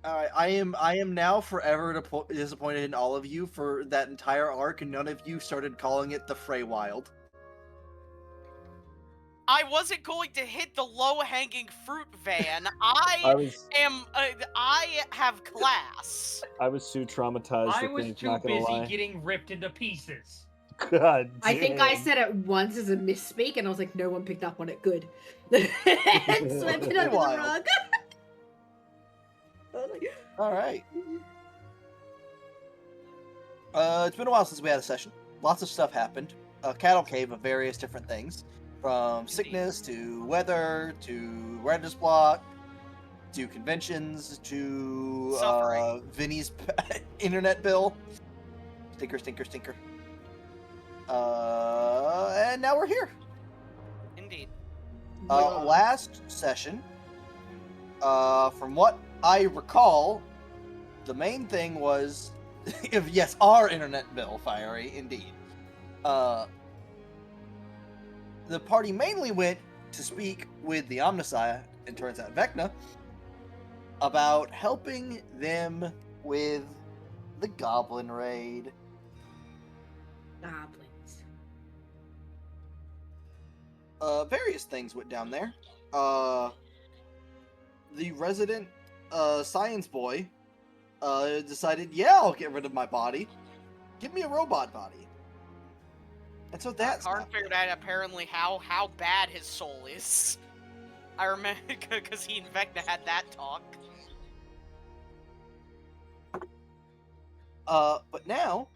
I am now forever disappointed in all of you for that entire arc, and none of you started calling it the Feywild. I wasn't going to hit the low-hanging fruit, Van. I I have class. I was too traumatized I to was think, too not gonna busy lie. getting ripped into pieces. God damn. I think I said it once as a misspeak, and I was like, no one picked up on it. Good. And swept it under the Wild. rug. I was like, All right. It's been a while since we had a session. Lots of stuff happened. A cattle cave of various different things, from sickness to weather to writer's block to conventions to Suffering. Vinny's internet bill. Stinker, stinker, stinker. And now we're here. Indeed. Last session, from what I recall, the main thing was, yes, our internet bill, fiery, indeed. The party mainly went to speak with the Omnissiah, and turns out Vecna, about helping them with the Goblin Raid. Goblins. Various things went down there. The resident science boy decided, yeah, I'll get rid of my body. Give me a robot body. And so that's Karn figured out apparently how bad his soul is. I remember because he and Vecna had that talk. But now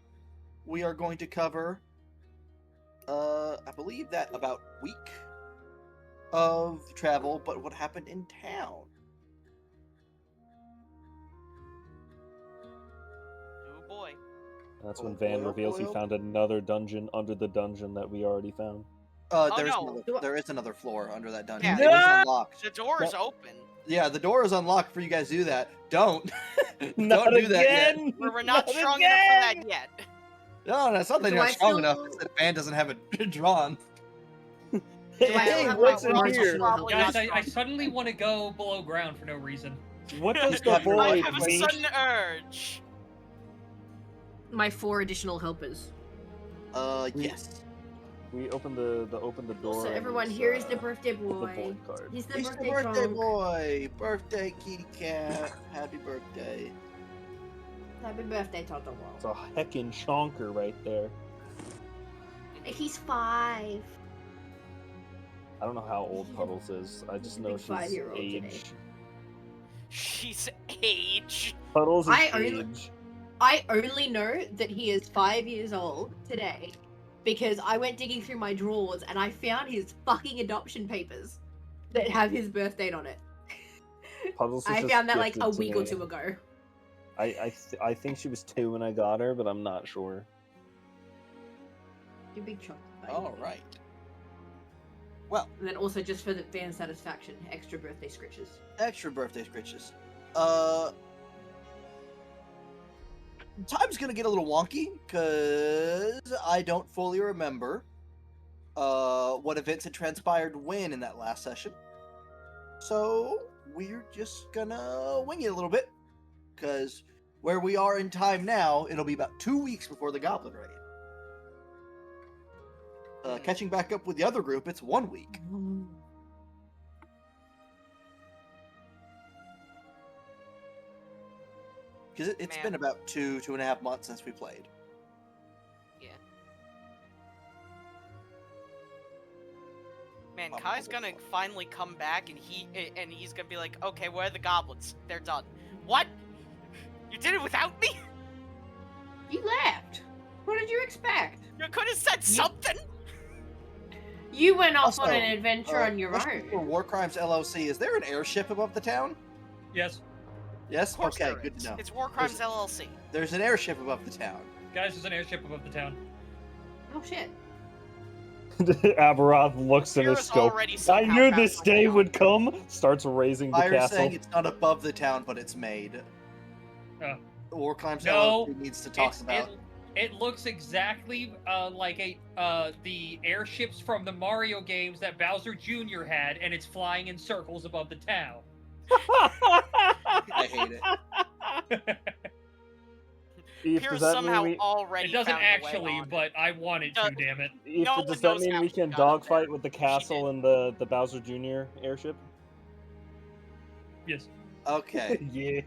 we are going to cover, I believe that about week of travel, but what happened in town. Oh boy. That's Oh when Van boy, oh reveals boy, he oh found another dungeon under the dungeon that we already found. no. There is another floor under that dungeon. Yeah. It is unlocked. The door is open. Yeah, the door is unlocked for you guys to do that. Don't. Not Don't do that yet. again! We're not Not strong enough for that yet. No, that's not that Do you're I not strong still- enough. It's that Van doesn't have it drawn. Do I Hey, still have what's my in large here? additional Probably helpers? Guys, I suddenly want to go below ground for no reason. What does Yeah, the boy I have a Wait. sudden urge. My 4 additional helpers. Yes. We opened the door. So and everyone, it's, here is the birthday the boy. void card. He's the He's the birthday, birthday trunk. boy. Birthday kitty cat. Happy birthday. Happy birthday, Totoro. It's a heckin' chonker right there. He's 5. I don't know how old Puddles is. I just He's a know big she's 5-year-old age. today. She's age. Puddles is I only- age. I only know that he is 5 years old today because I went digging through my drawers and I found his fucking adoption papers that have his birth date on it. Puddles is I just found that like gifted a to week or me. 2 ago. I think she was 2 when I got her, but I'm not sure. You big chunk. baby. All right. Well, And then also just for the fan satisfaction, extra birthday scritches. extra birthday scritches. Time's gonna get a little wonky because I don't fully remember what events had transpired when in that last session. So we're just gonna wing it a little bit because where we are in time now, it'll be about 2 weeks before the Goblin Raid. Catching back up with the other group, it's 1 week. Because it's Man. been about 2.5 months since we played. Yeah. Man, Kai's gonna finally come back and he's gonna be like, okay, where are the goblins? They're done. What? You did it without me? You left. What did you expect? You could have said something. You went off on Also, an adventure on your question for own. War Crimes LLC, is there an airship above the town? Yes. Yes? Of course Okay, there good is. to know. It's War Crimes LLC. There's an airship above the town. Guys, there's an airship above the town. Oh shit. Avaralos looks in his Kira's scope. already I somehow knew found this my day town. would come. Starts raising the Fire's castle. saying it's not above the town, but it's made. War Crimes No, LLC needs to talk about. It looks exactly like the airships from the Mario games that Bowser Jr. had, and it's flying in circles above the town. I hate it. Eve, Pierce does that somehow mean already It doesn't found a way actually, on. but I wanted to, damn it. No one does that knows mean how we she can got in dogfight there. with the She castle did. and the Bowser Jr. airship? Yes. Okay. Yeah.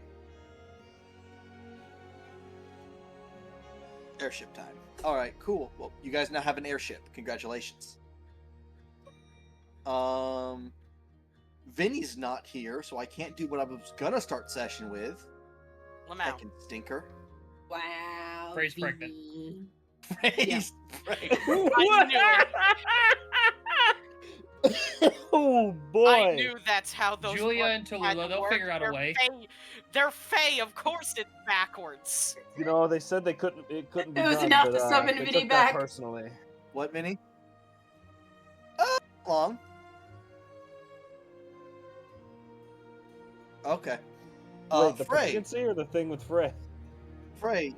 Airship time. All right, cool. Well, you guys now have an airship. Congratulations. Vinny's not here, so I can't do what I was gonna start session with. Lamau. Heckin' stinker. Wow. Frey's pregnant. Vinny. Praise. I knew it. Oh boy. I knew that's how those Julia buttons and had Tallulah, to they'll work. figure out a They're way. They're Fey, of course it's backwards. You know, they said it couldn't be It was done, enough but, to summon they Vinny took that back. personally. What, Vinny? Long. Okay. Wait, the Frey. pregnancy or the thing with Frey? Frey.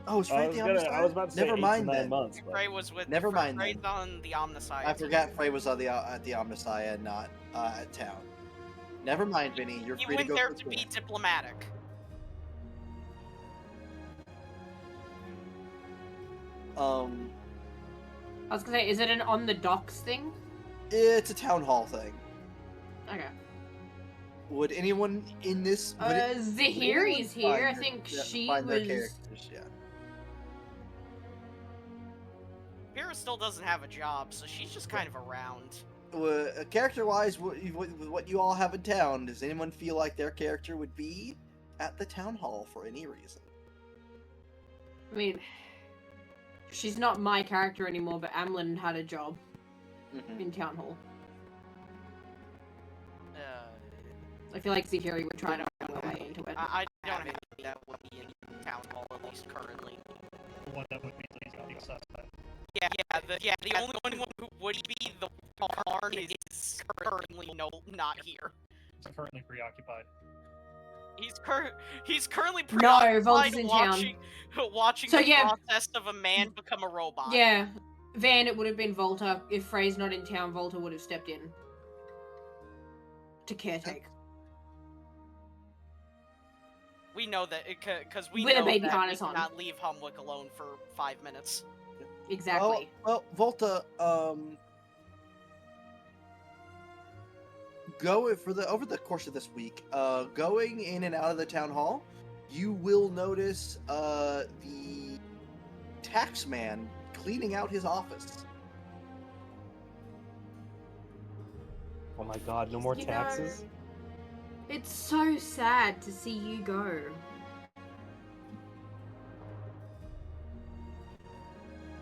Oh, is Frey the Omniscient? I was about to say Never 8 mind to 9 then. months. But... Frey was with. Never mind Frey's then. on the Omniscient. I forgot Frey was on at the Omniscient and not at town. Never mind, Vinny. You're He free to went go. there for to be dinner. diplomatic. I was gonna say, is it an on the docks thing? It's a town hall thing. Okay. Would anyone in this? would it- Zahiri's would anyone here. I find think their- she find their was. characters, yeah. Vera still doesn't have a job, so she's just kind of around. Character-wise, with what you all have in town, does anyone feel like their character would be at the town hall for any reason? I mean, she's not my character anymore, but Amlin had a job Mhm. in town hall. Uh, I feel like Zahiri would try to find a way into it. I don't have any that would be in town hall, at least currently. The one that would be least on the suspect. The only one who would be the Tarn is currently not here. He's currently preoccupied. He's currently No, preoccupied Volta's in town. watching So, the yeah. process of a man become a robot. Yeah, Van, it would have been Volta. If Frey's not in town, Volta would have stepped in to caretake. We know that because we With a know baby that harness we on. cannot leave Humwick alone for 5 minutes. Exactly. Well, Volta, over the course of this week, going in and out of the town hall, you will notice the tax man cleaning out his office. Oh my god, no more You taxes? know, it's so sad to see you go.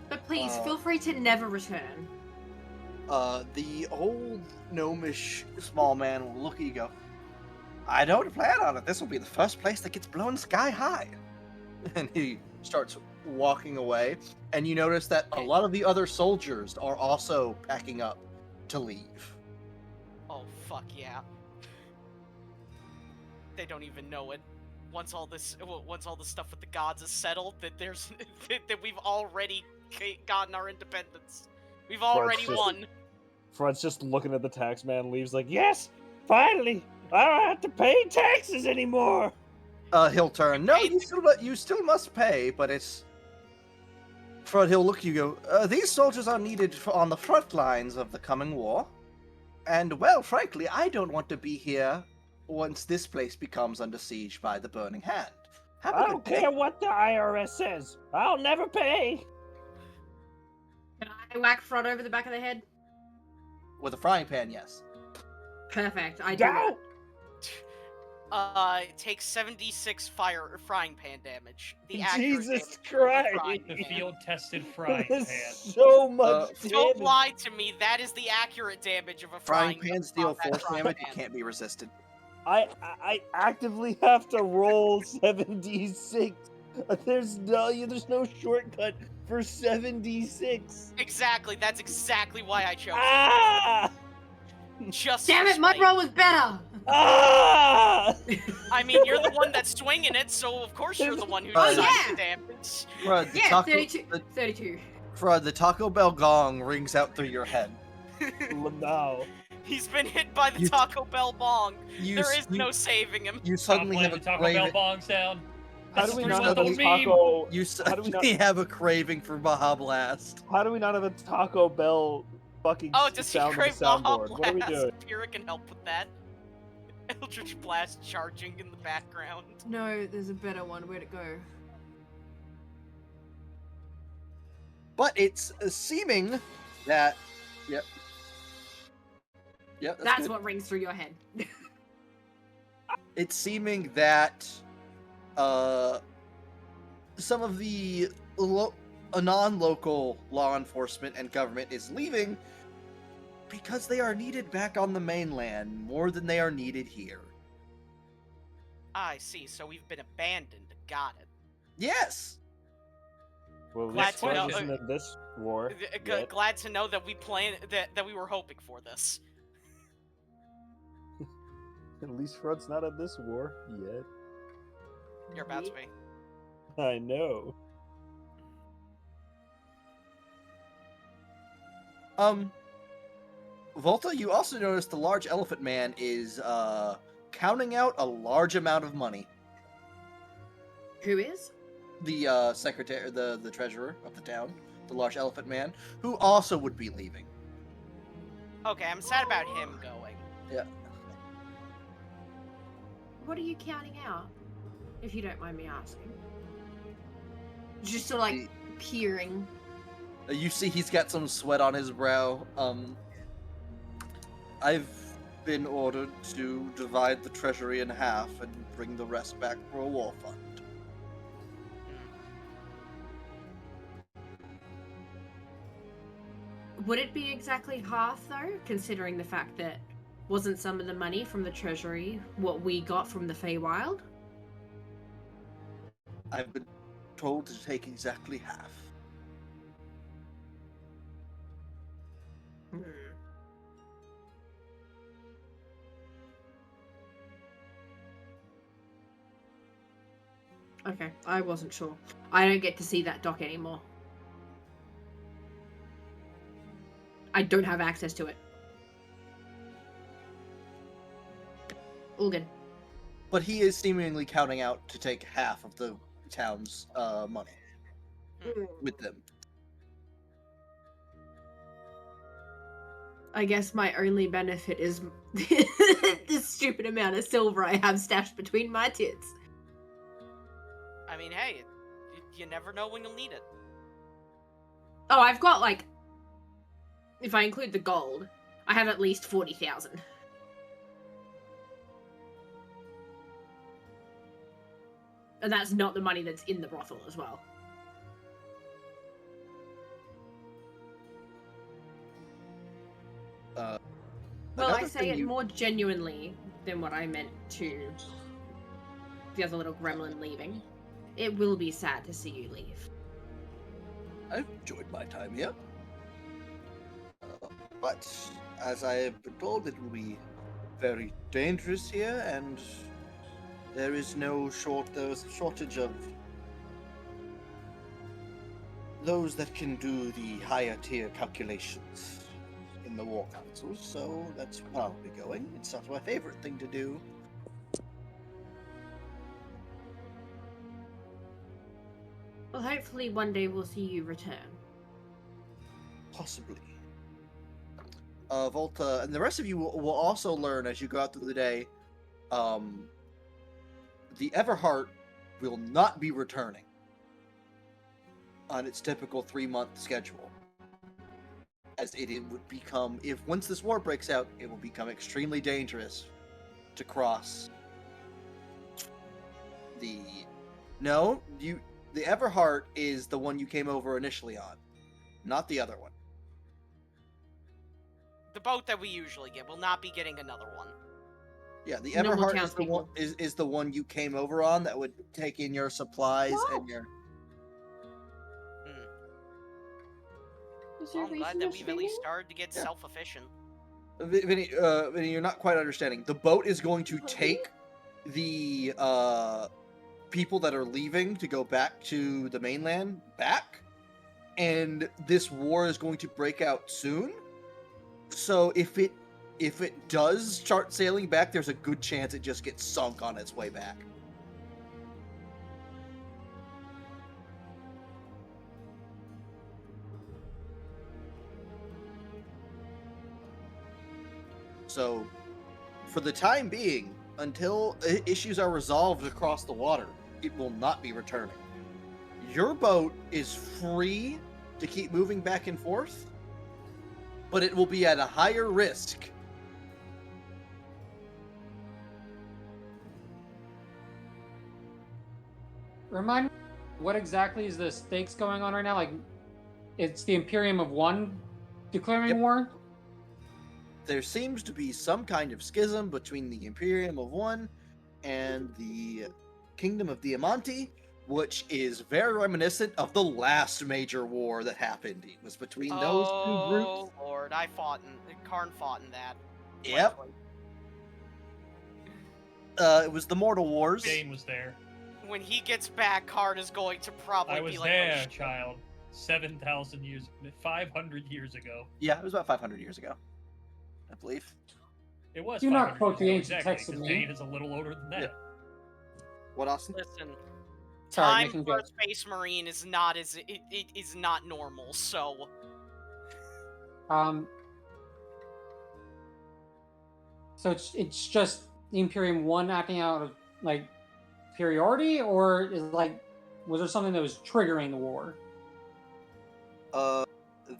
But please, feel free to never return. The old gnomish small man will look at you and go, I don't plan on it. This will be the first place that gets blown sky high. And he starts walking away, and you notice that a lot of the other soldiers are also packing up to leave. Oh fuck yeah! They don't even know it. Once all this stuff with the gods is settled, that that we've already gotten our independence. We've already won. Fred's just looking at the tax man, leaves like, yes, finally, I don't have to pay taxes anymore. He'll turn. No, you still must pay, but it's. Fred, he'll look at you. Go. These soldiers are needed on the front lines of the coming war, and well, frankly, I don't want to be here once this place becomes under siege by the Burning Hand. Have a I good don't day. care what the IRS says. I'll never pay. Can I whack Frod over the back of the head? With a frying pan, yes. Perfect. I do. Go! It takes 76 frying pan damage. The accurate Jesus damage of a Christ! frying The pan. field-tested frying There's pan. so much Don't damage. lie to me. That is the accurate damage of a Frying frying pans deal combat force frying damage. pan. It can't be resisted. I actively have to roll 76. There's no shortcut for 76. Exactly. That's exactly why I chose it. Ah! Just Damn for it, Mud spite. Roll was better! Ah! I mean, you're the one that's swinging it, so of course you're the one who Oh, decides yeah. the damage. Fred, the Yeah, taco, 32. the, 32. Fred, the Taco Bell gong rings out through your head. No. He's been hit by the You- Taco Bell bong. You, There s- is no saving him. you Stop suddenly playing have a the Taco Bell craving. bong sound. How That's do we a not have a three-month-old meme. taco? You How do we not? suddenly have a craving for Baja Blast. How do we not have a Taco Bell fucking Oh, does he sound on the crave Baja soundboard? What are we Blast? doing? Pyrrha can help with that. Eldritch Blast charging in the background. No, there's a better one. Where'd it go? But it's seeming that. Yep. Yep. That's good. what rings through your head. It's seeming that some of the non-local law enforcement and government is leaving because they are needed back on the mainland more than they are needed here. I see, so we've been abandoned. Got it. Yes. Well, at Glad least to know- France isn't in this war. yet. Glad to know that we that we were hoping for this. At least front's not in this war yet. You're about to be. I know. Volta, you also notice the large elephant man is counting out a large amount of money. Who is? The secretary, the treasurer of the town, the large elephant man, who also would be leaving. Okay, I'm sad about him going. What are you counting out? If you don't mind me asking. Just sort of like peering. You see, he's got some sweat on his brow. I've been ordered to divide the treasury in half and bring the rest back for a war fund. Would it be exactly half though, considering the fact that wasn't some of the money from the treasury what we got from the Feywild? I've been told to take exactly half. Okay, I wasn't sure. I don't get to see that doc anymore. I don't have access to it. All good. But he is seemingly counting out to take half of the town's money with them. I guess my only benefit is this stupid amount of silver I have stashed between my tits. I mean, hey, you never know when you'll need it. Oh, I've got like, if I include the gold, I have at least 40,000. And that's not the money that's in the brothel as well. Well, I Another say thing it you- more genuinely than what I meant to the other little gremlin leaving. It will be sad to see you leave. I've enjoyed my time here. But as I have been told, it will be very dangerous here, and there is no shortage of those that can do the higher tier calculations in the War Council, so that's where I'll be going. It's not my favorite thing to do. Well, hopefully one day we'll see you return. Possibly. Volta, and the rest of you will also learn as you go out through the day, the Everheart will not be returning on its typical 3-month schedule. As it would become, if once this war breaks out, it will become extremely dangerous to cross the... No, the Everheart is the one you came over initially on, not the other one. The boat that we usually get will not be getting another one. Yeah, the No more Everheart is the one townspeople. is the one you came over on that would take in your supplies and your. Well, I'm glad that we've at least started to get Yeah. self-efficient. Vinny, you're not quite understanding. The boat is going to take the people that are leaving to go back to the mainland back, and this war is going to break out soon. So if if it does start sailing back, there's a good chance it just gets sunk on its way back. So, for the time being, until issues are resolved across the water, it will not be returning. Your boat is free to keep moving back and forth, but it will be at a higher risk. Remind me, what exactly is the stakes going on right now? Like, it's the Imperium of One declaring Yep. war? There seems to be some kind of schism between the Imperium of One and the Kingdom of Diamánti, which is very reminiscent of the last major war that happened. It was between those two groups. Oh Lord, Karn fought in that. Yep. likely. It was the Mortal Wars. Jane was there. When he gets back, Karn is going to probably I be was like, there, oh, shit. child. 7,000 years, 500 years ago. Yeah, it was about 500 years ago, I believe. It was Do not 500 quote the years ancient ago, text exactly, of 'cause me. Jane is a little older than that. Yeah. What, Austin? Listen, Sorry, time making for a jokes. space marine is not it is not normal. So So it's just the Imperium One acting out of like superiority, or is like was there something that was triggering the war?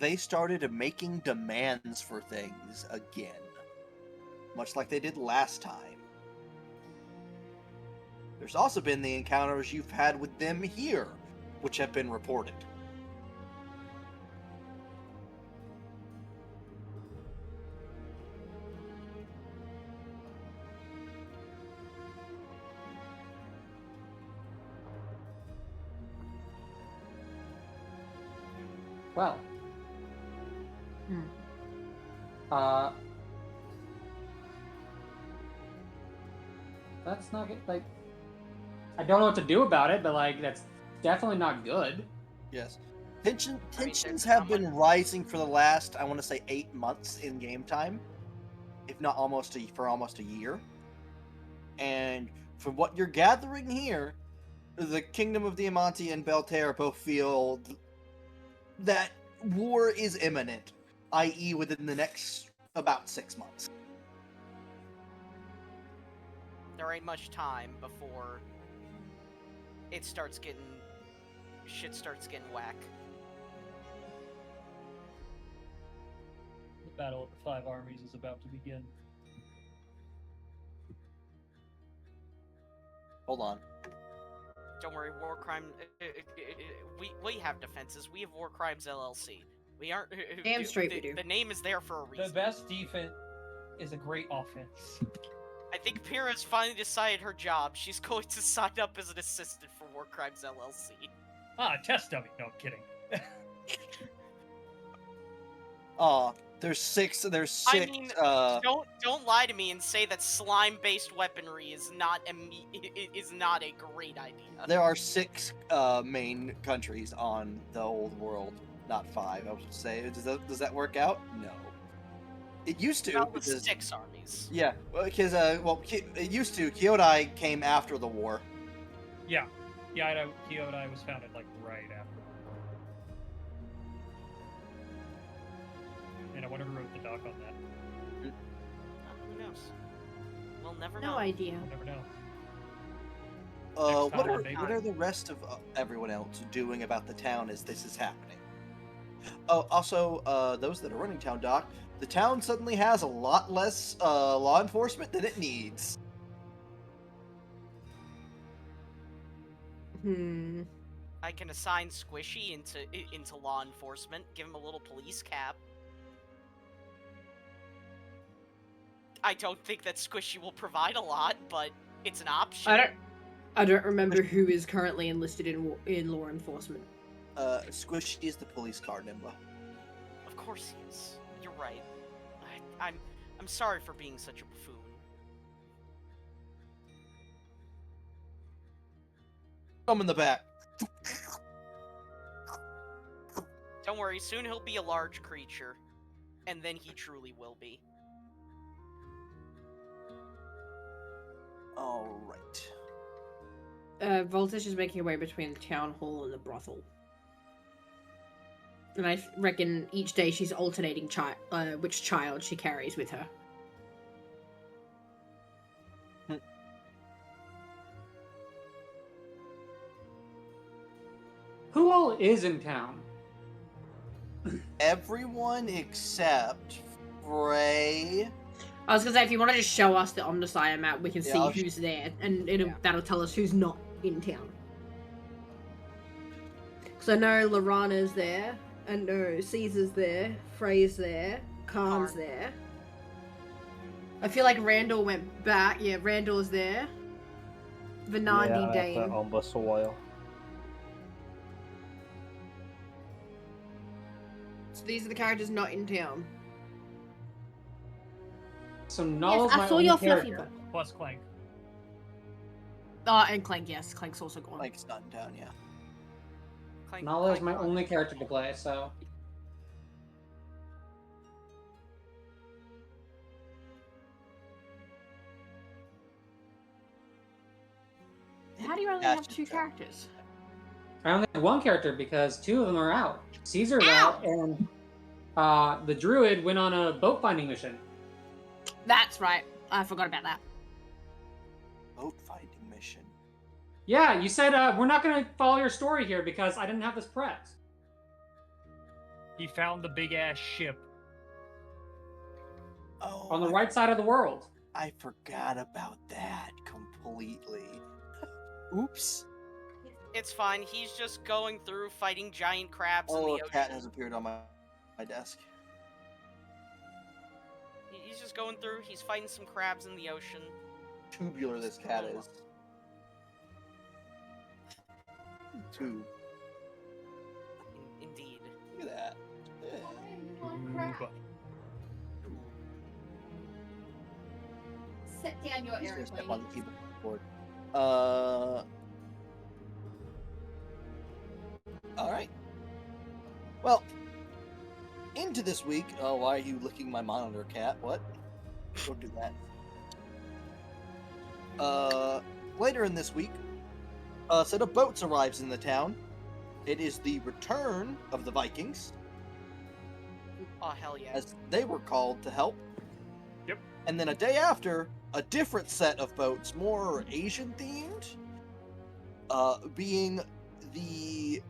They started making demands for things again, much like they did last time. There's also been the encounters you've had with them here, which have been reported. Well, Hmm. That's not good. Like, I don't know what to do about it, but like that's definitely not good. Yes. there's Tensions not have been rising for the last, I want to say, 8 months in game time, if not for almost a year. And from what you're gathering here, the Kingdom of Diamánti and Belle Terre both feel that war is imminent, i.e., within the next about 6 months. there ain't much time before shit starts getting whack. The battle of the 5 armies is about to begin. Hold on. Don't worry, war crime. We have defenses. We have War Crimes LLC. We aren't. Damn straight we do. The name is there for a The reason. best defense is a great offense. I think Pyrrha's finally decided her job. She's going to sign up as an assistant for War Crimes LLC. Ah, test dummy. No, I'm kidding. There's six. I mean, don't lie to me and say that slime-based weaponry is not a great idea. There are 6 main countries on the old world, not 5. I would say. Does that work out? No. It used to. That was because, 6 armies. yeah, because it used to. Kyodai came after the war. Yeah. Kyodai was founded like right after. And I wonder who wrote the doc on that. Who knows? We'll never No know. idea. We'll never know. Next What time, are the rest of everyone else doing about the town as this is happening? Oh, also, those that are running town dock, the town suddenly has a lot less law enforcement than it needs. I can assign Squishy into law enforcement. Give him a little police cap. I don't think that Squishy will provide a lot, but it's an option. I don't remember who is currently enlisted in law enforcement. Squishy is the police car, Nimba. Of course he is. You're right. I'm sorry for being such a buffoon. Come in the back. Don't worry, soon he'll be a large creature. And then he truly will be. Voltage is making her way between the town hall and the brothel. And I reckon each day she's alternating which child she carries with her. Who all is in town? Everyone except Frey. I was gonna say, if you want to just show us the Omnissiah map, we can Yeah, see I'll who's there, and that'll tell us who's not in town. Because I know Lorana's there, I know Caesar's there, Frey's there, Khan's Karn. there. I feel like Randall went back. Yeah, Randall's there. Venandi, yeah, Dane. on the soil. So these are the characters not in town. So Nala's Yes, my I saw only your fluffy character. book. Plus Clank. And Clank, yes. Clank's also gone. Mike's not in town, yeah. Clank, Nala is Clank my on. only character to play, so How do you only That's have two true. characters? I only have one character because two of them are out. Caesar's Ow! out, and the druid went on a boat finding mission. That's right. I forgot about that. Boat finding mission. Yeah, you said we're not going to follow your story here because I didn't have this prepped. He found the big ass ship. Oh, On the right side of the world. I forgot about that completely. Oops. It's fine. He's just going through fighting giant crabs in Oh, the a ocean. cat has appeared on my desk. He's just going through. He's fighting some crabs in the ocean. Tubular this cat is. Tube. Indeed. Look at that. Yeah. But Set down your He's gonna step airplane. on the keyboard. Alright. Well, into this week. Oh, why are you licking my monitor, cat? What? Don't do that. Later in this week, a set of boats arrives in the town. It is the return of the Vikings, Oh hell yeah. as they were called to help. Yep. And then a day after, a different set of boats, more Asian themed, being the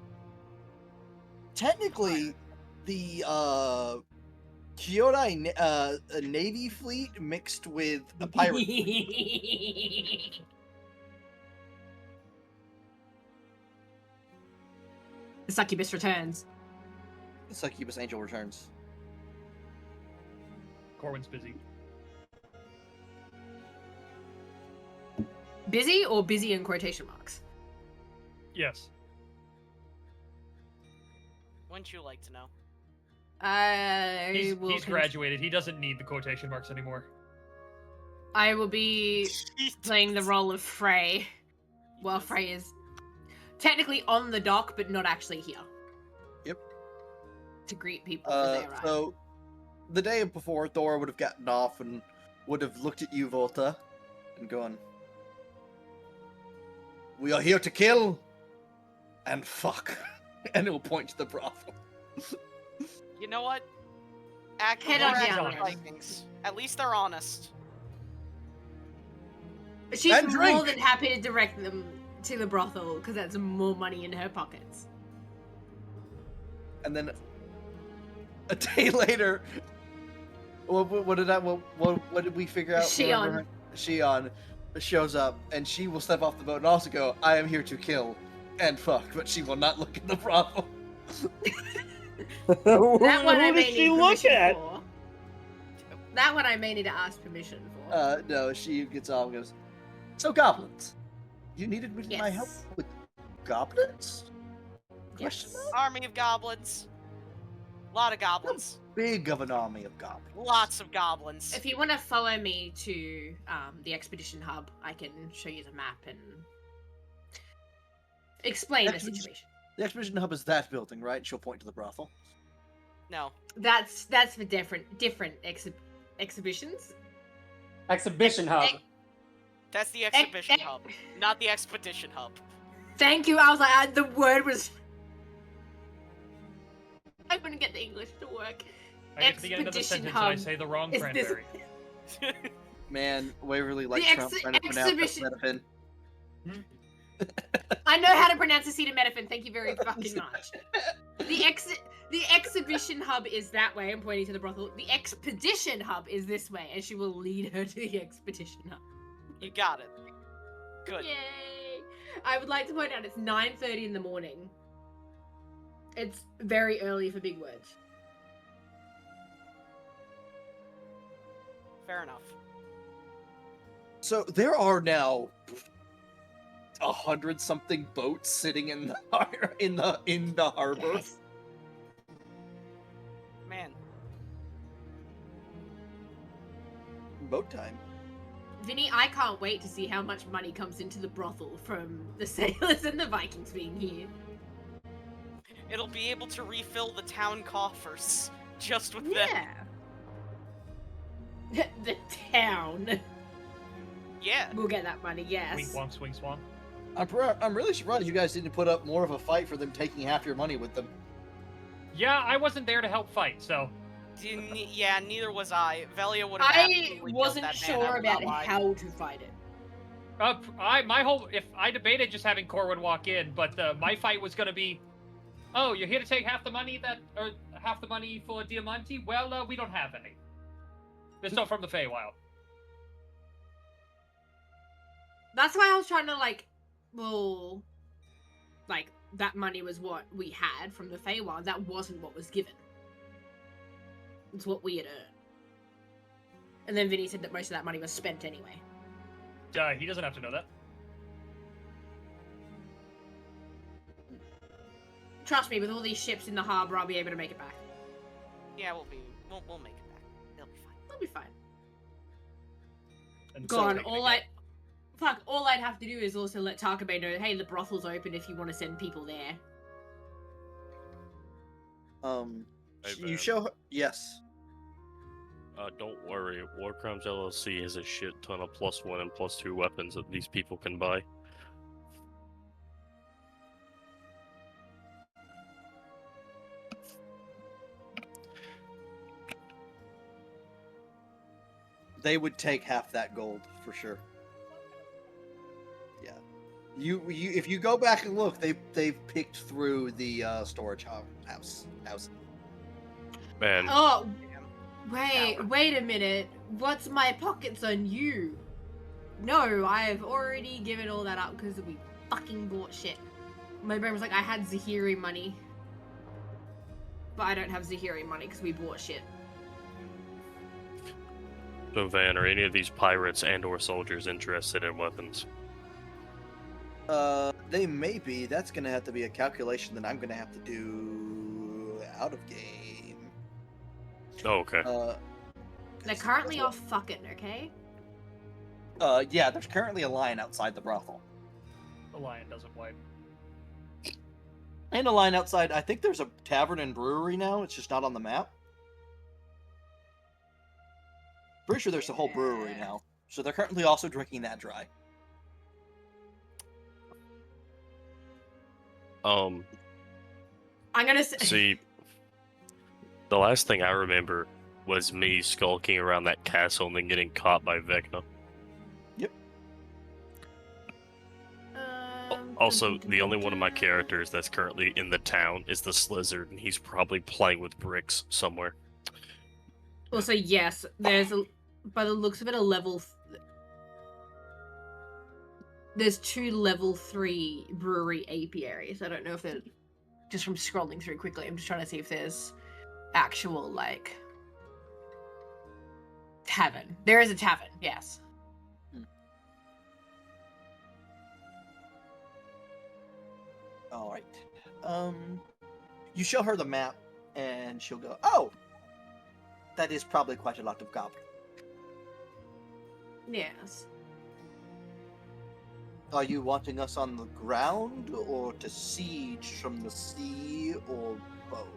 technically the Kyodai Navy fleet mixed with a pirate fleet. The succubus returns. The Succubus Angel returns. Corwin's busy. Busy or busy in quotation marks? Yes. Wouldn't you like to know? I will. He's graduated. He doesn't need the quotation marks anymore. I will be playing the role of Frey. Well, Frey is technically on the dock, but not actually here. Yep. To greet people as they arrive. So, the day before, Thor would have gotten off and would have looked at you, Volta, and gone, "We are here to kill and fuck," and he'll point to the brothel. You know what? Act Head like on they're down. Vikings. At least they're honest. She's and drink. more than happy to direct them to the brothel because that's more money in her pockets. And then a day later, what did we figure out? Shion. Shion shows up, and she will step off the boat and also go, "I am here to kill and fuck," but she will not look at the brothel. That one I Who may does she need look permission at? for. That one I may need to ask permission for. No, she gets off and goes, "So goblins, you needed my Yes. help with goblins?" Question Yes. mark? Army of goblins. Lot of goblins. Big of an army of goblins. Lots of goblins. If you want to follow me to the expedition hub, I can show you the map and explain the Expedition- situation. The expedition hub is that building, right? She'll point to the brothel. No. That's for different exhibitions. Exhibition hub. That's the exhibition hub, not the expedition hub. Thank you. I was like, the word was. I couldn't get the English to work. I get to the end of the Expedition sentence and I hub say the wrong is this- cranberry. Man, Waverly likes The Trump trying to pronounce exhibition- Acetaminophen. I know how to pronounce acetaminophen. Thank you very fucking much. The exhibition hub is that way. I'm pointing to the brothel. The expedition hub is this way, and she will lead her to the expedition hub. You got it. Good. Yay! I would like to point out it's 9:30 in the morning. It's very early for big words. Fair enough. So there are now 100-something boats sitting in the harbor. Yes. Man, Boat time. Vinny, I can't wait to see how much money comes into the brothel from the sailors and the Vikings being here. it'll be able to refill the town coffers just with that. Yeah. The town. Yeah. We'll get that money, yes. Wink, wonk, swing, swan. I'm really surprised you guys didn't put up more of a fight for them taking half your money with them. Yeah, I wasn't there to help fight, so. Yeah, neither was I. Velia would have I absolutely killed wasn't that man, sure I will about not lie. how to fight it. If I debated just having Corwin walk in, but my fight was gonna be, oh, you're here to take half the money for Diamánti? Well, we don't have any. It's not from the Feywild. That's why I was trying to, that money was what we had from the Feywild. That wasn't what was given. It's what we had earned. And then Vinny said that most of that money was spent anyway. He doesn't have to know that. Trust me, with all these ships in the harbor, I'll be able to make it back. Yeah, we'll make it back. It'll be fine. I'll be fine. And God, so- all I'd have to do is also let Takabe know, hey, the brothel's open if you want to send people there. Hey, You man. show her. Yes. Don't worry, War Crimes LLC has a shit ton of +1 and +2 weapons that these people can buy. They would take half that gold for sure. Yeah. You if you go back and look, they've picked through the storage house. Man, Oh, wait a minute. What's my pockets on you? No, I've already given all that up because we fucking bought shit. My brain was like, I had Zahiri money. But I don't have Zahiri money because we bought shit. so Van, are any of these pirates and or soldiers interested in weapons? They may be. That's gonna have to be a calculation that I'm gonna have to do out of game. Oh, okay. They're currently off fucking, okay? Yeah, there's currently a line outside the brothel. The lion doesn't wipe. And a line outside, I think there's a tavern and brewery now, it's just not on the map. Pretty sure there's a whole brewery now. So they're currently also drinking that dry. I'm gonna say. See, the last thing I remember was me skulking around that castle and then getting caught by Vecna. Also, the only one of my characters that's currently in the town is the Slizzard, and he's probably playing with bricks somewhere. Also, yes, there's by the looks of it, a level. There's 2 level 3 brewery apiaries. I don't know if they're just from scrolling through quickly. I'm just trying to see if there's actual tavern. There is a tavern, yes. All right. You show her the map, and she'll go, "Oh, that is probably quite a lot of goblin." Yes. Are you wanting us on the ground, or to siege from the sea, or both?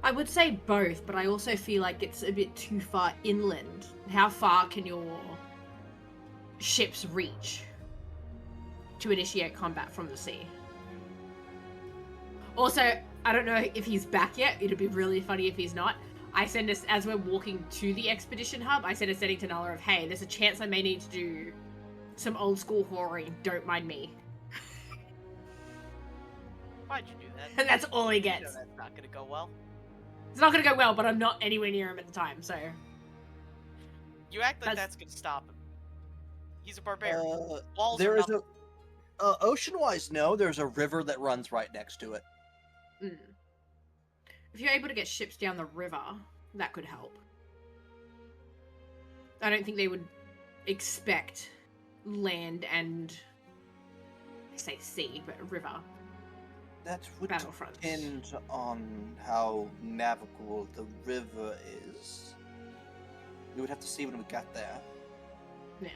I would say both, but I also feel like it's a bit too far inland. How far can your ships reach to initiate combat from the sea? Also, I don't know if he's back yet. It'd be really funny if he's not. I send us, as we're walking to the expedition hub, I send a setting to Nala of, hey, there's a chance I may need to do some old school whoring. Don't mind me. Why'd you do that? And that's all he You know gets. that's not gonna go well. It's not gonna go well, but I'm not anywhere near him at the time, so... You act like That's- that's gonna stop him. He's a barbarian. Walls There are is nothing. ocean-wise, no. There's a river that runs right next to it. Mm. If you're able to get ships down the river, that could help. I don't think they would expect land and, I say sea, but a river. That would Battlefront. depend on how navigable the river is. We would have to see when we got there. Yeah.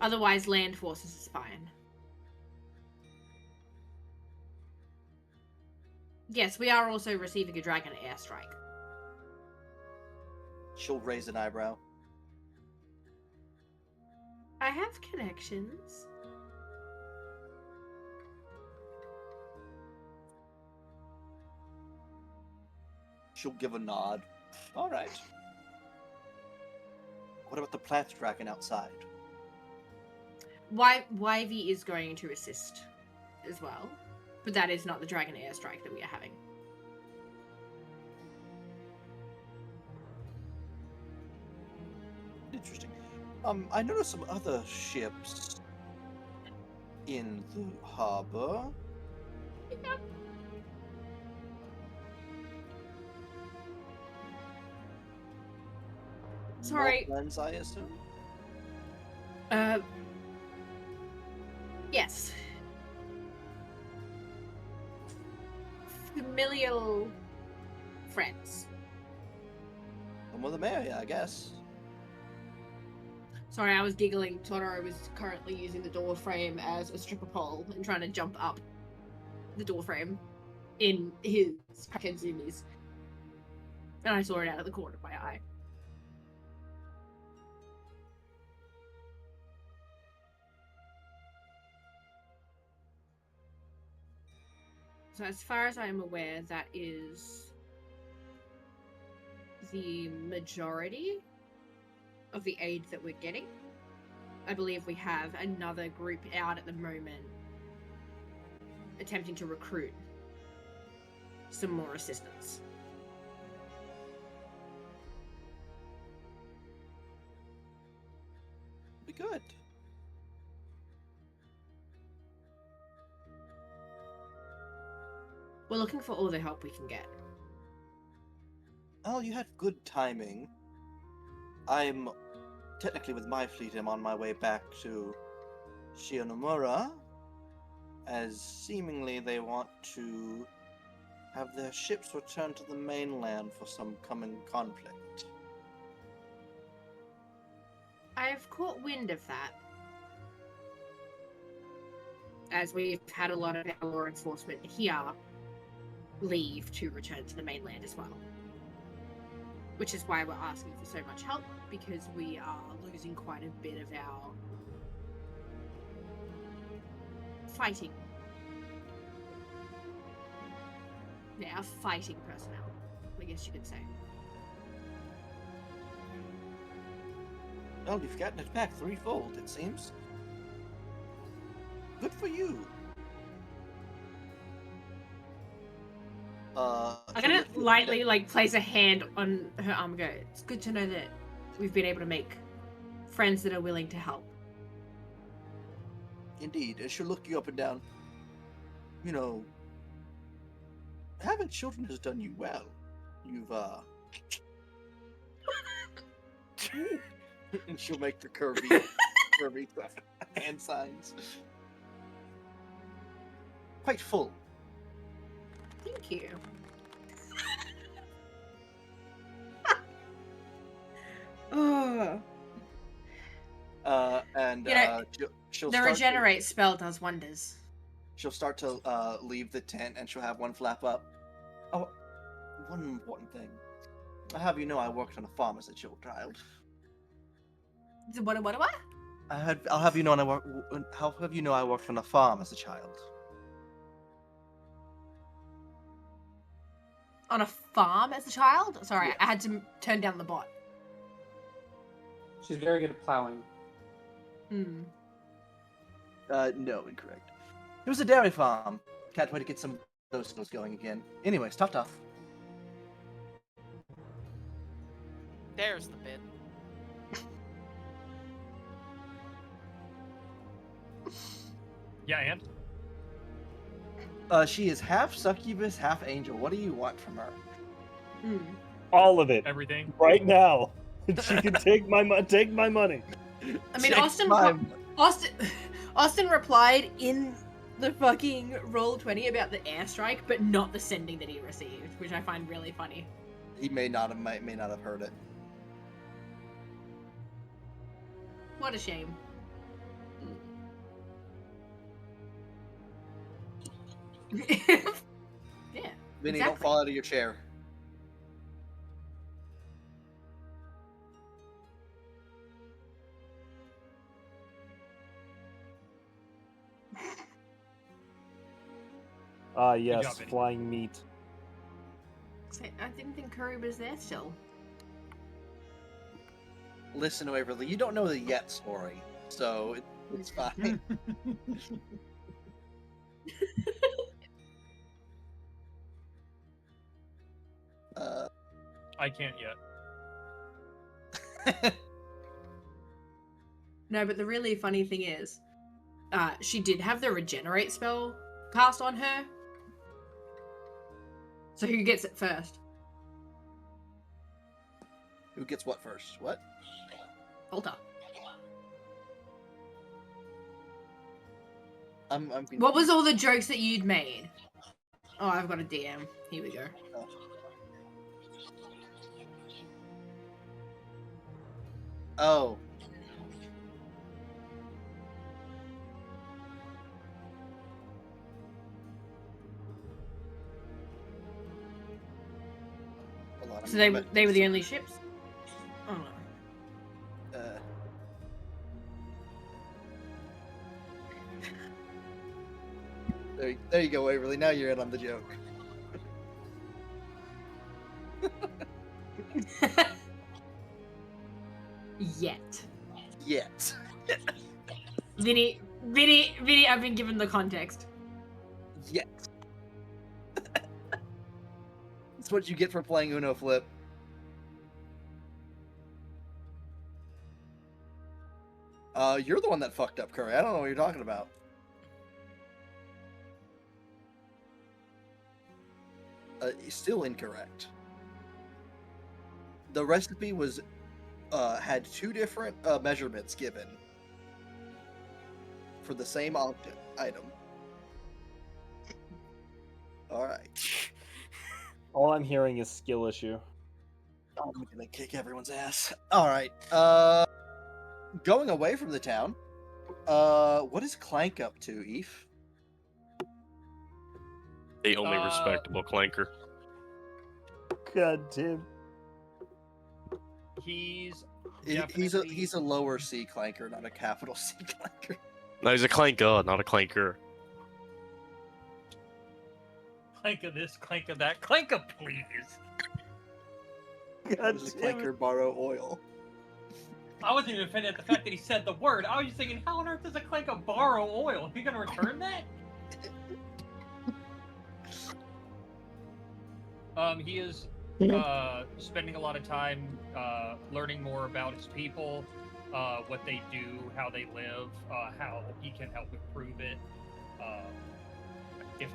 Otherwise, land forces is fine. Yes, we are also receiving a dragon airstrike. She'll raise an eyebrow. I have connections. She'll give a nod. All right. What about the plant dragon outside? YV is going to assist as well, but that is not the dragon airstrike that we are having. Interesting. I noticed some other ships in the harbor. Yeah. Sorry. Northlands, I assume. Yes. Familial friends. The more the merrier, I guess. Sorry, I was giggling. Totoro was currently using the door frame as a stripper pole and trying to jump up the door frame in his package zoomies. And I saw it out of the corner of my eye. So as far as I am aware, that is the majority of the aid that we're getting. I believe we have another group out at the moment attempting to recruit some more assistance. Be good. We're looking for all the help we can get. Oh, you had good timing. I'm technically with my fleet. I'm on my way back to Shionomura, as seemingly they want to have their ships return to the mainland for some coming conflict. I've caught wind of that, as we've had a lot of our law enforcement here leave to return to the mainland as well. Which is why we're asking for so much help, because we are losing quite a bit of our fighting. Yeah, our fighting personnel, I guess you could say. Well, you've gotten it back threefold, it seems. Good for you. I'm gonna lightly, place a hand on her arm and go, it's good to know that we've been able to make friends that are willing to help. Indeed, and she'll look you up and down. You know, having children has done you well. You've, and she'll make the curvy hand signs. Quite full. Thank you. Oh. And You know, she'll The start regenerate spell does wonders. she'll start to leave the tent, and she'll have one flap up. Oh, one important thing. I'll have you know I worked on a farm as a child. What? I'll have you know I'll have you know I worked on a farm as a child. On a farm as a child? Sorry, Yeah. I had to turn down the bot. She's very good at plowing. Hmm. No, incorrect. It was a dairy farm. Can't wait to get some of those skills going again. Anyways, tough. There's the bit. Yeah, and She is half succubus, half angel. What do you want from her? Hmm. All of it everything. right now. She can take my money. I mean, Check Austin replied in the fucking Roll20 about the airstrike, but not the sending that he received, which I find really funny. He may not have heard it. What a shame. Yeah. Vinny, don't Exactly. fall out of your chair. Ah, yes, job, Vinny. flying meat. I didn't think Curry was there still. Listen, Waverly, you don't know the yet story, so it's fine. I can't yet. No, but the really funny thing is, she did have the regenerate spell cast on her. So who gets it first? Who gets what first? What? Volta. I'm What was all the jokes that you'd made? Oh, I've got a DM. Here we go. Oh. Hold on, So they were the only ships? Oh no. There you go, Waverly. Now you're in on the joke. Yet. Yet. Vinny, I've been given the context. Yet. That's what you get for playing Uno Flip. You're the one that fucked up, Curry. I don't know what you're talking about. Still incorrect. The recipe was had two different measurements given for the same item. All right. All I'm hearing is skill issue. I'm gonna kick everyone's ass. All right. Going away from the town. What is Clank up to, Eve? The only respectable clanker. God damn. He's He's a lower C clanker, not a capital C clanker. No, he's a clanker, not a clanker. clank of this, clank of that, clank of please. God Does a damn clanker it. borrow oil? I wasn't even offended at the fact that he said the word. I was just thinking, how on earth does a clanker borrow oil? Are you gonna return that? He is spending a lot of time learning more about his people, what they do, how they live, how he can help improve it.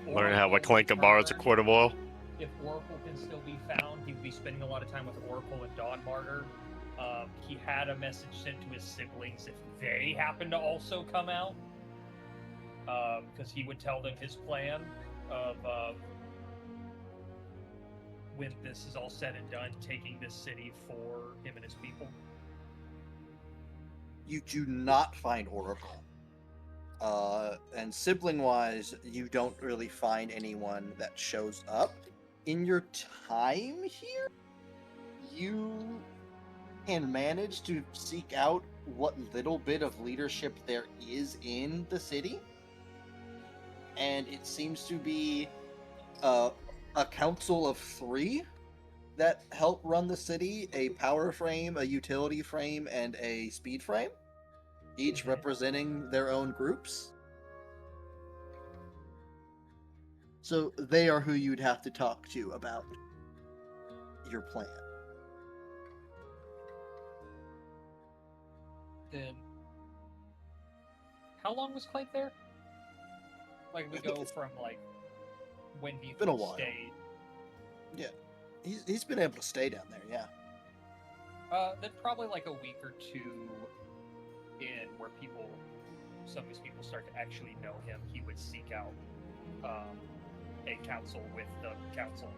Learn how a clanker borrows a quart of oil. If Oracle can still be found, he would be spending a lot of time with Oracle and Dawn Martyr. He had a message sent to his siblings if they happen to also come out, because he would tell them his plan of when this is all said and done, taking this city for him and his people. You do not find Oracle. And sibling-wise, you don't really find anyone that shows up. in your time here, you can manage to seek out what little bit of leadership there is in the city. And it seems to be a council of 3 that help run the city: a power frame, a utility frame, and a speed frame, each representing their own groups. So they are who you'd have to talk to about your plan. Then, how long was Clank there? Like, we go from, like, when he Been a while. stayed. Yeah. He's been able to stay down there, yeah. Then probably, like, a week or 2 in where some of these people start to actually know him, he would seek out, a council with the council.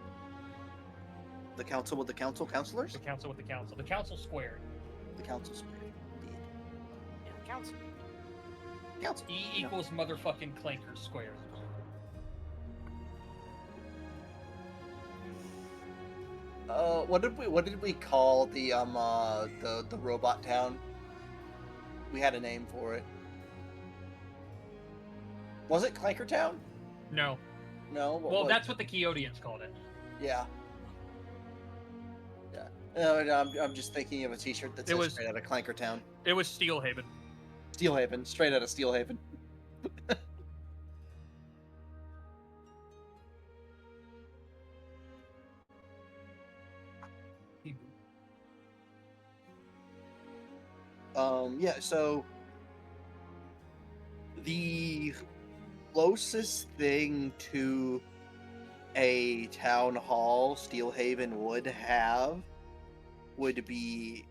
The council with the council counselors? The council with the council. The council squared. The council square, indeed. Yeah, council. Council. E you know. equals motherfucking Clanker squared. What did we call the robot town? We had a name for it. Was it Clanker Town? No. No. What Well, was that's it? what the Keodians called it. Yeah. Yeah. No, I'm just thinking of a T-shirt that It says was- straight out of Clanker Town. It was Steelhaven. Steelhaven, straight out of Steelhaven. Yeah, so the closest thing to a town hall Steelhaven would have would be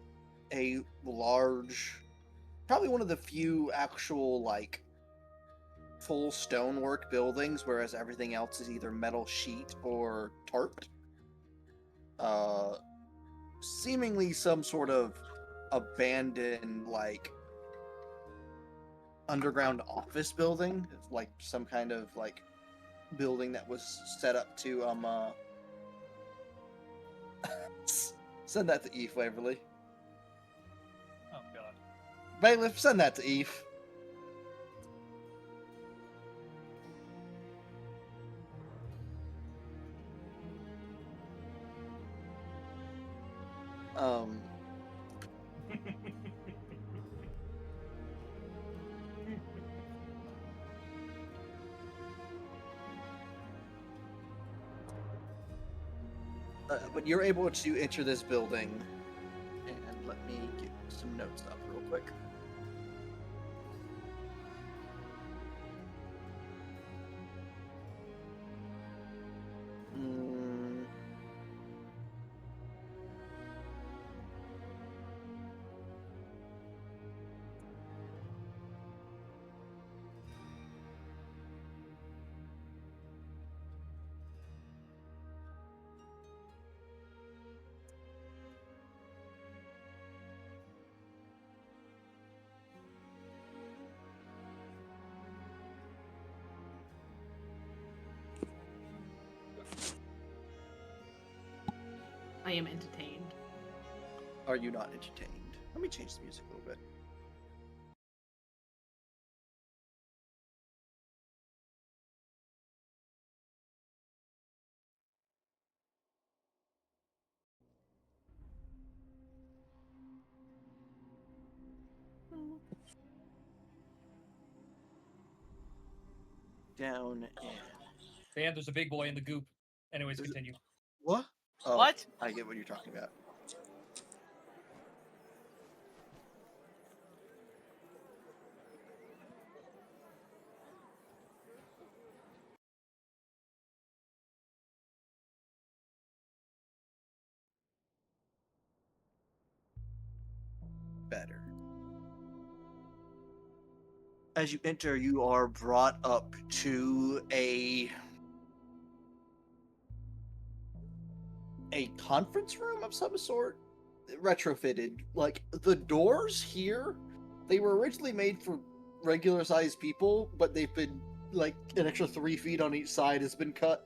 a large, probably one of the few actual, like, full stonework buildings, whereas everything else is either metal sheet or tarped. Seemingly some sort of abandoned, like, underground office building, like some kind of, like, building that was set up to send that to Eve, Waverly. Oh god. Bailiff, send that to Eve. But you're able to enter this building, and let me get some notes up real quick. I am entertained. Are you not entertained? Let me change the music a little bit. Down and... And there's a big boy in the goop. Anyways, continue. What? Oh, What? I get what you're talking about. Better. As you enter, you are brought up to a conference room of some sort, retrofitted. Like, the doors here, they were originally made for regular sized people, but they've been, like, an extra 3 feet on each side has been cut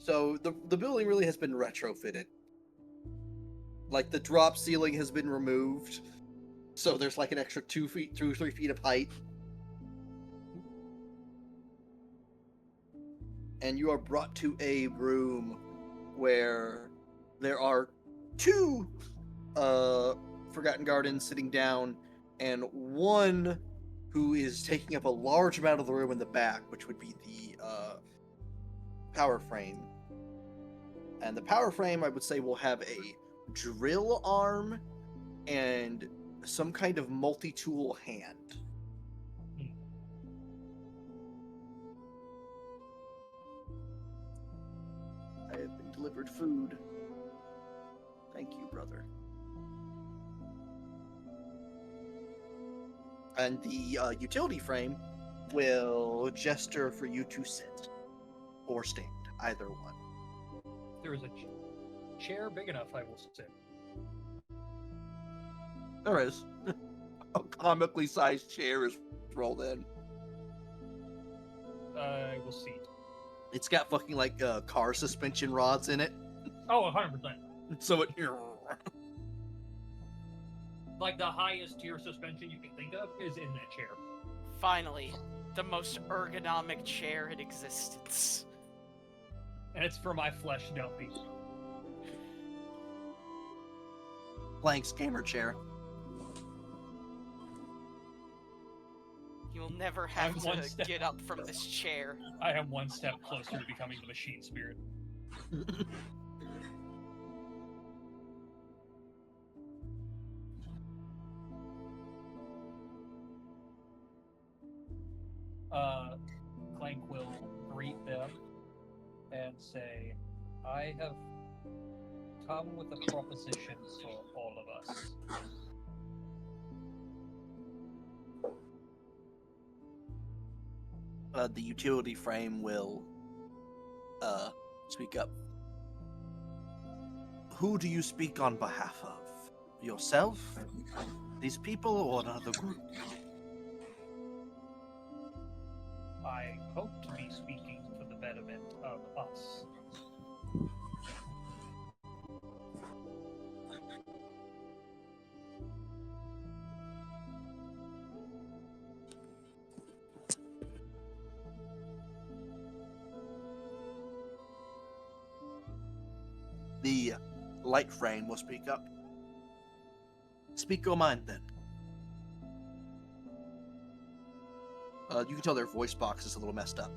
So the building really has been retrofitted. Like the drop ceiling has been removed, so there's like an extra 2 feet, 2 or 3 feet of height. And you are brought to a room where there are 2 Forgotten Gardens sitting down, and one who is taking up a large amount of the room in the back, which would be the power frame. And the power frame, I would say, will have a drill arm and some kind of multi-tool hand. I have been delivered food. Thank you, brother. And the utility frame will gesture for you to sit or stand, either one. There is a chair big enough, I will sit. There is. A comically sized chair is rolled in. I will seat. It's got fucking like car suspension rods in it. Oh, 100%. So it. Like the highest tier suspension you can think of is in that chair. Finally, the most ergonomic chair in existence. And it's for my flesh Delphi. Planks gamer chair. You'll never have I'm one to step- get up from this chair. I am one step closer to becoming the machine spirit. Clank will greet them and say, I have come with a proposition for all of us. The utility frame will speak up. Who do you speak on behalf of? Yourself? These people or another group? I hope to be speaking for the betterment of us. The light frame will speak up. Speak your mind, then. You can tell their voice box is a little messed up.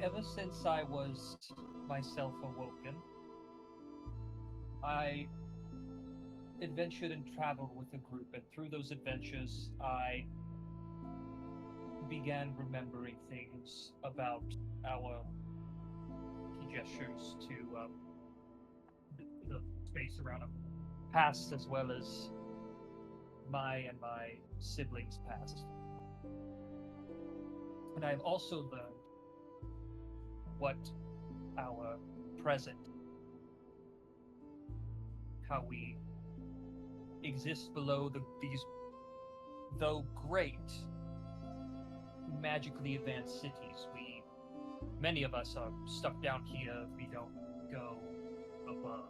Ever since I was myself awoken, I adventured and traveled with a group, and through those adventures, I began remembering things about our gestures to the space around them, past as well as my and my siblings' past. And I've also learned what our present, how we exist below these, though great, magically advanced cities. Many of us are stuck down here if we don't go above.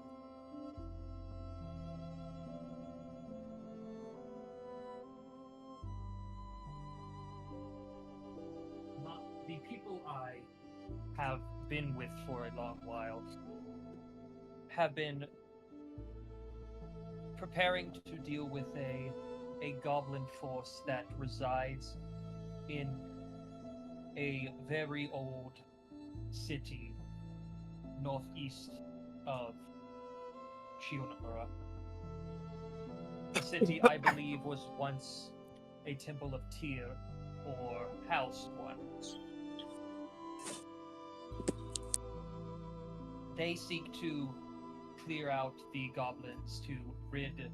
The people I have been with for a long while have been preparing to deal with a goblin force that resides in a very old city northeast of Shionamura. The city, I believe, was once a temple of Tyr, or housed one. They seek to clear out the goblins to rid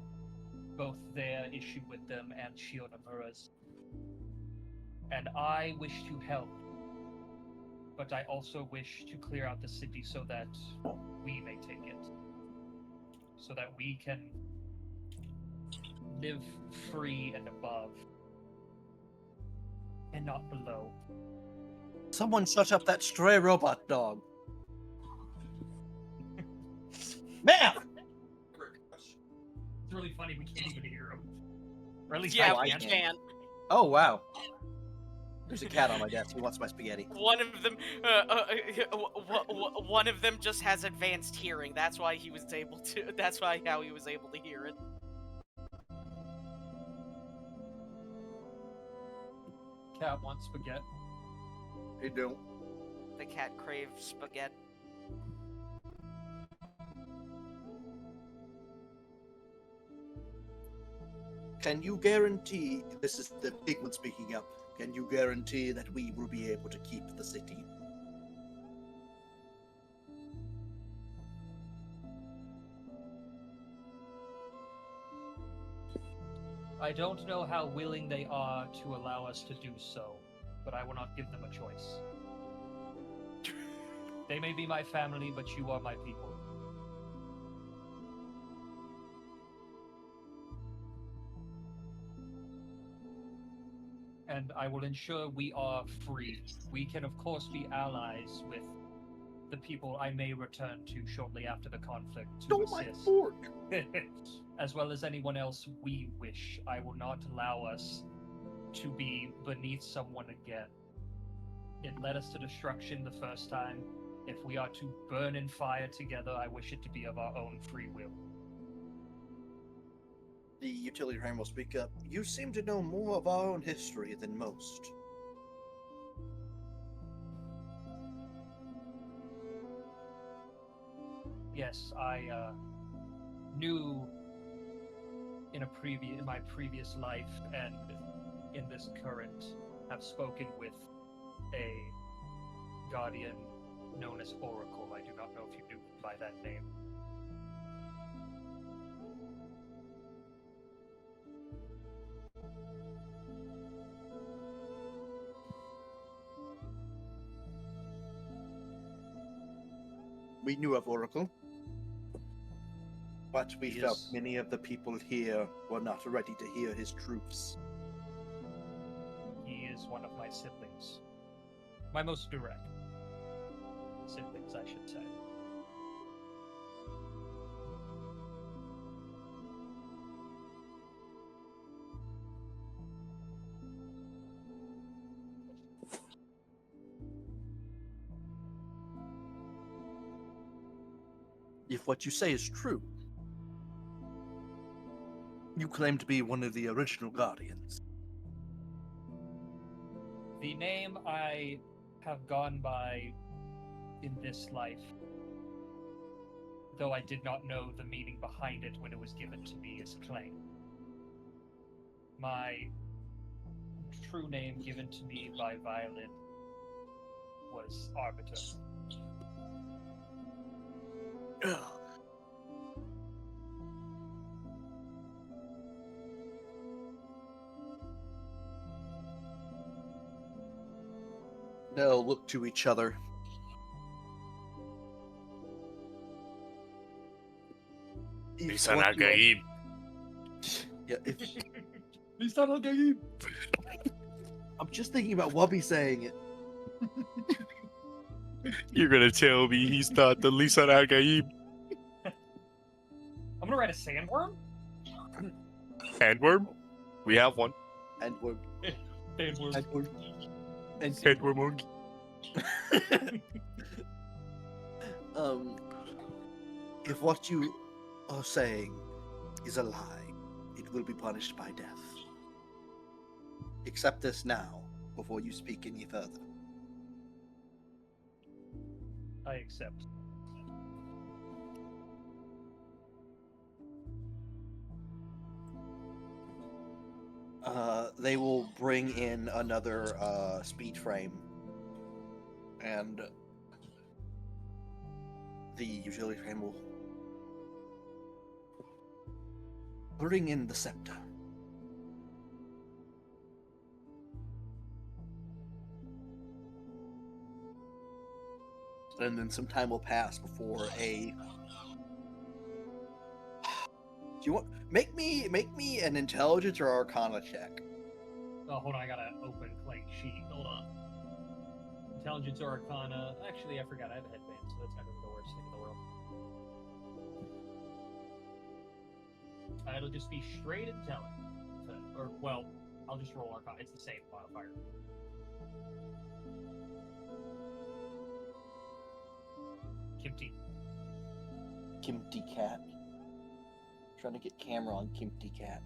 both their issue with them and Shionamura's. And I wish to help, but I also wish to clear out the city so that we may take it. So that we can live free and above, and not below. Someone shut up that stray robot dog. Man! It's really funny we can't even hear him. Or at least Yeah, I we can't. can. Oh, wow. There's a cat on my desk. He wants my spaghetti. One of them, one of them just has advanced hearing. That's why he was able to. That's why how he was able to hear it. Cat wants spaghetti. Hey, don't. The cat craves spaghetti. Can you guarantee, this is the big one speaking up, can you guarantee that we will be able to keep the city? I don't know how willing they are to allow us to do so, but I will not give them a choice. They may be my family, but you are my people. And I will ensure we are free. We can, of course, be allies with the people I may return to shortly after the conflict to assist. As well as anyone else we wish. I will not allow us to be beneath someone again. It led us to destruction the first time. If we are to burn in fire together, I wish it to be of our own free will. The utility train will speak up. You seem to know more of our own history than most. Yes, I knew in my previous life and in this current have spoken with a guardian known as Oracle. I do not know if you do by that name. We knew of Oracle, but we felt Yes. many of the people here were not ready to hear his truths. He is one of my siblings. My most direct siblings, I should say. If what you say is true, you claim to be one of the original Guardians. The name I have gone by in this life, though I did not know the meaning behind it when it was given to me, is Claim. My true name given to me by Violin was Arbiter. Ugh. They'll look to each other. If what you are- Yeah, if... I'm just thinking about Wubby saying it. You're gonna tell me he's not the Lisan Al-Gaib I'm gonna write a sandworm? handworm? We have one. And we're... Sandworm. And we're... And... Handworm monkey. If what you are saying is a lie, it will be punished by death. Accept this now, before you speak any further. I accept. They will bring in another speed frame, and the utility frame will bring in the scepter. And then some time will pass before a you want make me an intelligence or arcana check? Oh, hold on, I gotta open Clank's sheet. Hold on. Intelligence or Arcana. Actually, I forgot I have a headband, so that's not gonna be the worst thing in the world. It'll just be straight intelligence. Or, well, I'll just roll Arcana. It's the same modifier. Kimpty cat. Trying to get camera on Kimpty cat.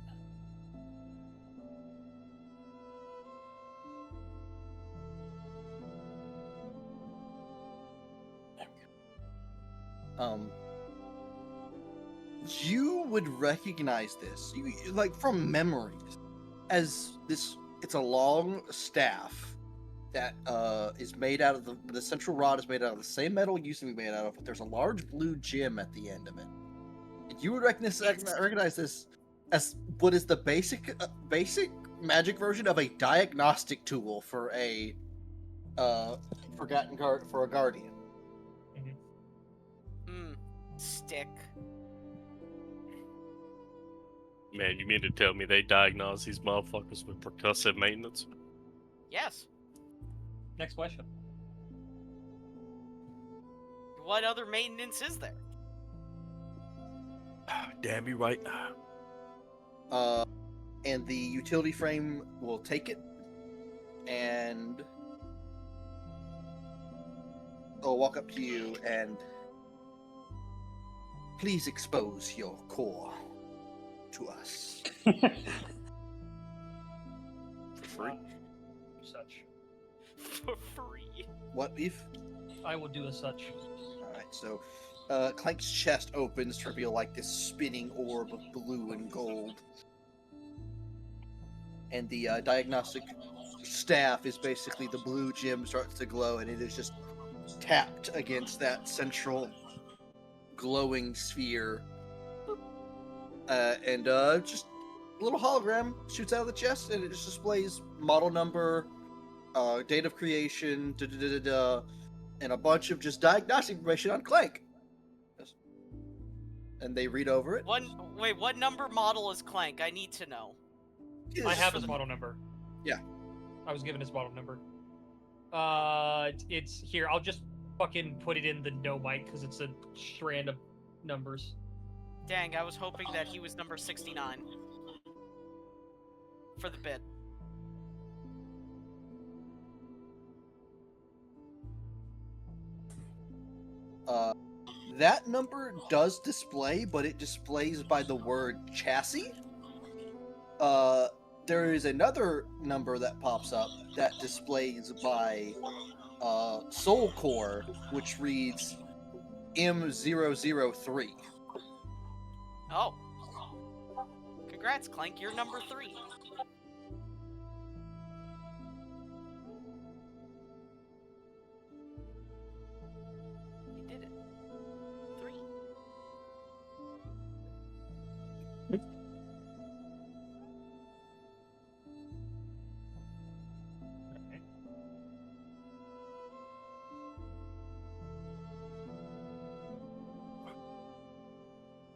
You would recognize this, like from memories, as this. It's a long staff that is made out of the central rod is made out of the same metal it used to be made out of, but there's a large blue gem at the end of it. And you would recognize this as what is the basic magic version of a diagnostic tool for a for a guardian. Stick. Man, you mean to tell me they diagnose these motherfuckers with percussive maintenance? Yes. Next question. What other maintenance is there? Damn you right. And the utility frame will take it, and I'll walk up to you and please expose your core to us. For free? Such. For free. What, Beef? I will do as such. Alright, so Clank's chest opens to reveal like this spinning orb of blue and gold. And the diagnostic staff is basically the blue gem starts to glow, and it is just tapped against that central glowing sphere. And just a little hologram shoots out of the chest, and it just displays model number, date of creation, and a bunch of just diagnostic information on Clank. And they read over it. Wait, what number model is Clank? I need to know. I have his model number. Yeah. I was given his model number. It's here. I'll just fucking put it in the no mic because it's a strand of numbers. Dang, I was hoping that he was number 69. For the bit. That number does display, but it displays by the word chassis. There is another number that pops up that displays by Soul Core, which reads M003. Oh. Congrats, Clank, you're number 3. You did it. 3. Okay.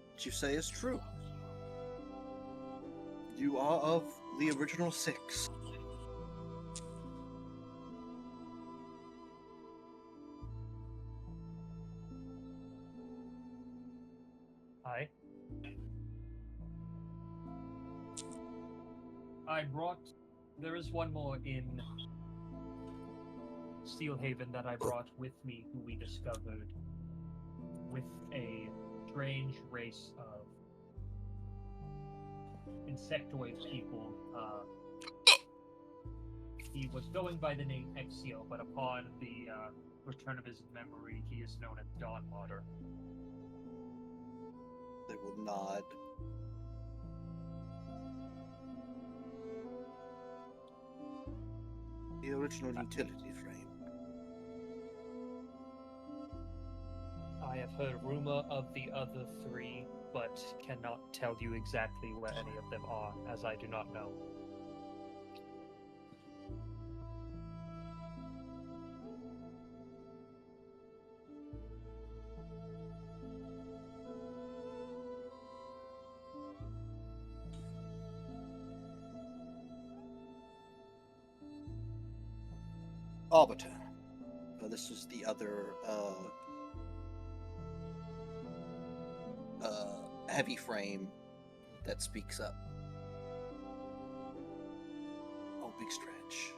What you say is true. You are of the original 6. Hi. I brought. There is one more in Steelhaven that I brought with me, who we discovered with a strange race of insectoid people. He was going by the name Exio, but upon the return of his memory, he is known as Dawn Martyr. They will nod. The original utility frame. I have heard rumor of the other 3, but cannot tell you exactly where any of them are, as I do not know. Arbiter. This was the other heavy frame that speaks up. Oh, big stretch.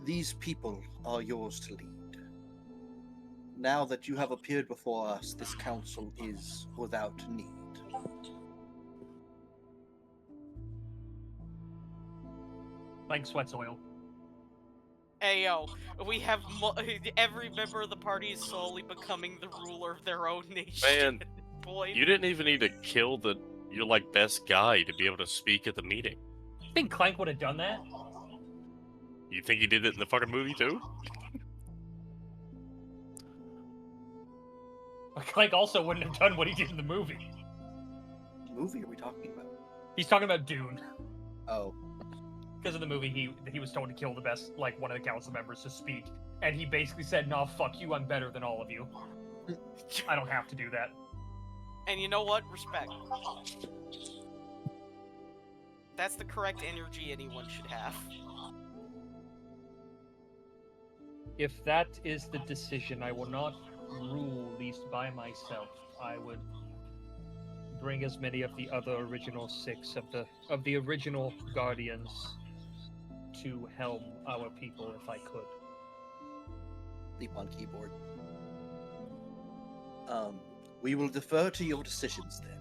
These people are yours to lead. Now that you have appeared before us, this council is without need. Like sweats oil. Hey yo, we have every member of the party is slowly becoming the ruler of their own nation. Man, at this point. You didn't even need to kill your like best guy to be able to speak at the meeting. I think Clank would have done that. You think he did it in the fucking movie too? Clank also wouldn't have done what he did in the movie. What movie are we talking about? He's talking about Dune. Oh. Because in the movie, he was told to kill the best, like, one of the council members to speak. And he basically said, "Nah, fuck you, I'm better than all of you. I don't have to do that." And you know what? Respect. That's the correct energy anyone should have. If that is the decision, I will not rule least by myself. I would bring as many of the other original 6 of the original Guardians to helm our people if I could. Leap on keyboard. We will defer to your decisions then.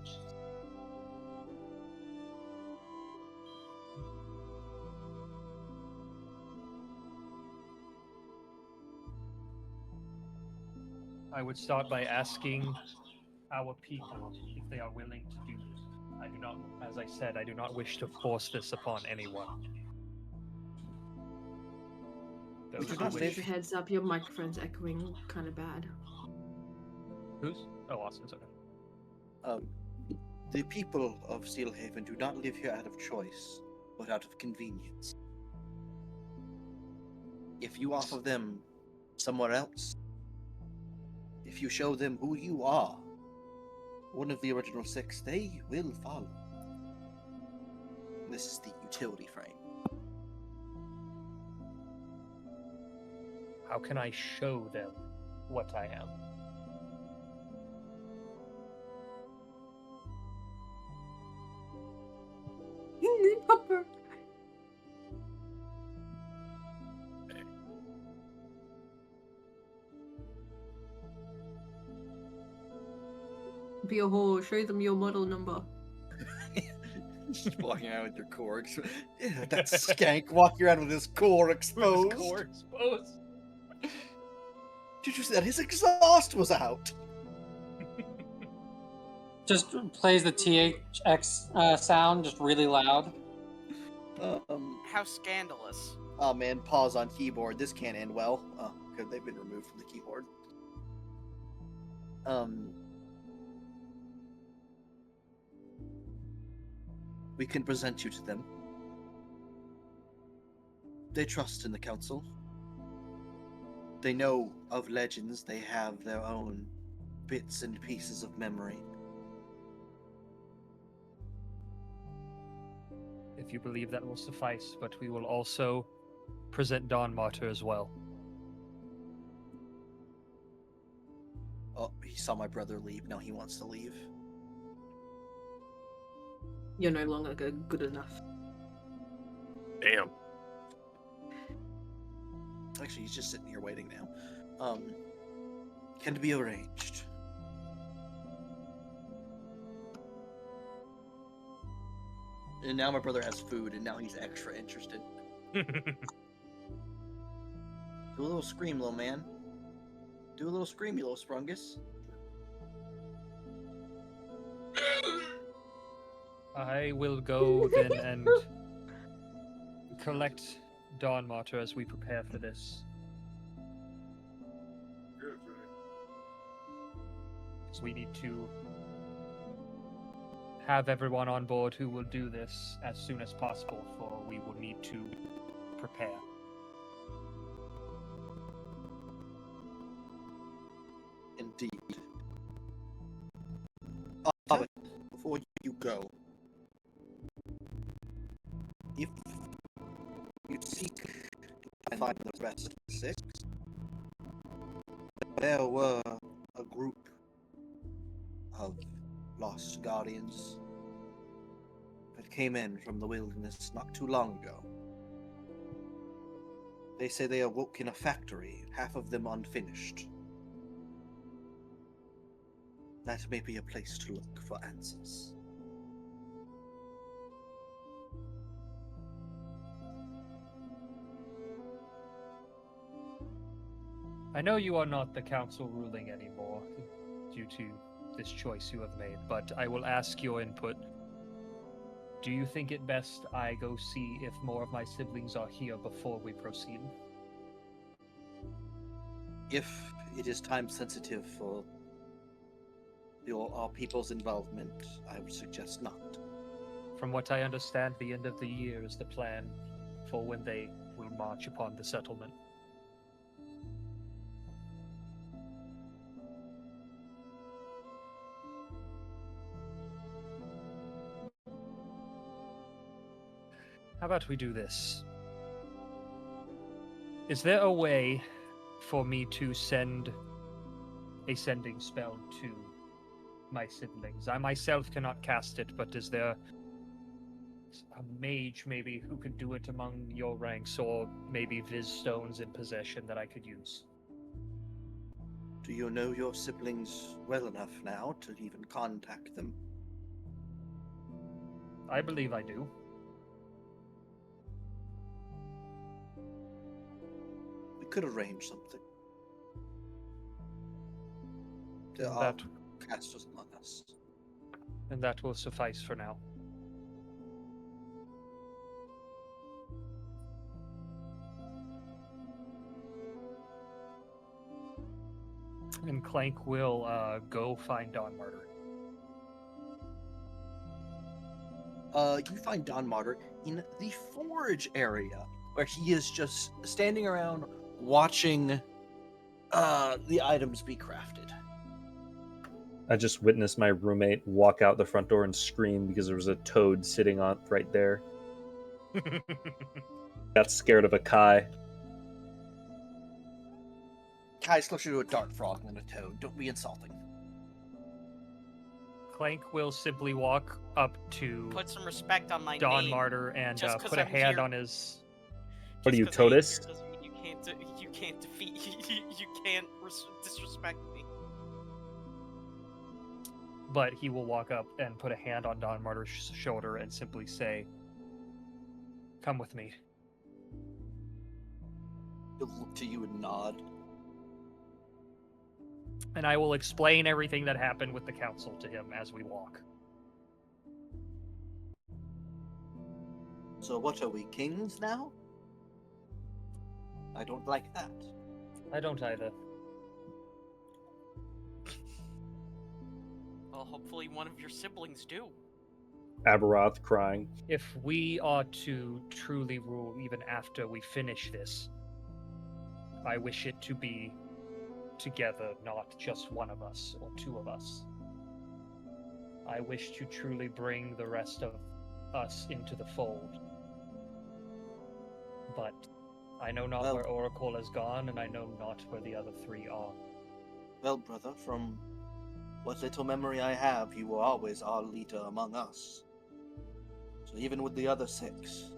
I would start by asking our people if they are willing to do this. I do not, as I said, I do not wish to force this upon anyone. Those do who not wish- live- Just a heads up, your microphone's echoing kind of bad. Who's? Oh, Austin's okay. The people of Steelhaven do not live here out of choice, but out of convenience. If you offer them somewhere else, if you show them who you are, one of the original 6, they will follow. This is the utility frame. How can I show them what I am? Papa. Be a whore, show them your model number. Just walking around with your core yeah, that skank walking around with his core exposed. His core exposed. Did you see that? His exhaust was out. Just plays the THX sound just really loud. How scandalous. Oh man, pause on keyboard. This can't end well. Oh, because they've been removed from the keyboard. We can present you to them. They trust in the council. They know of legends. They have their own bits and pieces of memory. If you believe that will suffice, but we will also present Dawn Martyr as well. Oh, he saw my brother leave. Now he wants to leave. You're no longer good enough. Damn. Actually, he's just sitting here waiting now. Can be arranged. And now my brother has food, and now he's extra interested. Do a little scream, little man. Do a little scream, you little sprungus. I will go then and collect Dawn Martyr as we prepare for this. So we need to have everyone on board who will do this as soon as possible, for we will need to prepare. Indeed. But before you go, seek to find the rest of the 6. There were a group of lost guardians that came in from the wilderness not too long ago. They say they awoke in a factory, half of them unfinished. That may be a place to look for answers. I know you are not the council ruling anymore due to this choice you have made, but I will ask your input. Do you think it best I go see if more of my siblings are here before we proceed? If it is time sensitive for our people's involvement, I would suggest not. From what I understand, the end of the year is the plan for when they will march upon the settlement. How about we do this? Is there a way for me to send a sending spell to my siblings? I myself cannot cast it, but is there a mage maybe who could do it among your ranks, or maybe Viz stones in possession that I could use? Do you know your siblings well enough now to even contact them? I believe I do. We could arrange something. There And are that, casters among us. and that will suffice for now. And Clank will go find Dawn Martyr. You find Don Martyr in the forge area, where he is just standing around watching the items be crafted. I just witnessed my roommate walk out the front door and scream because there was a toad sitting on right there. Got scared of a Kai. Kai's closer to a dart frog than a toad. Don't be insulting. Clank will simply walk up to Put some respect on my Dawn name. Martyr and just 'cause put a I'm hand here. on his. What are you, Just 'cause I ain't here Totus? doesn't mean you can't defeat. You can't disrespect me. But he will walk up and put a hand on Dawn Martyr's shoulder and simply say, "Come with me." He'll look to you and nod. And I will explain everything that happened with the council to him as we walk. So what are we, kings now? I don't like that. I don't either. Well, hopefully one of your siblings do. Aberoth crying. If we are to truly rule even after we finish this, I wish it to be together, not just one of us or two of us. I wish to truly bring the rest of us into the fold. But I know not Well- where Oracle has gone, and I know not where the other three are. Well, brother, from what little memory I have, you were always our leader among us. So even with the other 6,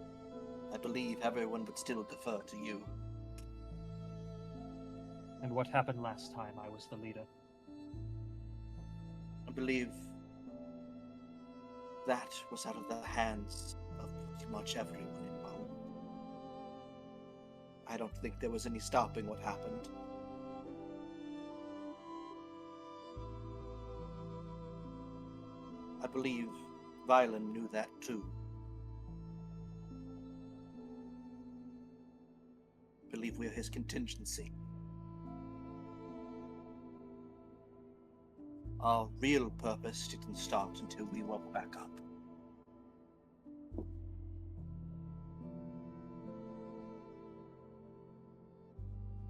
I believe everyone would still defer to you. And what happened last time I was the leader? I believe that was out of the hands of pretty much everyone involved. I don't think there was any stopping what happened. I believe Violen knew that too. I believe we're his contingency. Our real purpose didn't start until we woke back up.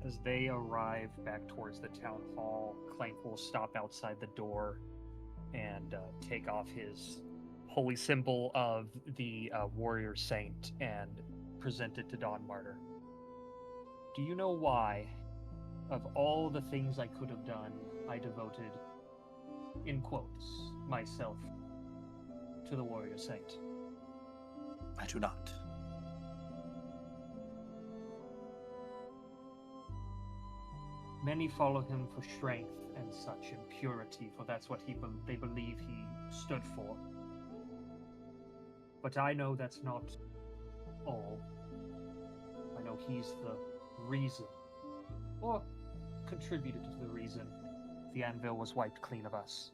As they arrive back towards the town hall, Clank will stop outside the door and take off his holy symbol of the warrior saint and presented to Don Martyr. Do you know why, of all the things I could have done, I devoted, in quotes, myself to the warrior saint? I do not. Many follow him for strength and such, and purity, for that's what they believe he stood for. But I know that's not all. I know he's the reason, or contributed to the reason, the anvil was wiped clean of us.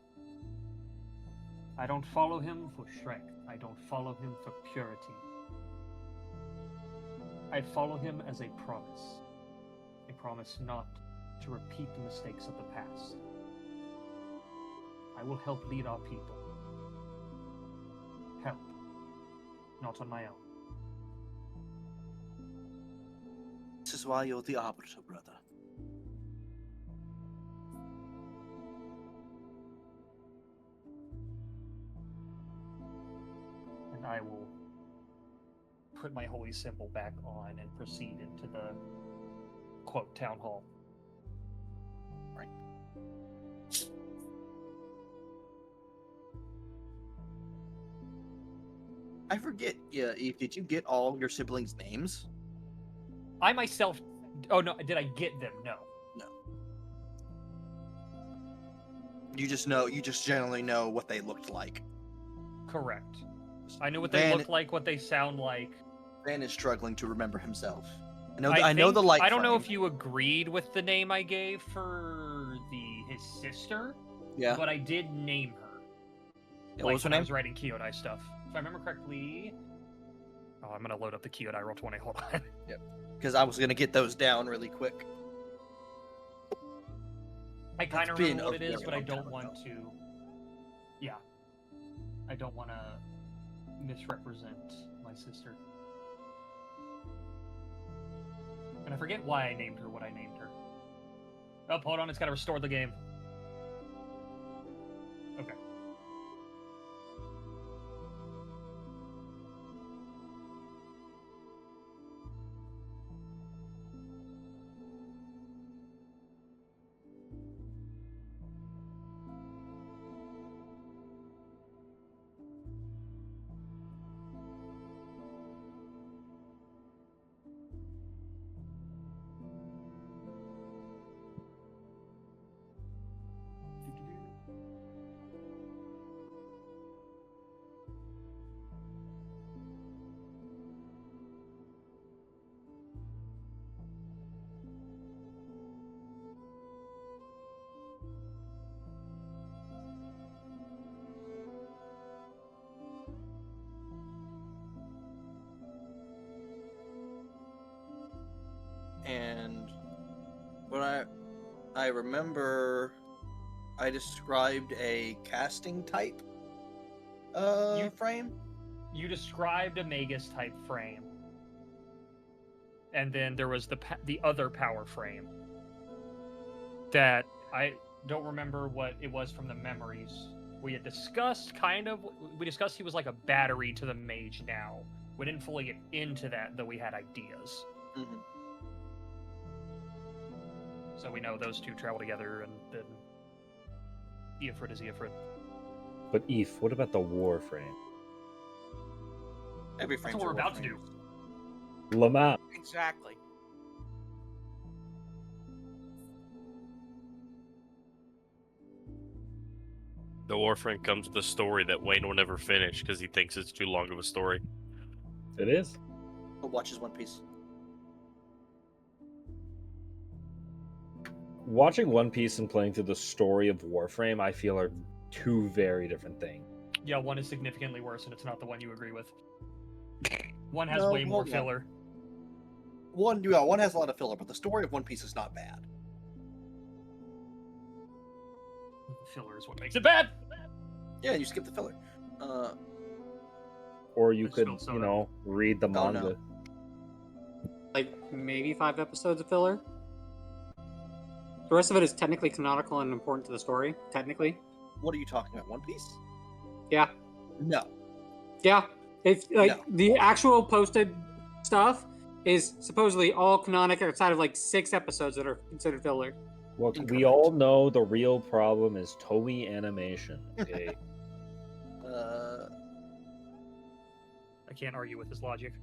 I don't follow him for strength. I don't follow him for purity. I follow him as a promise not to repeat the mistakes of the past. I will help lead our people. Help, not on my own. This is why you're the arbiter, brother. And I will put my holy symbol back on and proceed into the, quote, town hall. Right. I forget, yeah, Eve, did you get all your siblings' names? I myself... Oh, no, did I get them? No. You just generally know what they looked like. Correct. I knew what they look like, what they sound like. Van is struggling to remember himself. I know the light. I don't know frame. if you agreed with the name I gave for his sister. Yeah. But I did name her. Yeah, what was her when I name? was writing Kyodai stuff. If I remember correctly. Oh, I'm gonna load up the Kyodai Roll20. Hold on. Yep. Because I was gonna get those down really quick. I kind of It's been remember what a it is, very but I long don't time want ago. to. Yeah. I don't want to misrepresent my sister. And I forget why I named her what I named her. Oh, hold on, it's got to restore the game. Okay. And when I remember, I described a casting type frame. You described a Magus type frame. And then there was the other power frame. That I don't remember what it was from the memories. We had discussed we discussed he was like a battery to the mage now. We didn't fully get into that, though we had ideas. Mm-hmm. So we know those two travel together, and then Eofrid is Eofrid. But Eve, what about the war frame? Every That's frame's what we're a war about to frame. do. Lamont. Exactly. The Warframe comes with a story that Wayne will never finish because he thinks it's too long of a story. It is. Who watches One Piece? Watching One Piece and playing through the story of Warframe, I feel, are two very different things. Yeah, one is significantly worse, and it's not the one you agree with. One has No, way more hold on. filler. One has a lot of filler, but the story of One Piece is not bad. Filler is what makes it bad. Yeah, you skip the filler. Or you I could, spilled soda. read the no. manga. Like maybe 5 episodes of filler. The rest of it is technically canonical and important to the story. Technically, What are you talking about? One Piece? yeah, No. yeah. If like No. the actual posted stuff is supposedly all canonic outside of like 6 episodes that are considered filler. Look, we Incorrect. all know the real problem is Toei animation. Okay. I can't argue with his logic.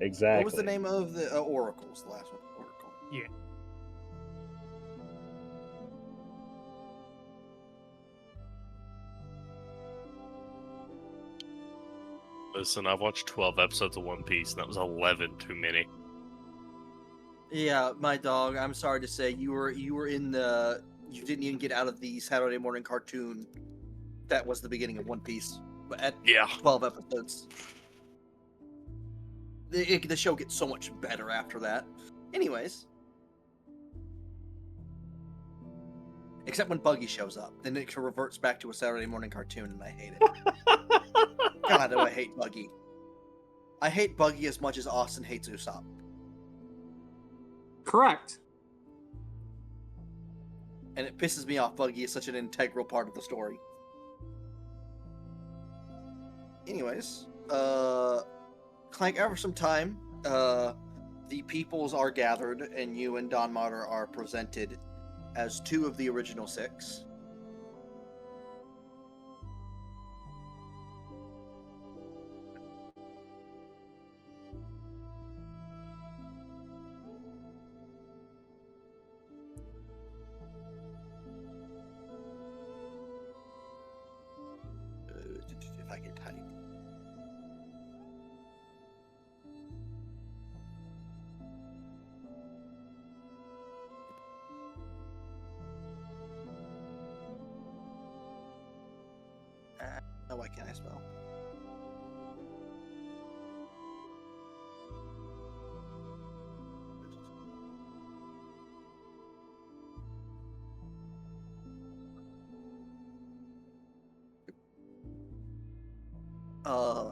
Exactly. What was the name of the Oracles? The last one, Oracle. Yeah. Listen, I've watched 12 episodes of One Piece, and that was 11 too many. Yeah, my dog. I'm sorry to say, you were in the. You didn't even get out of the Saturday morning cartoon. That was the beginning of One Piece, but at Yeah. 12 episodes. The show gets so much better after that. Anyways. Except when Buggy shows up. Then it reverts back to a Saturday morning cartoon, and I hate it. God, do I hate Buggy. I hate Buggy as much as Austin hates Usopp. Correct. And it pisses me off. Buggy is such an integral part of the story. Anyways, Clank, after some time, the peoples are gathered, and you and Don Martyr are presented as 2 of the original 6. If I can type. Why can't I spell?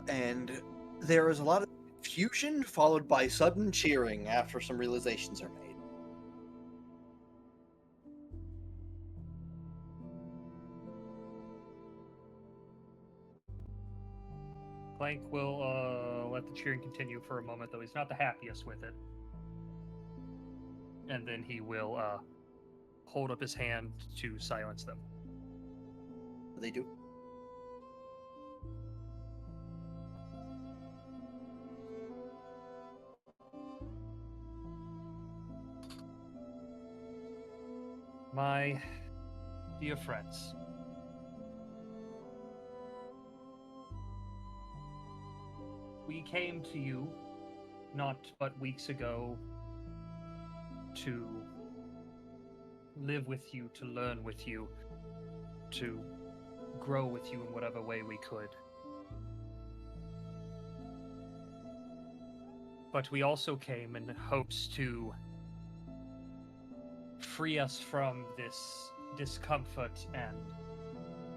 And there is a lot of confusion followed by sudden cheering after some realizations are made. Clank will let the cheering continue for a moment, though he's not the happiest with it. And then he will hold up his hand to silence them. They do. My dear friends, we came to you not but weeks ago to live with you, to learn with you, to grow with you in whatever way we could. But we also came in hopes to free us from this discomfort and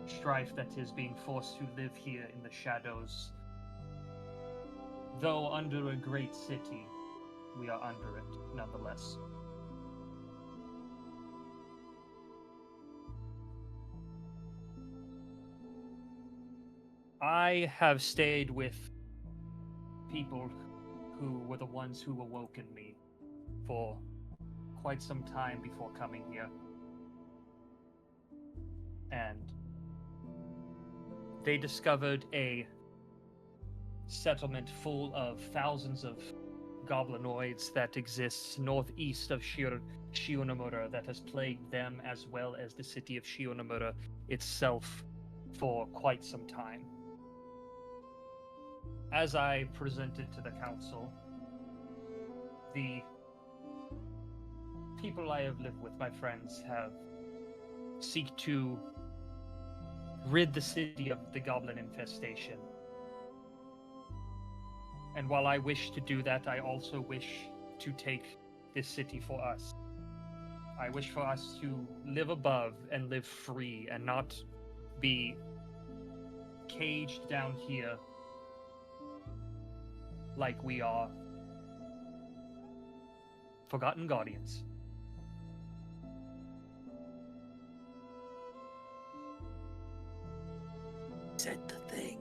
strife that is being forced to live here in the shadows. Though under a great city, we are under it nonetheless. I have stayed with people who were the ones who awoken me for quite some time before coming here. And they discovered a settlement full of thousands of goblinoids that exists northeast of Shionomura that has plagued them as well as the city of Shionomura itself for quite some time. As I presented to the council, the people I have lived with, my friends, have seek to rid the city of the goblin infestation. And while I wish to do that, I also wish to take this city for us. I wish for us to live above and live free and not be caged down here like we are forgotten guardians. Said the thing.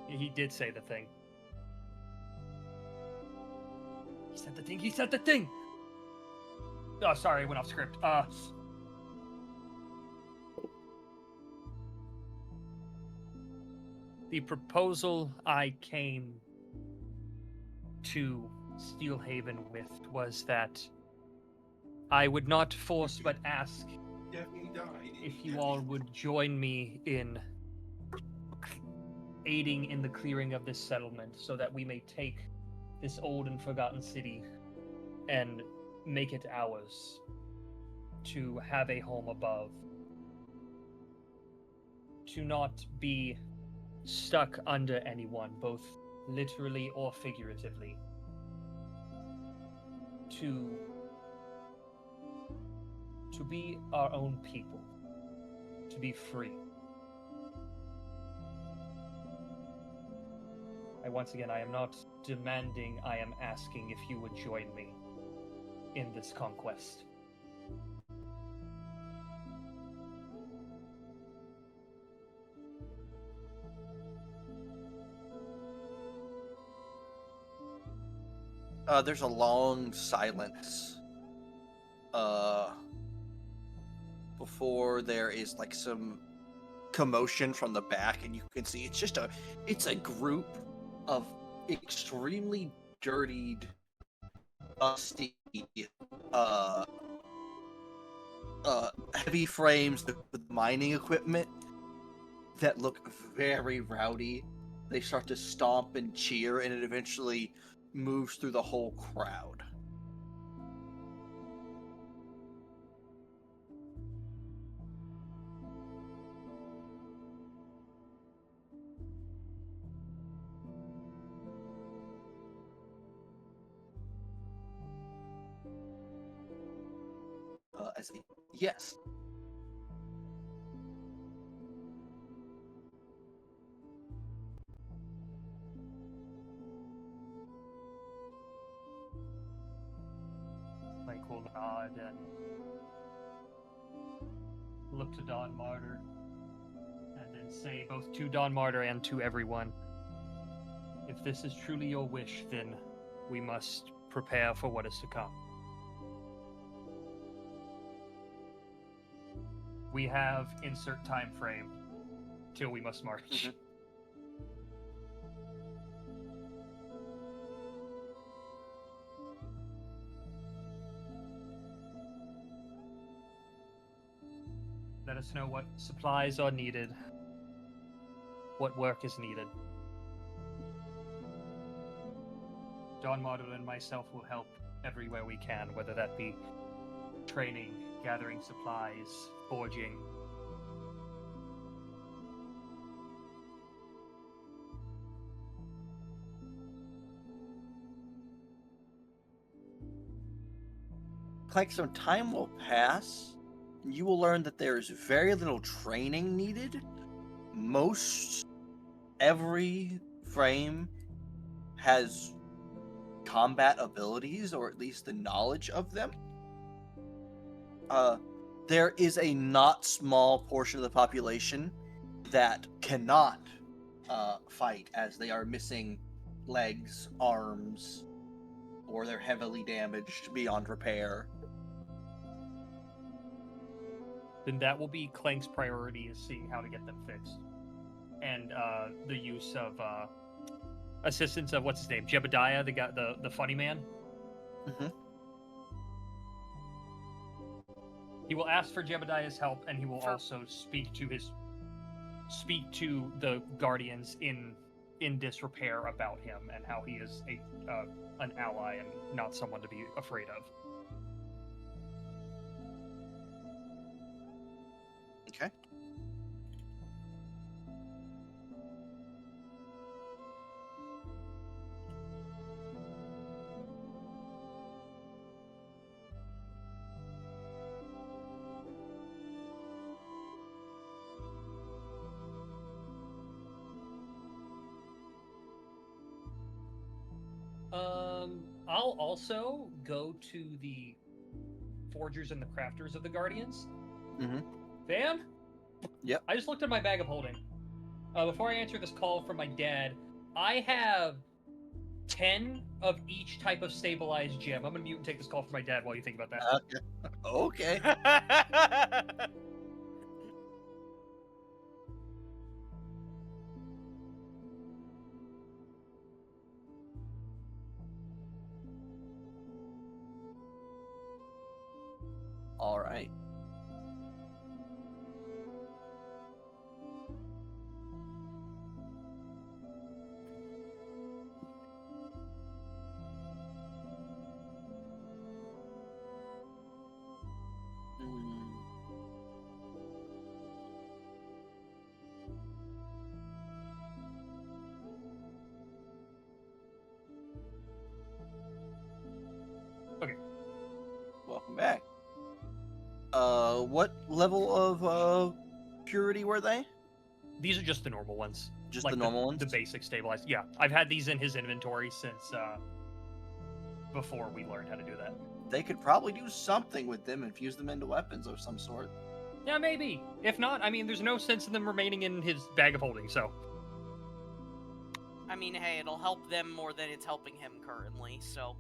He did say the thing. He said the thing. He said the thing. Oh, sorry, I went off script. The proposal I came to Steelhaven with was that I would not force but ask if you all would join me in aiding in the clearing of this settlement so that we may take this old and forgotten city and make it ours to have a home above, to not be stuck under anyone, both literally or figuratively, to be our own people, to be free. Once again, I am not demanding, I am asking if you would join me in this conquest. There's a long silence. Before there is like some commotion from the back, and you can see it's a group of extremely dirtied, dusty, heavy frames with mining equipment that look very rowdy. They start to stomp and cheer, and it eventually moves through the whole crowd. Yes. Mike will nod and look to Don Martyr, and then say both to Don Martyr and to everyone, if this is truly your wish, then we must prepare for what is to come. We have insert time frame till we must march. Mm-hmm. Let us know what supplies are needed, what work is needed. Don Martyr and myself will help everywhere we can, whether that be training, gathering supplies, forging. Like some time will pass, and you will learn that there is very little training needed. Every frame has combat abilities, or at least the knowledge of them. There is a not small portion of the population that cannot fight, as they are missing legs, arms, or they're heavily damaged beyond repair. Then that will be Clank's priority, is seeing how to get them fixed. And the use of assistance of, what's his name, Jebediah, the guy, the funny man. Mm-hmm. He will ask for Jebediah's help, and he will also speak to the Guardians in disrepair about him and how he is an ally and not someone to be afraid of. Okay. I'll also go to the forgers and the crafters of the Guardians. Mm-hmm. Fam? Yep. I just looked at my bag of holding. Before I answer this call from my dad, I have 10 of each type of stabilized gem. I'm gonna mute and take this call from my dad while you think about that. Okay. All right. Okay. Welcome back. What level of purity were they? These are just the normal ones. Just Like the normal ones? The basic stabilized. Yeah, I've had these in his inventory since before we learned how to do that. They could probably do something with them and fuse them into weapons of some sort. Yeah, maybe. If not, I mean, there's no sense in them remaining in his bag of holding, so. I mean, hey, it'll help them more than it's helping him currently, so.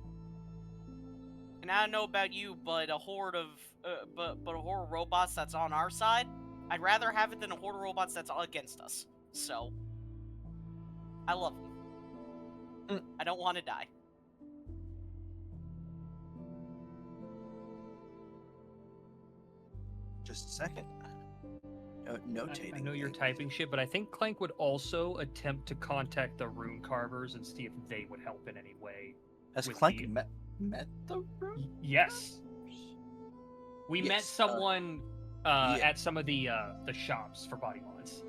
And I don't know about you, but a horde of robots that's on our side, I'd rather have it than a horde of robots that's against us. So, I love them. I don't want to die. Just a second. Notating. I know you're typing shit, but I think Clank would also attempt to contact the rune carvers and see if they would help in any way. Has with Clank the- met the room? Yes. We met Yes, someone yeah. at some of the shops for body mods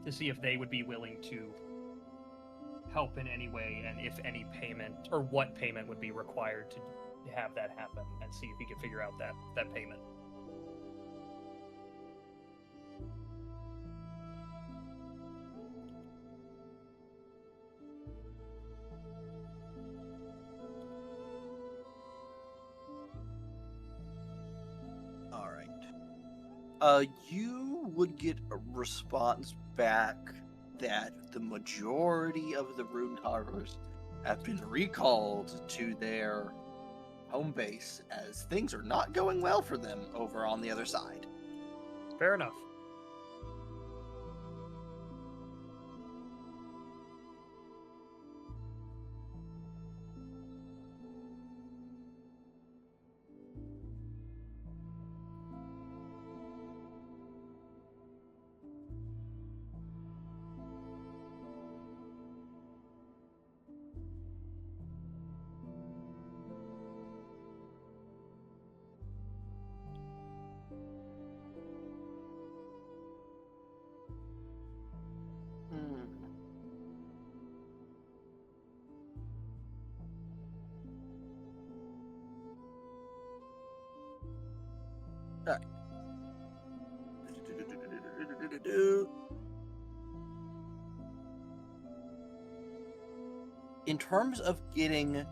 to see if they would be willing to help in any way, and if any payment or what payment would be required to have that happen, and see if he could figure out that payment. All right. You would get a response back that the majority of the rune carvers have been recalled to their home base, as things are not going well for them over on the other side. Fair enough. In terms of getting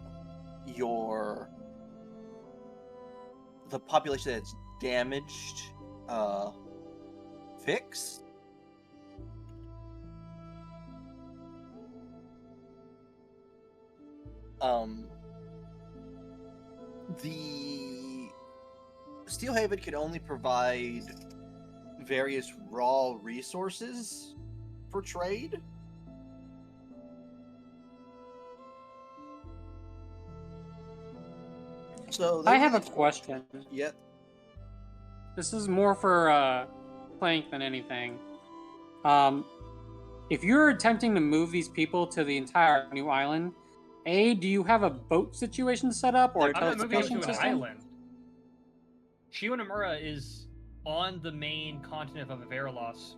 the population that's damaged fixed, the Steelhaven can only provide various raw resources for trade. So I have a question. Yep. This is more for Plank than anything. If you're attempting to move these people to the entire new island, do you have a boat situation set up or a I'm not moving teleportation to an system? island. Shionamura is on the main continent of Avaralos,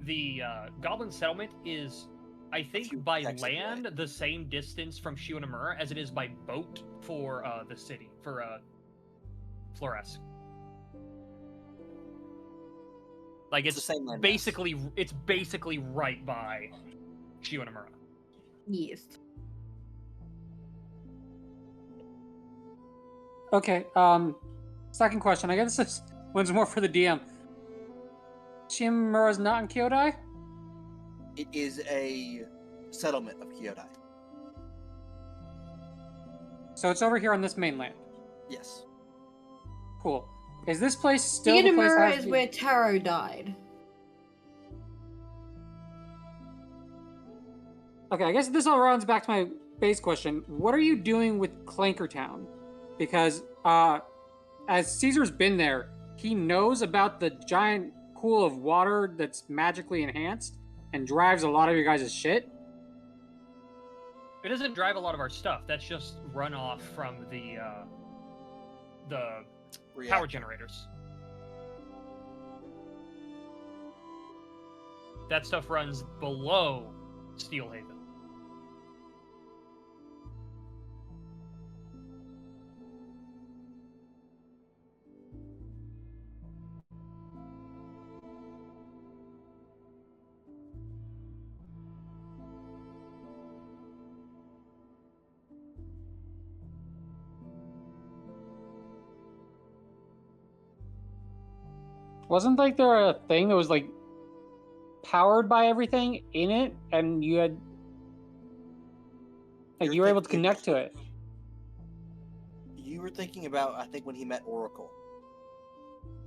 the Goblin settlement is, I think, by texted land the same distance from Shionamura as it is by boat for the city, for Flores. Like It's the same landmass. it's basically right by Shionamura. Yes. Okay. Second question. I guess this one's more for the DM. Shimura is not in Kyodai? It is a settlement of Kyodai. So it's over here on this mainland. Yes. Cool. Is this place still the place Theodemura that is where Taro died. Okay, I guess this all runs back to my base question. What are you doing with Clankertown? Because as Caesar's been there, he knows about the giant pool of water that's magically enhanced and drives a lot of your guys' shit. It doesn't drive a lot of our stuff. That's just runoff from the power Reactor. generators. That stuff runs below Steelhaven. Wasn't like there a thing that was like powered by everything in it, and you had like You're you were able to thinking- connect to it? You were thinking about, I think, when he met Oracle,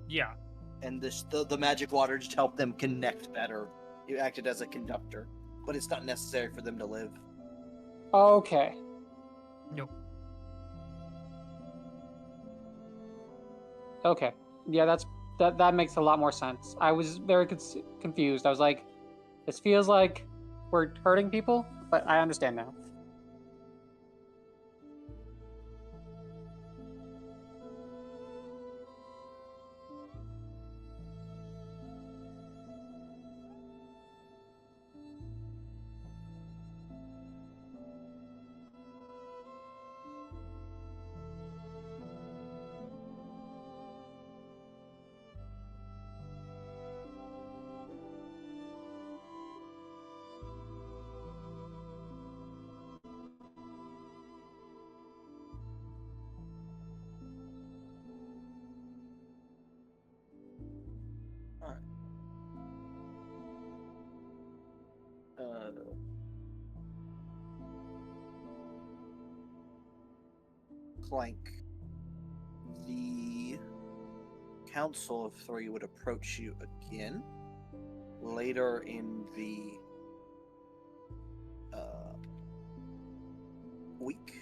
Yeah. and the magic water just helped them connect better. It acted as a conductor, but it's not necessary for them to live. Okay. Nope. Okay. Yeah, that makes a lot more sense. I was very confused. I was like, this feels like we're hurting people, but I understand now. Clank. The Council of Three would approach you again later in the week.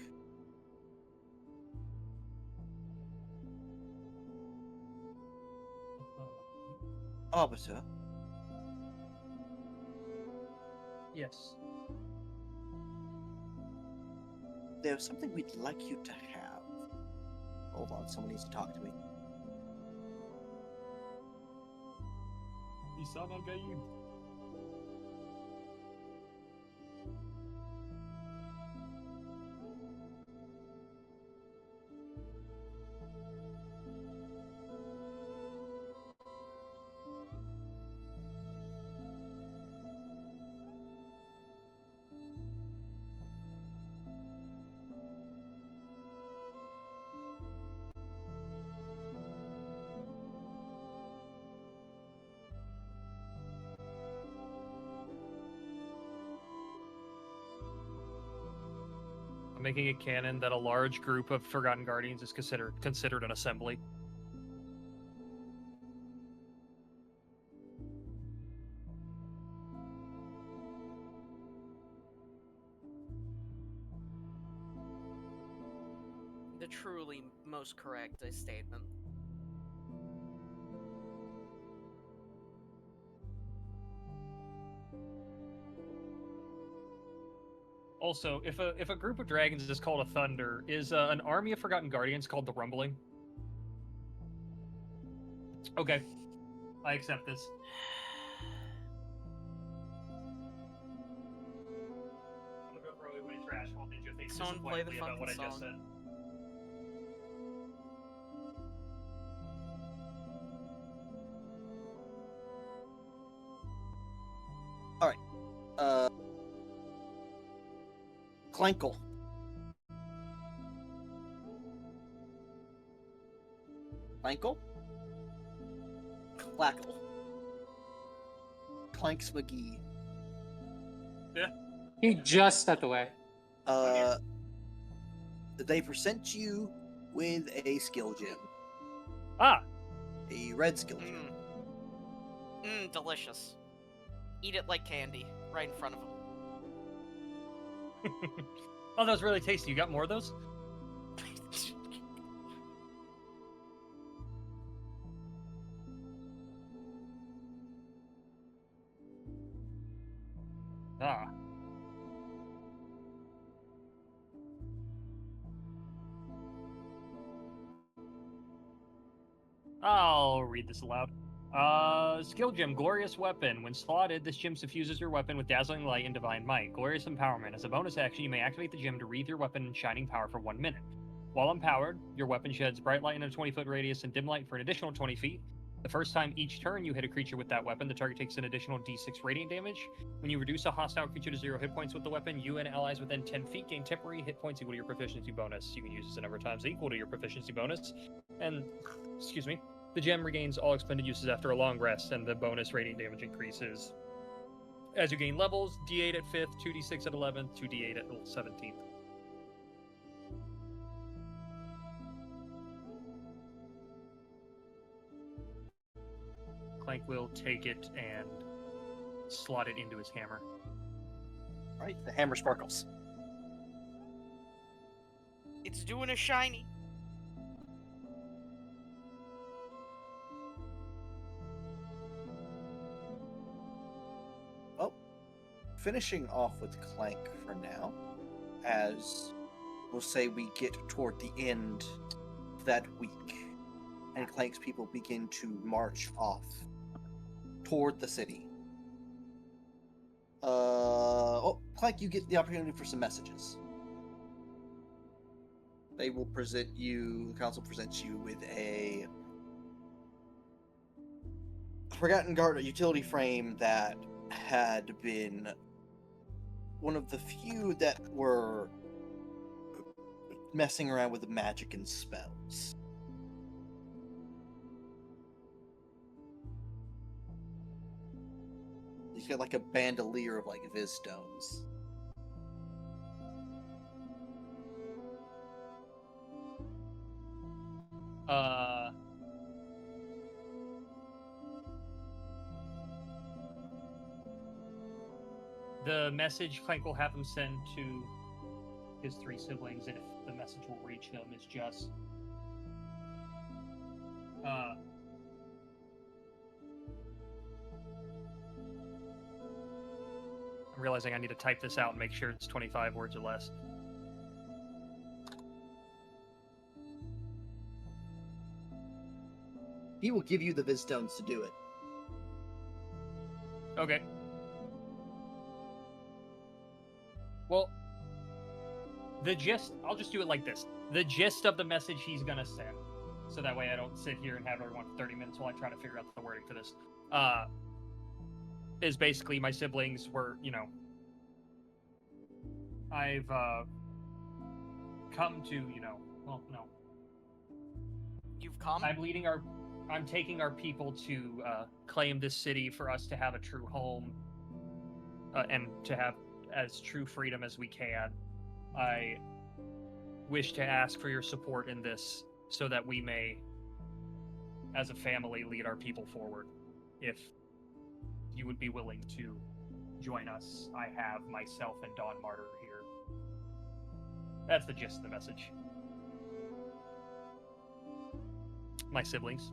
Arbiter, Yes. there's something we'd like you to have. Hold on, someone needs to talk to me. I'm making it canon that a large group of Forgotten Guardians is considered an assembly. The truly most correct statement. Also, if a group of dragons is called a thunder, is an army of Forgotten Guardians called the Rumbling? Okay, I accept this. I'm gonna go throw away my trash while Ninja thinks Someone play the disappointedly about what I fucking just song. said. Clankle. Clankle? Clackle. Clanks McGee. He just stepped away. They present you with a skill gem. Ah, A red skill gem. Delicious. Eat it like candy, right in front of him. Oh, that was really tasty. You got more of those? Ah. I'll read this aloud. Skill gem, Glorious Weapon. When slotted, this gem suffuses your weapon with dazzling light and divine might. Glorious Empowerment. As a bonus action, you may activate the gem to wreathe your weapon in shining power for 1 minute. While empowered, your weapon sheds bright light in a 20-foot radius and dim light for an additional 20 feet. The first time each turn you hit a creature with that weapon, the target takes an additional d6 radiant damage. When you reduce a hostile creature to 0 hit points with the weapon, you and allies within 10 feet gain temporary hit points equal to your proficiency bonus. You can use this a number of times equal to your proficiency bonus. And, excuse me, the gem regains all expended uses after a long rest, and the bonus radiant damage increases as you gain levels, d8 at 5th, 2d6 at 11th, 2d8 at 17th. Clank will take it and slot it into his hammer. Right, the hammer sparkles. It's doing a shiny. Well, finishing off with Clank for now, as we'll say we get toward the end of that week, and Clank's people begin to march off toward the city. Clank, you get the opportunity for some messages. They will present you, the council presents you with a Forgotten Garden utility frame that had been one of the few that were messing around with magic and spells. He's got like a bandolier of like Viz stones. The message Clank will have him send to his 3 siblings, and if the message will reach them, is just I'm realizing I need to type this out and make sure it's 25 words or less. He will give you the Viz stones to do it. Okay. Well, the gist, I'll just do it like this. The gist of the message he's gonna send, so that way I don't sit here and have everyone for 30 minutes while I try to figure out the wording for this, is basically my siblings were, I've, come to, well, no. You've come? I'm taking our people to, claim this city for us to have a true home, and to have as true freedom as we can. I wish to ask for your support in this so that we may, as a family, lead our people forward. If you would be willing to join us, I have myself and Dawn Martyr here. That's the gist of the message. My siblings.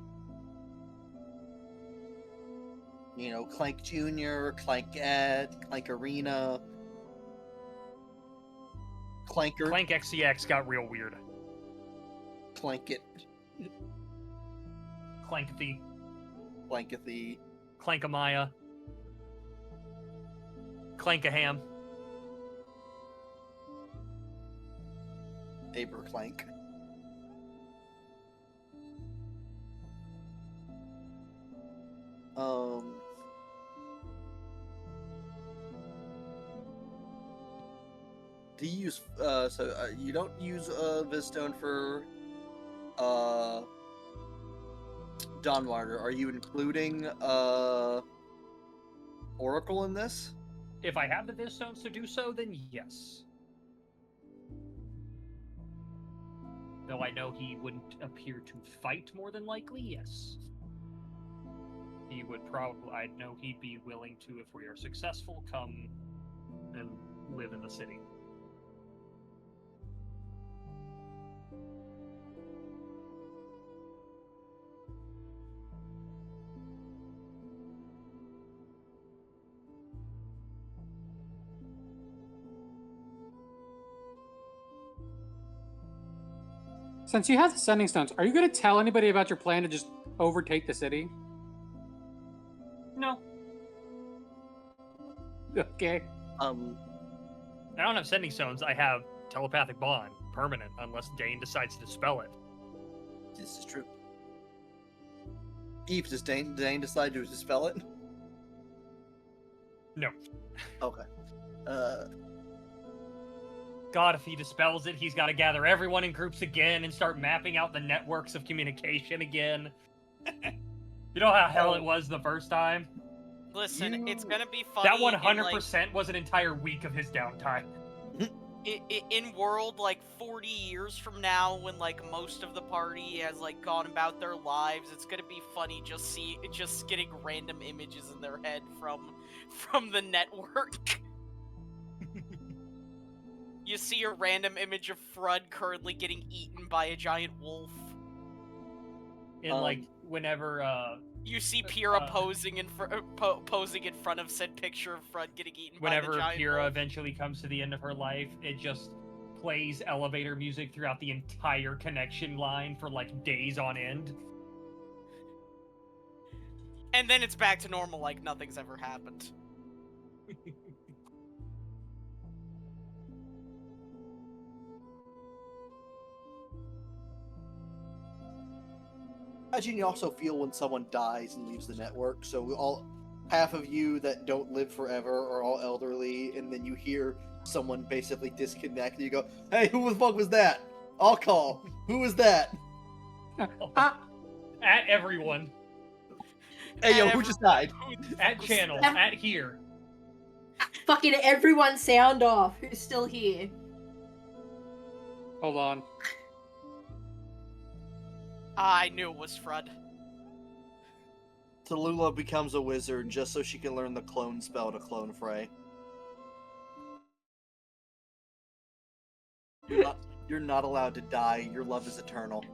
Clank Jr., Clank Ed, Clank Arena, Clanker. Clank XCX got real weird. Clanket. Clankathy. Clankathy. Clankamaya. Clankaham. Aberclank. Do you use you don't use Vistone for Dawn Martyr? Are you including Oracle in this? If I have the Viz stones to do so, then yes. Though I know he wouldn't appear to fight more than likely, yes. He would probably, I know he'd be willing to, if we are successful, come and live in the city. Since you have the sending stones, are you going to tell anybody about your plan to just overtake the city? No. Okay. I don't have sending stones. I have telepathic bond, permanent, unless Dane decides to dispel it. This is true. Eve, does Dane decide to dispel it? No. Okay. God, if he dispels it, he's got to gather everyone in groups again and start mapping out the networks of communication again. You know how hell it was the first time? Listen, it's gonna be funny. That 100% was an entire week of his downtime. In world, like, 40 years from now, when, like, most of the party has, like, gone about their lives, it's gonna be funny just getting random images in their head from the network. You see a random image of Frud currently getting eaten by a giant wolf. And, like, whenever, You see Pyrrha posing in front of said picture of Frud getting eaten by the whenever giant Pyrrha wolf. eventually comes to the end of her life, it just plays elevator music throughout the entire connection line for, like, days on end. And then it's back to normal, like nothing's ever happened. Imagine you also feel when someone dies and leaves the network. So half of you that don't live forever are all elderly, and then you hear someone basically disconnect, and you go, "Hey, who the fuck was that? I'll call. Who was that? At everyone. Hey, yo, who just died?" At channel. At here. Fucking everyone sound off. Who's still here? Hold on. I knew it was Frud. Tallulah becomes a wizard just so she can learn the clone spell to clone Frey. You're not allowed to die. Your love is eternal.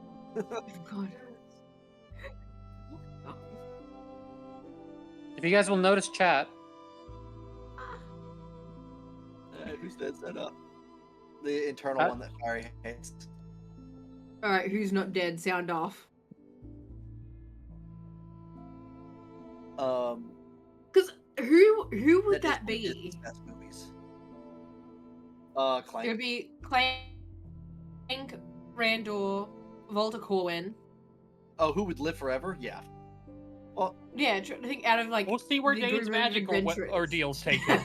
God. If you guys will notice chat, Who's dead set up? The internal one that Fiery hates. Alright, who's not dead? Sound off. Because who would that be? Best movies. Clank. It would be Clank, Randor, Volta Corwin. Oh, who would live forever? Yeah. Well, Yeah, I think out of like. We'll see where the Dane's group of magic adventurers. ordeals take him.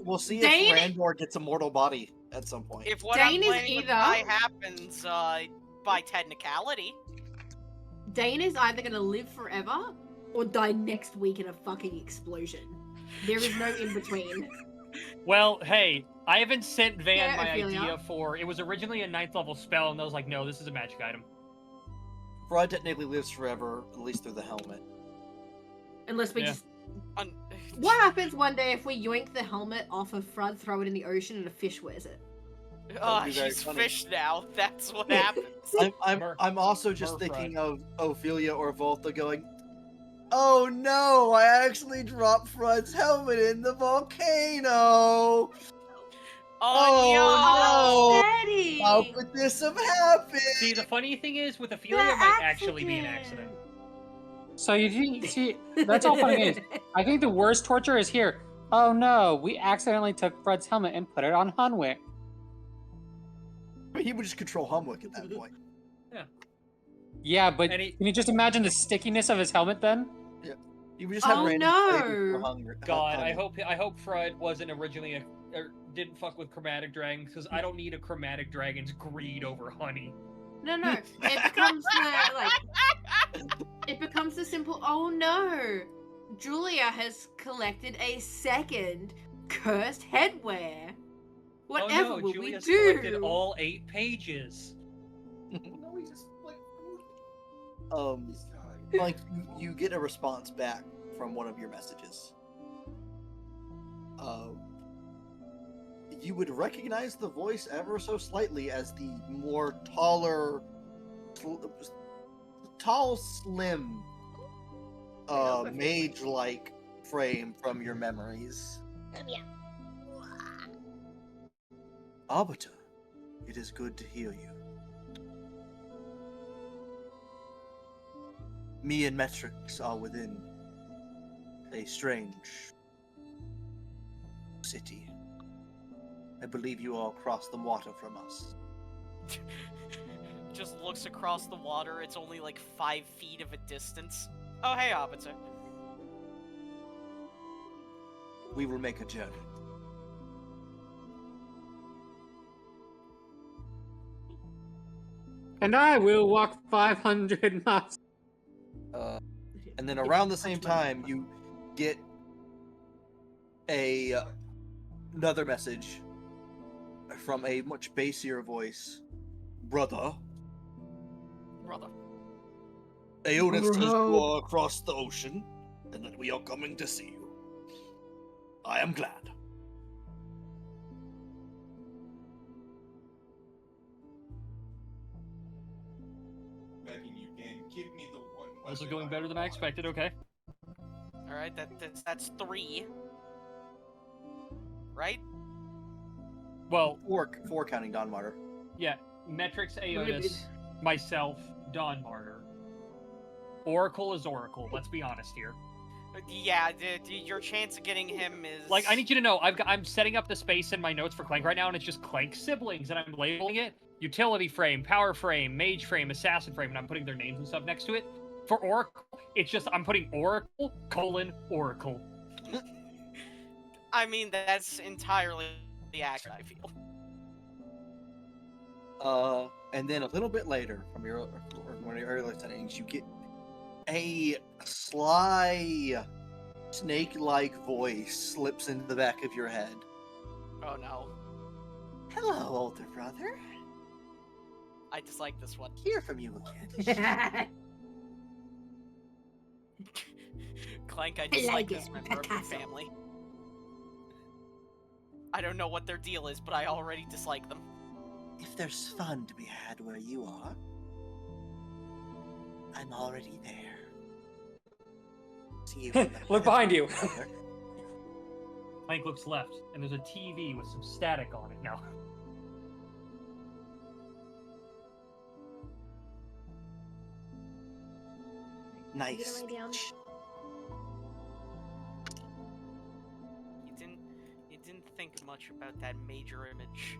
we'll see Dane- if Randor gets a mortal body at some point. If what Dane I'm is planning with either- die happens, by technicality. Dane is either gonna live forever or die next week in a fucking explosion. There is no in between. Well, hey, I haven't sent Van Yeah, my Ophelia. idea for... It was originally a 9th level spell, and I was like, no, this is a magic item. Frod technically lives forever, at least through the helmet. Unless we Yeah. just. What happens one day if we yoink the helmet off of Frud, throw it in the ocean, and a fish wears it? That'd be very She's funny. fish now. That's what happens. I'm also just Mer thinking of Ophelia or Volta going, "Oh no, I actually dropped Frod's helmet in the volcano! Oh, Steady! How could this have happened?" See, the funny thing is, with Ophelia, it might actually be an accident. so you see, that's all funny is. I think the worst torture is here. Oh no, we accidentally took Fred's helmet and put it on Hunwick. He would just control Humwick at that point. Yeah, but And he- can you just imagine the stickiness of his helmet then? He would just have Oh, random no. flavors for hunger. God, Humwick. I hope Fred wasn't originally didn't fuck with chromatic dragons, because I don't need a chromatic dragon's greed over honey. No, it becomes the like. It becomes the simple. Oh no, Julia has collected a second cursed headwear. Whatever oh no, will Julia's we do? collected all 8 pages. No, he just like. This guy. Like you get a response back from one of your messages. You would recognize the voice ever so slightly as the more tall, slim, mage-like frame from your memories. Arbiter, it is good to hear you. Me and Metrix are within a strange city. I believe you are across the water from us. Just looks across the water. It's only like 5 feet of a distance. Oh, hey, Arbiter. We will make a journey. And I will walk 500 miles. And then around the same time, you get another message from a much bassier voice. Brother. Aeolus says you are across the ocean, and that we are coming to see you. I am glad. Begging you can give me the one. Also going better than I expected, okay. Alright, that's 3. Right? Well, Four counting Don Martyr. yeah, Metrix, Aeolus, myself, Dawn Martyr. Oracle is Oracle, let's be honest here. Yeah, your chance of getting him is... Like, I need you to know, I'm setting up the space in my notes for Clank right now, and it's just Clank siblings, and I'm labeling it Utility Frame, Power Frame, Mage Frame, Assassin Frame, and I'm putting their names and stuff next to it. For Oracle, it's just, I'm putting Oracle, Oracle. I mean, that's entirely the accurate, I feel. And then a little bit later, from one of your earlier settings, you get a sly, snake-like voice slips into the back of your head. Oh no. Hello, older brother. I dislike this one. Hear from you again. Clank, I dislike like this it, member of your Picasso. family. I don't know what their deal is, but I already dislike them. If there's fun to be had where you are, I'm already there. See you. Look behind you. Clank looks left, and there's a TV with some static on it now. Nice. You didn't think much about that major image.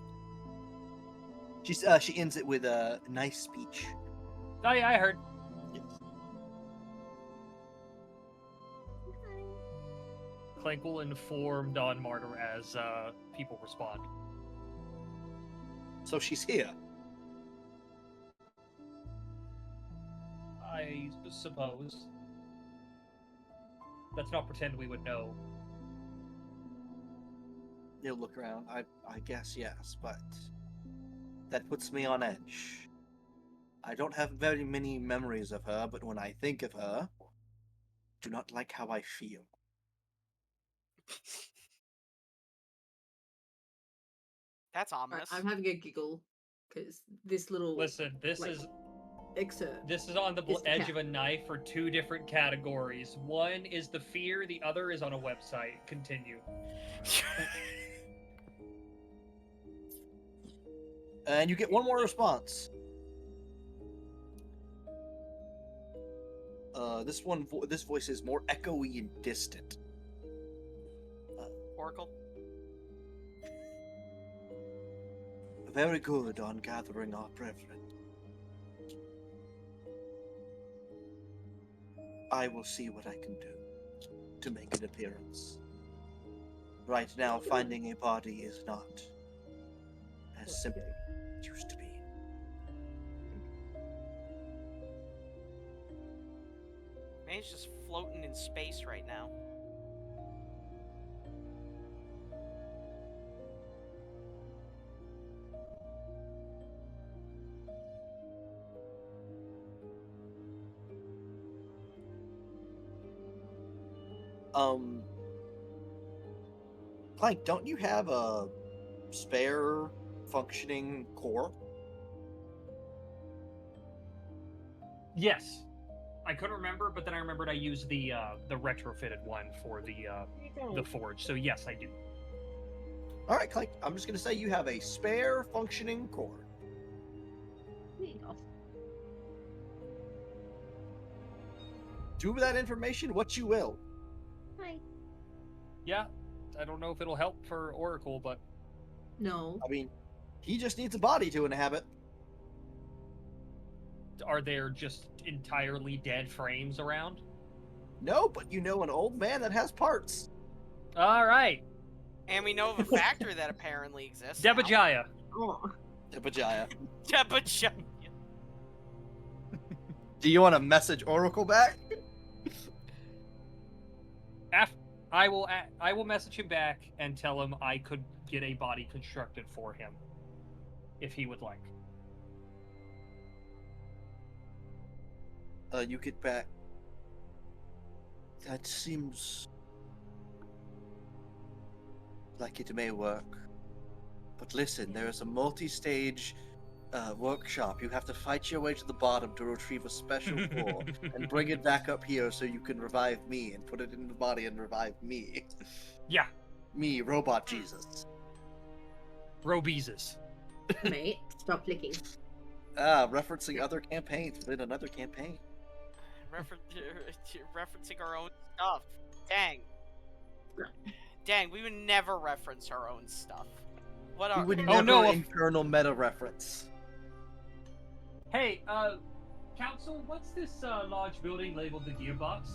She ends it with a nice speech. Oh yeah, I heard. Clank will inform Dawn Martyr as people respond. So she's here. I suppose. Let's not pretend we would know. You'll look around. I guess yes, but that puts me on edge. I don't have very many memories of her, but when I think of her, I do not like how I feel. That's ominous. I'm having a giggle because this little Listen, this like, is excerpt. this is on the is the edge cat. of a knife for 2 different categories. One is the fear, the other is on a website. Continue. And you get one more response. This voice is more echoey and distant. Oracle? Very good on gathering our brethren. I will see what I can do to make an appearance. Right now, finding a body is not as simple as it used to be. Mage just floating in space right now. Clank, don't you have a spare functioning core? Yes. I couldn't remember, but then I remembered I used the retrofitted one for the forge. So yes, I do. All right, Clank. I'm just gonna say you have a spare functioning core. There you go. Do with that information what you will. Hi. Yeah. I don't know if it'll help for Oracle, but No. I mean, he just needs a body to inhabit. are there just entirely dead frames around? No, but you know an old man that has parts. All right. And we know of a factory that apparently exists. now. Debajaya. Oh. Debajaya. Debajaya. Do you want to message Oracle back? I will message him back and tell him I could get a body constructed for him if he would like. You get back. That seems like it may work. But listen, there is a multi-stage workshop. You have to fight your way to the bottom to retrieve a special core and bring it back up here so you can revive me and put it in the body and revive me. Yeah. Me, Robot Jesus. Robeezus. Mate, stop flicking. Referencing other campaigns within another campaign. Referencing our own stuff. Dang. Dang, we would never reference our own stuff. What We are would Oh, never no, internal meta reference. Hey, Council, what's this large building labeled the Gearbox?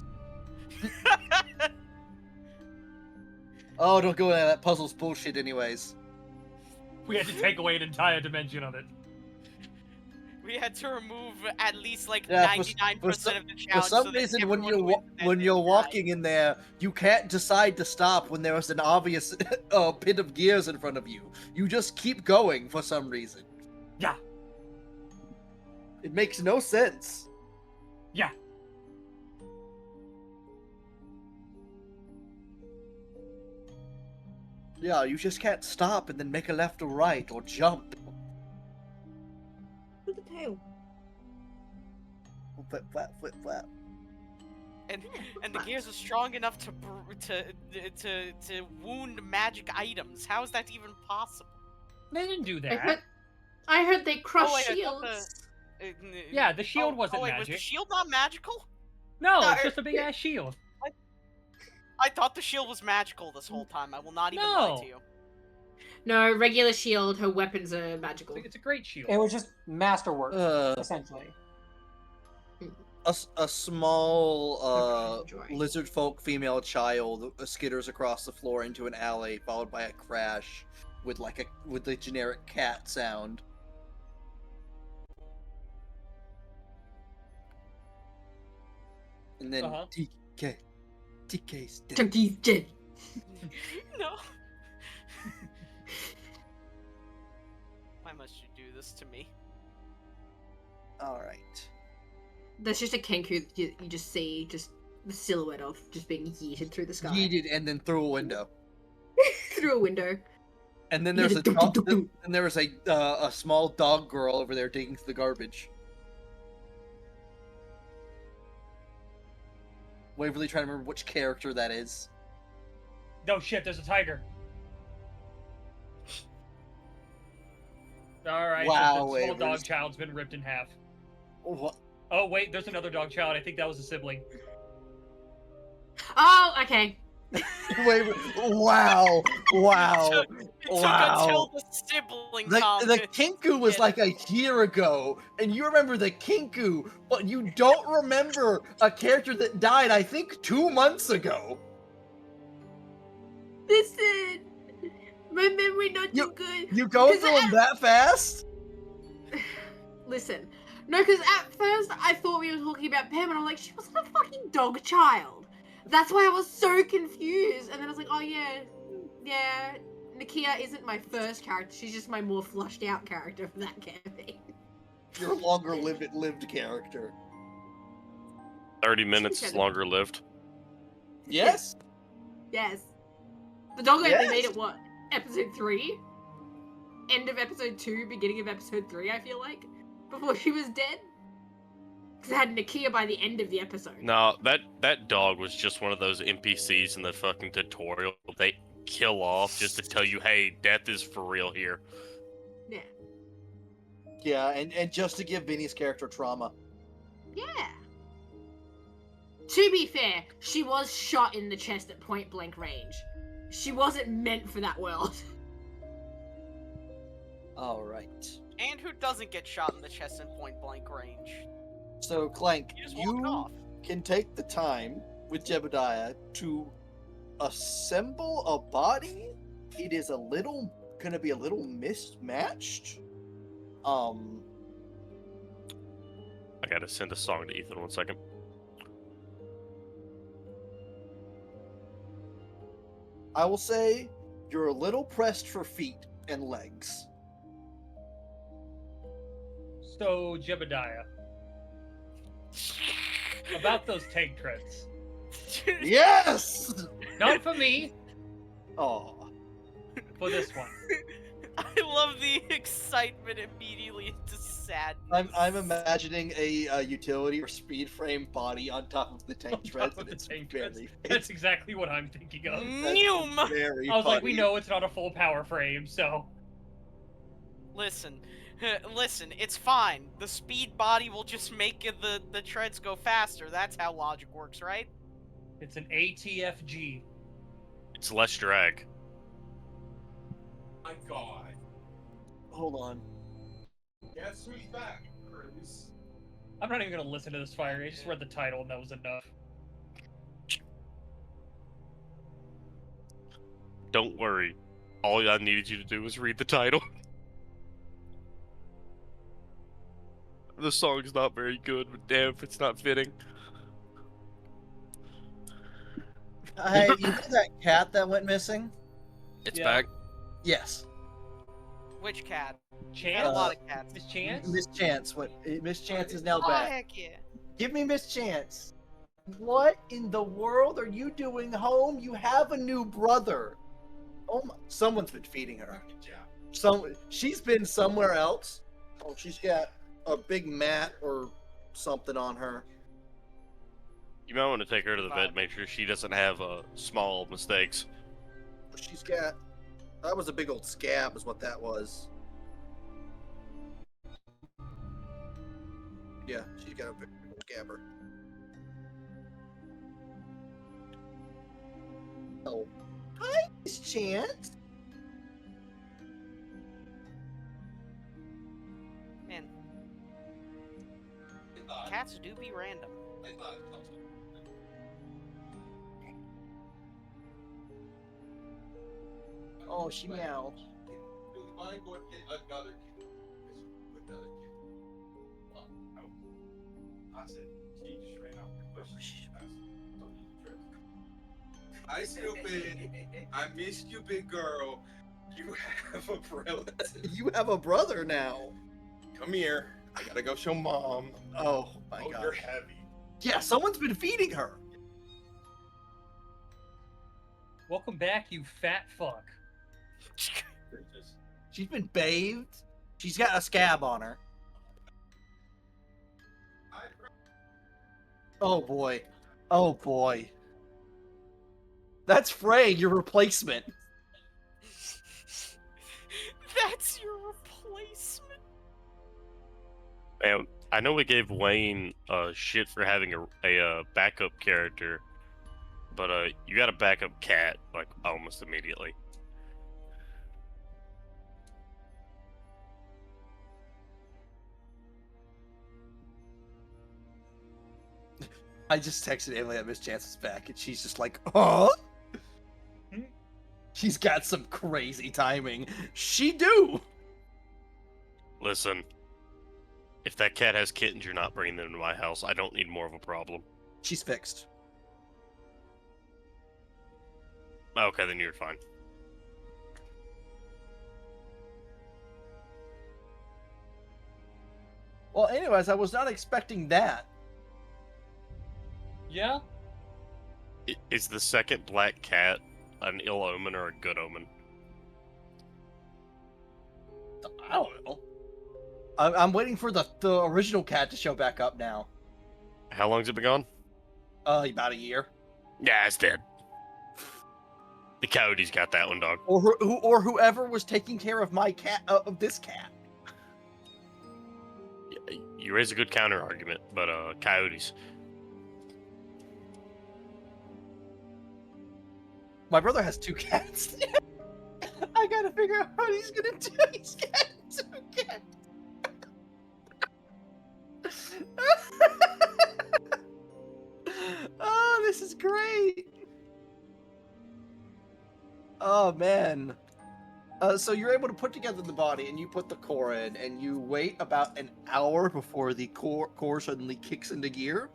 Oh, don't go into that puzzle's bullshit anyways. We had to take away an entire dimension of it. We had to remove at least like Yeah, 99% of the For challenge. some so that reason, when everyone you're wins and when then you're die. walking in there, you can't decide to stop when there is an obvious pit of gears in front of you. You just keep going for some reason. Yeah. It makes no sense. Yeah. Yeah, you just can't stop and then make a left or right or jump. Look at the tail. Flip, flap, flip, flap. And the gears are strong enough to wound magic items. How is that even possible? They didn't do I that. heard they crush wait, I thought shields. Yeah, the shield wasn't wait, magic. was the shield not magical? No, No, it's just a big ass shield. I thought the shield was magical this whole time. I will not even No. lie to you. No, regular shield. Her weapons are magical. It's a great shield. It was just masterwork, Uh, essentially. a small Enjoy. lizard folk female child skitters across the floor into an alley, followed by a crash with the generic cat sound. And then Uh-huh. TK's dead. Chunky's dead. No. Why must you do this to me? All right. There's just a Kenku that you just see, just the silhouette of, just being yeeted through the sky. Yeeted and then through a window. Through a window. And then there's a small dog girl over there digging through the garbage. Waverly trying to remember which character that is. No shit, there's a tiger. Alright, Wow, the small Waverly. dog child's been ripped in half. What? Oh wait, there's another dog child. I think that was a sibling. Oh, okay. Wow! Wow! It took until the sibling The comment. Kinku was like a year ago, and you remember the Kinku, but you don't remember a character that died, I think, 2 months ago. Listen, my memory not too good. You go Because through them that fast? Listen, No, because at first I thought we were talking about Pam, and I'm like, she wasn't a fucking dog child. That's why I was so confused. And then I was like, oh yeah, Nakia isn't my first character. She's just my more flushed out character for that campaign. Your longer lived character. 30 minutes longer lived. Yes. Yes. The dog only Yes. made it, what, episode 3? End of episode 2, beginning of episode 3, I feel like. Before she was dead. Because I had Nakia by the end of the episode. No, that dog was just one of those NPCs in the fucking tutorial. They kill off just to tell you, hey, death is for real here. Yeah. Yeah, and just to give Vinny's character trauma. Yeah. To be fair, she was shot in the chest at point blank range. She wasn't meant for that world. All right. And who doesn't get shot in the chest in point blank range? So Clank, You just walk off. can take the time with Jebediah to assemble a body. It is gonna be a little mismatched. I gotta send a song to Ethan 1 second. I will say you're a little pressed for feet and legs. So, Jebediah. About those tank treads. Yes. Not for me, Oh. for this one. I love the excitement immediately into sadness. I'm imagining a utility or speed frame body on top of the tank On top treads. of And the it's tank very, treads. That's exactly what I'm thinking of. Noom! very I was like, we funny. know it's not a full power frame, so. Listen, it's fine. The speed body will just make the treads go faster. That's how logic works, right? It's an ATFG. It's less drag. My God. Hold on. Guess who's back, Curtis? I'm not even gonna listen to this fire. I just read the title and that was enough. Don't worry. All I needed you to do was read the title. The song's not very good, but damn if it's not fitting. Hey, you know that cat that went missing? It's Yeah. back. Yes. Which cat? I Chance? had a lot of cats. Miss Chance? Miss Chance. Miss Chance is now Oh, back. heck yeah. Give me Miss Chance. What in the world are you doing home? You have a new brother. Oh my! Someone's been feeding her. She's been somewhere else. Oh, she's got a big mat or something on her. You might want to take her to the vet, make sure she doesn't have small mistakes. She's got. That was a big old scab, is what that was. Yeah, she's got a big old scabber. Oh, hi, Miss Chance. Man, cats do be random. Oh, she meowed. Do you mind going to get another kid? With another kid. I said, she just ran out. Hi, stupid. I missed you, big girl. You have a brother. You have a brother now. Come here. I gotta go show mom. Oh my Oh, god. you're heavy. Yeah, someone's been feeding her. Welcome back, you fat fuck. She's been bathed. She's got a scab on her. Oh boy. Oh boy. That's Frey, your replacement. That's your replacement. Man, I know we gave Wayne shit for having a backup character, but you got a backup cat like almost immediately. I just texted Emily that Miss Chance is back, and she's just like, huh? She's got some crazy timing. She do. Listen, If that cat has kittens, you're not bringing them into my house. I don't need more of a problem. She's fixed. Okay, then you're fine. Well, anyways, I was not expecting that. Yeah? Is the second black cat an ill omen or a good omen? I don't know. I'm waiting for the original cat to show back up now. How long's it been gone? About a year. Yeah, it's dead. The coyote's got that one, dog. Or whoever was taking care of my cat, of this cat. You raise a good counter argument, but coyotes. My brother has 2 cats. I gotta figure out what he's gonna do. He's got 2 cats. Oh, this is great. Oh man. So you're able to put together the body and you put the core in and you wait about an hour before the core suddenly kicks into gear.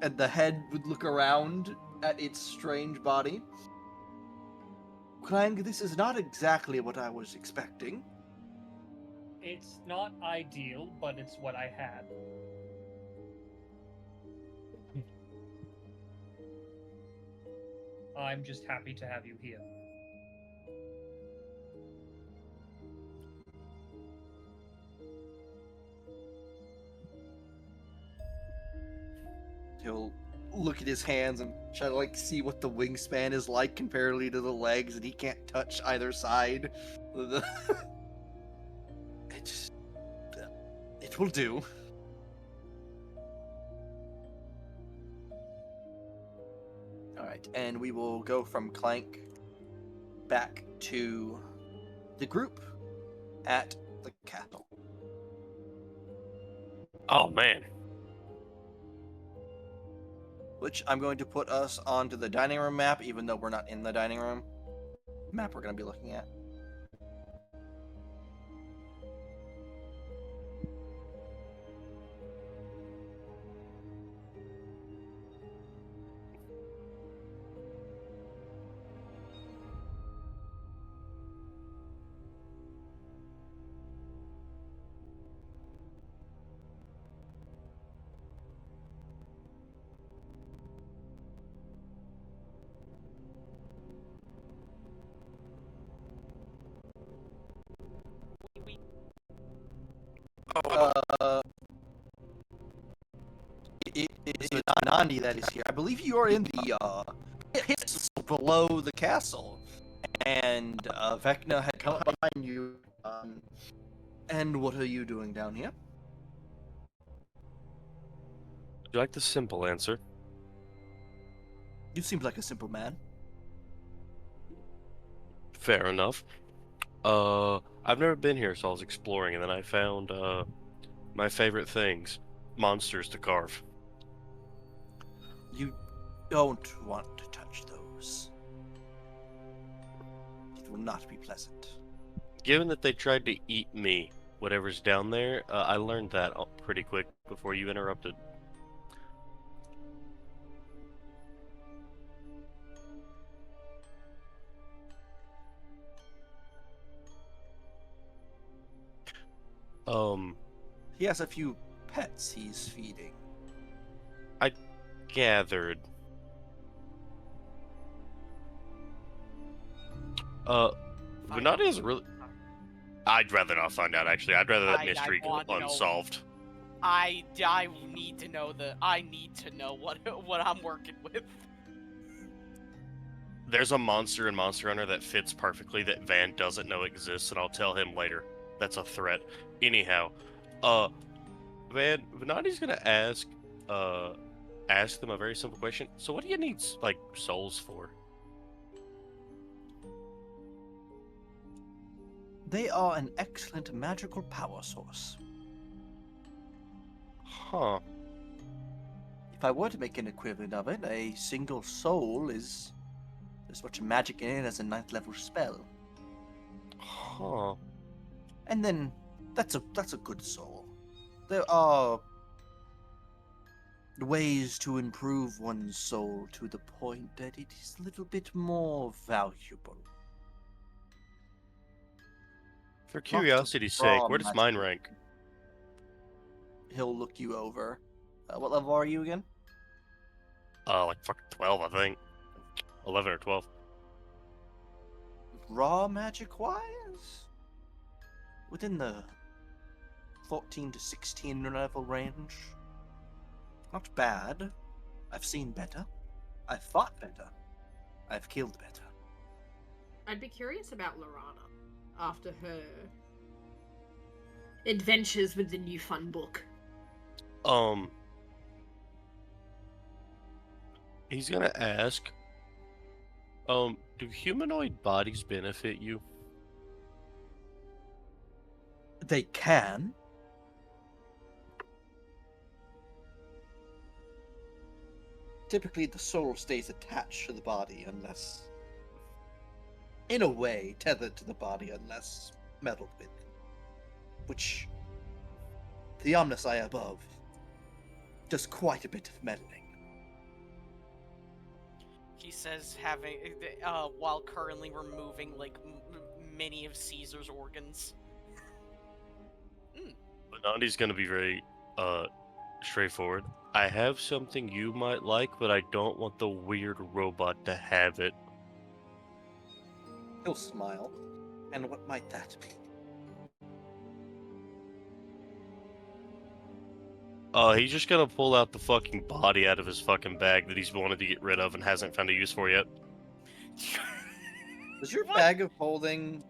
And the head would look around at its strange body. Clang, this is not exactly what I was expecting. It's not ideal, but it's what I had. I'm just happy to have you here. He'll look at his hands and try to see what the wingspan is like comparatively to the legs, and he can't touch either side. It will do. Alright, and we will go from Clank back to the group at the castle. Oh, man. Which I'm going to put us onto the dining room map, even though we're not in the dining room map we're going to be looking at. It is Nandi that is here. I believe you are in the hits below the castle, and Vecna had come up behind you. And what are you doing down here? Would you like the simple answer? You seem like a simple man. Fair enough. I've never been here, so I was exploring, and then I found my favorite things: monsters to carve. You don't want to touch those. It will not be pleasant. Given that they tried to eat me, whatever's down there, I learned that pretty quick before you interrupted. He has a few pets he's feeding. Gathered. Venati is really... I'd rather not find out, actually. I'd rather that mystery go unsolved. I need to know what I'm working with. There's a monster in Monster Hunter that fits perfectly that Van doesn't know exists, and I'll tell him later. That's a threat. Anyhow, Venati's gonna ask them a very simple question. So what do you need, souls for? They are an excellent magical power source. Huh. If I were to make an equivalent of it, a single soul is as much magic in it as a 9th level spell. Huh. And then that's a good soul. there are ways to improve one's soul to the point that it is a little bit more valuable. For Not to curiosity's draw sake, where does mine magic. rank? He'll look you over. What level are you again? Like fucking 12, I think. 11 or 12. Raw magic wise? Within the 14 to 16 level range. Not bad. I've seen better. I've fought better. I've killed better. I'd be curious about Lorana after her adventures with the new fun book. He's gonna ask, do humanoid bodies benefit you? They can. Typically, the soul stays attached to the body unless, in a way, tethered to the body unless meddled with. Which, the Omnisci above does quite a bit of meddling. He says having, while currently removing, like, many of Caesar's organs. But Nandi's gonna be very, straightforward. I have something you might like, but I don't want the weird robot to have it. He'll smile. And what might that be? He's just gonna pull out the fucking body out of his fucking bag that he's wanted to get rid of and hasn't found a use for yet. Was your What? bag of holding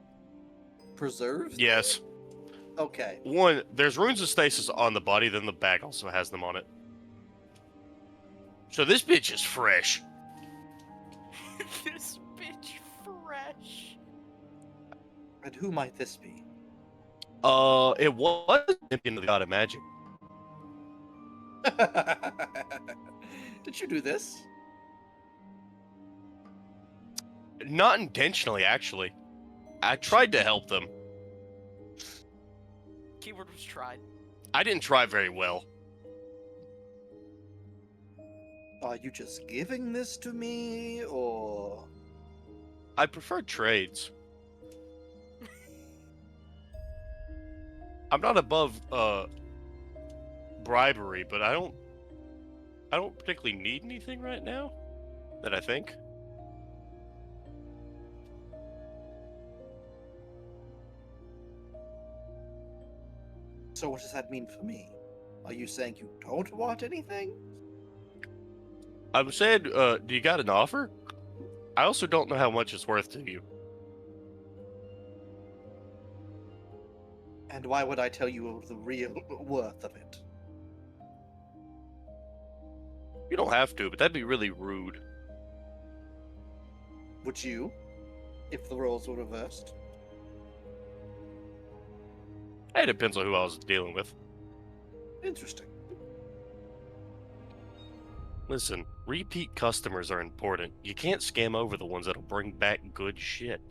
preserved? Yes. Okay. One, there's runes of stasis on the body, then the bag also has them on it. So this bitch is fresh. This bitch fresh. And who might this be? It was into the god of magic. Did you do this? Not intentionally, actually. I tried to help them. Keyword was tried. I didn't try very well. Are you just giving this to me, or... I prefer trades. I'm not above, bribery, but I don't particularly need anything right now, that I think. So what does that mean for me? Are you saying you don't want anything? I'm saying, do you got an offer? I also don't know how much it's worth to you. And why would I tell you the real worth of it? You don't have to, but that'd be really rude. Would you? If the roles were reversed? It depends on who I was dealing with. Interesting. Listen, repeat customers are important. You can't scam over the ones that'll bring back good shit.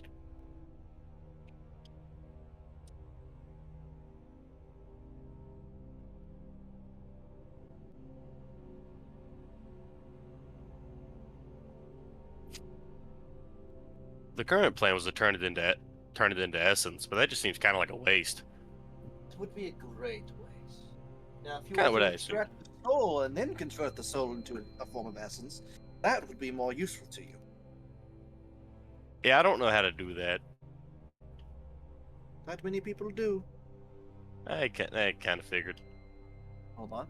The current plan was to turn it into essence, but that just seems kind of like a waste. It would be a great waste. Now, if you Kinda want what I to assumed. extract the soul and then convert the soul into a form of essence, that would be more useful to you. Yeah, I don't know how to do that. Not many people do. I kind of figured. Hold on.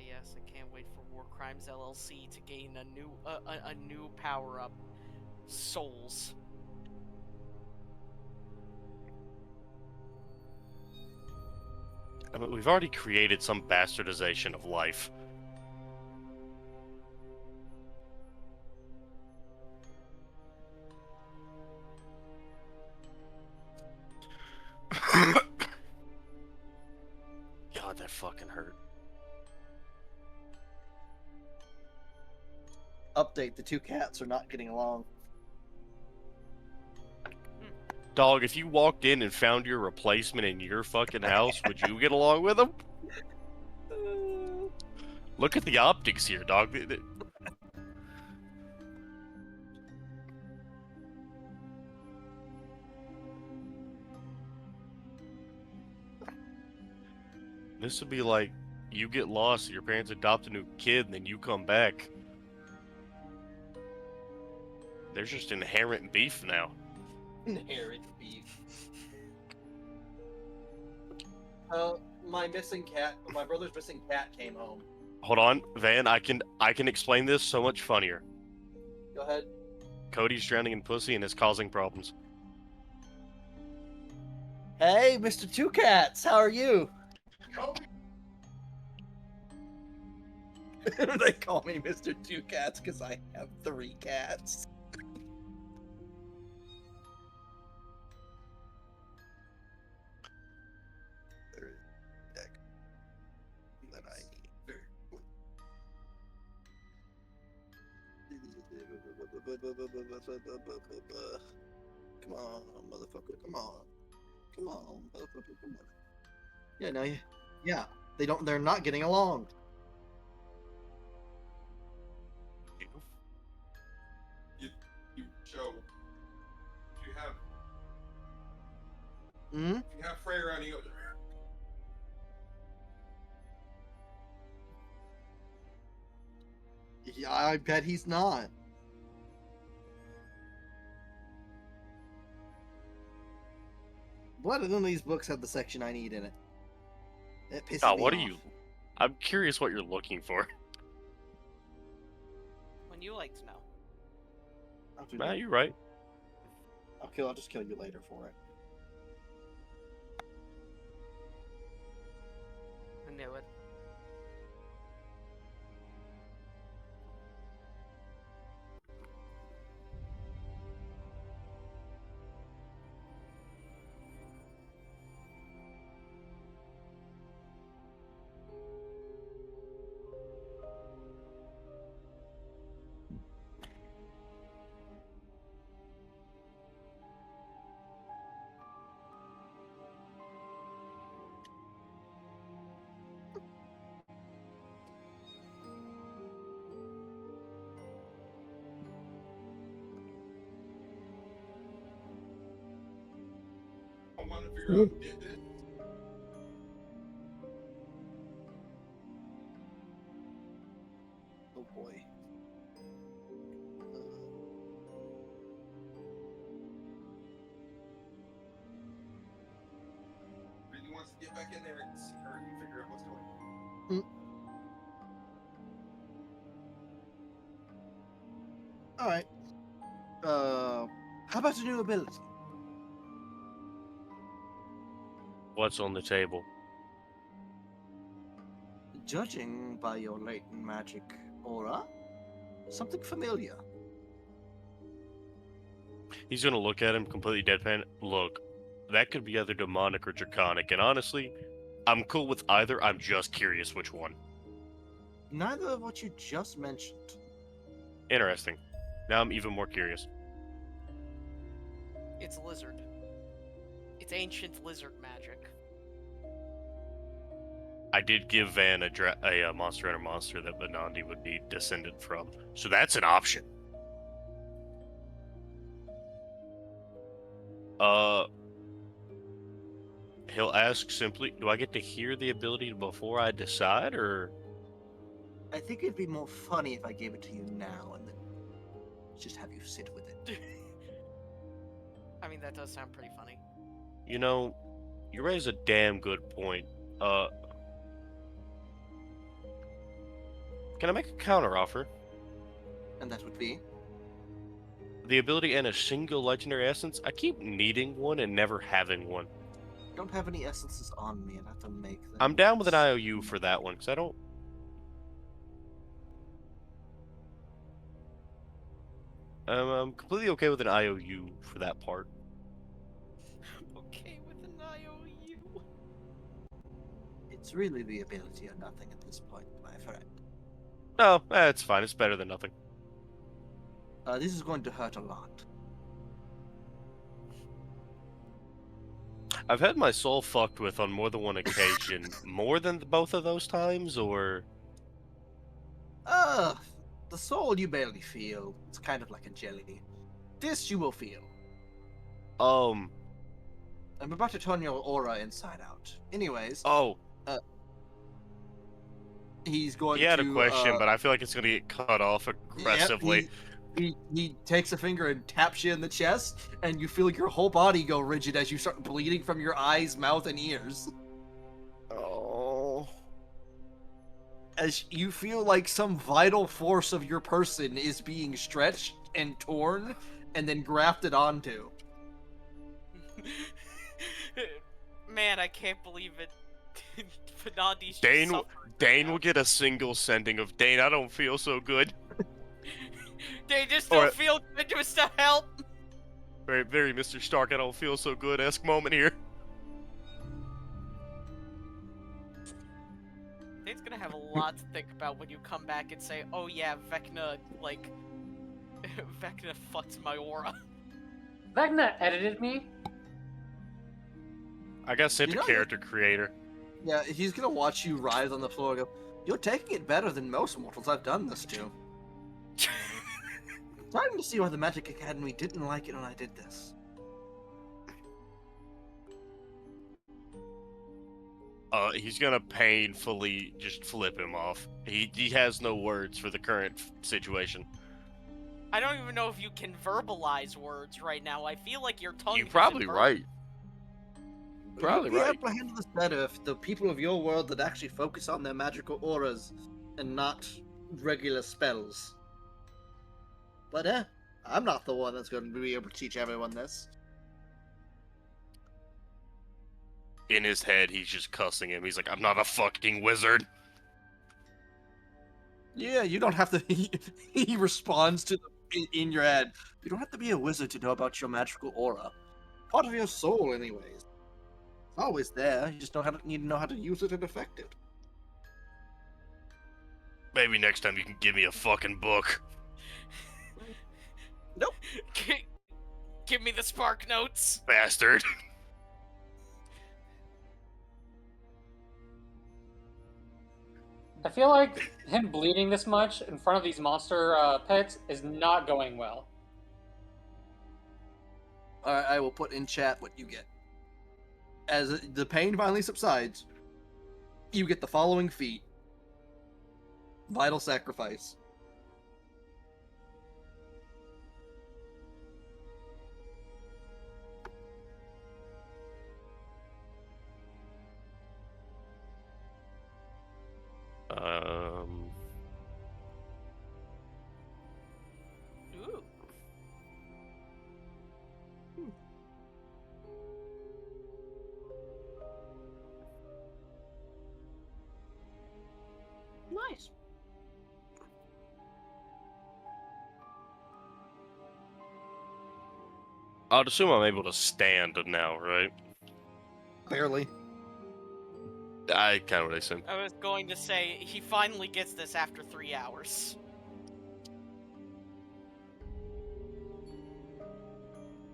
Yes, I can't wait for War Crimes LLC to gain a new power up. Souls. I mean, we've already created some bastardization of life. God, that fucking hurt. Update, the two cats are not getting along. Dog, if you walked in and found your replacement in your fucking house, would you get along with him? Look at the optics here, dog. This would be like, you get lost, your parents adopt a new kid, and then you come back. There's just inherent beef now. Inherent beef. My brother's missing cat came home. Hold on, Van, I can explain this so much funnier. Go ahead. Cody's drowning in pussy and is causing problems. Hey, Mr. Two Cats, how are you? They call me Mr. Two Cats because I have 3 cats. Come on, motherfucker, come on. Come on, motherfucker, come on. Yeah, no, yeah, they're not getting along. You show. If Hmm? you have Frey around, you go. Yeah, I bet he's not. What none of these books have the section I need in it? It pisses Oh, me what off. are you? I'm curious what you're looking for. When you like to know. I'll do Nah, that. you're right. I'll just kill you later for it. I knew it. I want to figure out who did this. Oh boy. Really wants to get back in there and see her and figure out what's going on. All right. How about a new ability? What's on the table? Judging by your latent magic aura, something familiar. He's gonna look at him completely deadpan. Look, that could be either demonic or draconic, and honestly, I'm cool with either. I'm just curious which one. Neither of what you just mentioned. Interesting. Now I'm even more curious. It's lizard. It's ancient lizard magic. I did give Van a Monster Hunter monster that Benandi would be descended from, so that's an option. He'll ask simply, do I get to hear the ability before I decide, or... I think it'd be more funny if I gave it to you now and then just have you sit with it. I mean, that does sound pretty funny. You know, you raise a damn good point. Can I make a counteroffer? And that would be? The ability and a single legendary essence, I keep needing one and never having one. I don't have any essences on me and I have to make them. I'm down with an IOU for that one, because I don't... I'm completely okay with an IOU for that part. Okay with an IOU. It's really the ability or nothing at this point, my friend. No, it's fine. It's better than nothing. This is going to hurt a lot. I've had my soul fucked with on more than one occasion. More than both of those times, or The soul you barely feel. It's kind of like a jelly. This you will feel. um. I'm about to turn your aura inside out. Anyways, Oh, he's going he had to. a question, but I feel like it's gonna get cut off Yep, aggressively. he takes a finger and taps you in the chest, and you feel your whole body go rigid as you start bleeding from your eyes, mouth, and ears. Oh. As you feel like some vital force of your person is being stretched and torn, and then grafted onto. Man, I can't believe it. Fernandes Dane, just Dane will get a single sending of Dane. I don't feel so good. They just Or- don't feel good to us to help. Very, very Mr. Stark. I don't feel so good. Esque moment here. Dane's gonna have a lot to think about when you come back and say, "Oh yeah, Vecna, like, Vecna fucked my aura." Vecna edited me. I got sent You to know, character creator. Yeah, he's gonna watch you writhe on the floor and go, "You're taking it better than most mortals I've done this to." Starting to see why the Magic Academy didn't like it when I did this. He's gonna painfully just flip him off. He has no words for the current situation. I don't even know if you can verbalize words right now. I feel like your tongue. You're probably isn't right. Probably You'd be right. able to handle this better if the people of your world that actually focus on their magical auras and not regular spells. But I'm not the one that's going to be able to teach everyone this. In his head, he's just cussing him. He's like, "I'm not a fucking wizard." Yeah, you don't have to. He responds to in your head. You don't have to be a wizard to know about your magical aura. Part of your soul, anyways. It's always there. You just need to know how to use it and affect it. Maybe next time you can give me a fucking book. Nope. Give me the spark notes. Bastard. I feel like him bleeding this much in front of these monster pets is not going well. Alright, I will put in chat what you get. As the pain finally subsides, you get the following feat. Vital Sacrifice. Ooh. Nice. I'd assume I'm able to stand now, right? Barely. I kind of what I assumed. I was going to say he finally gets this after 3 hours.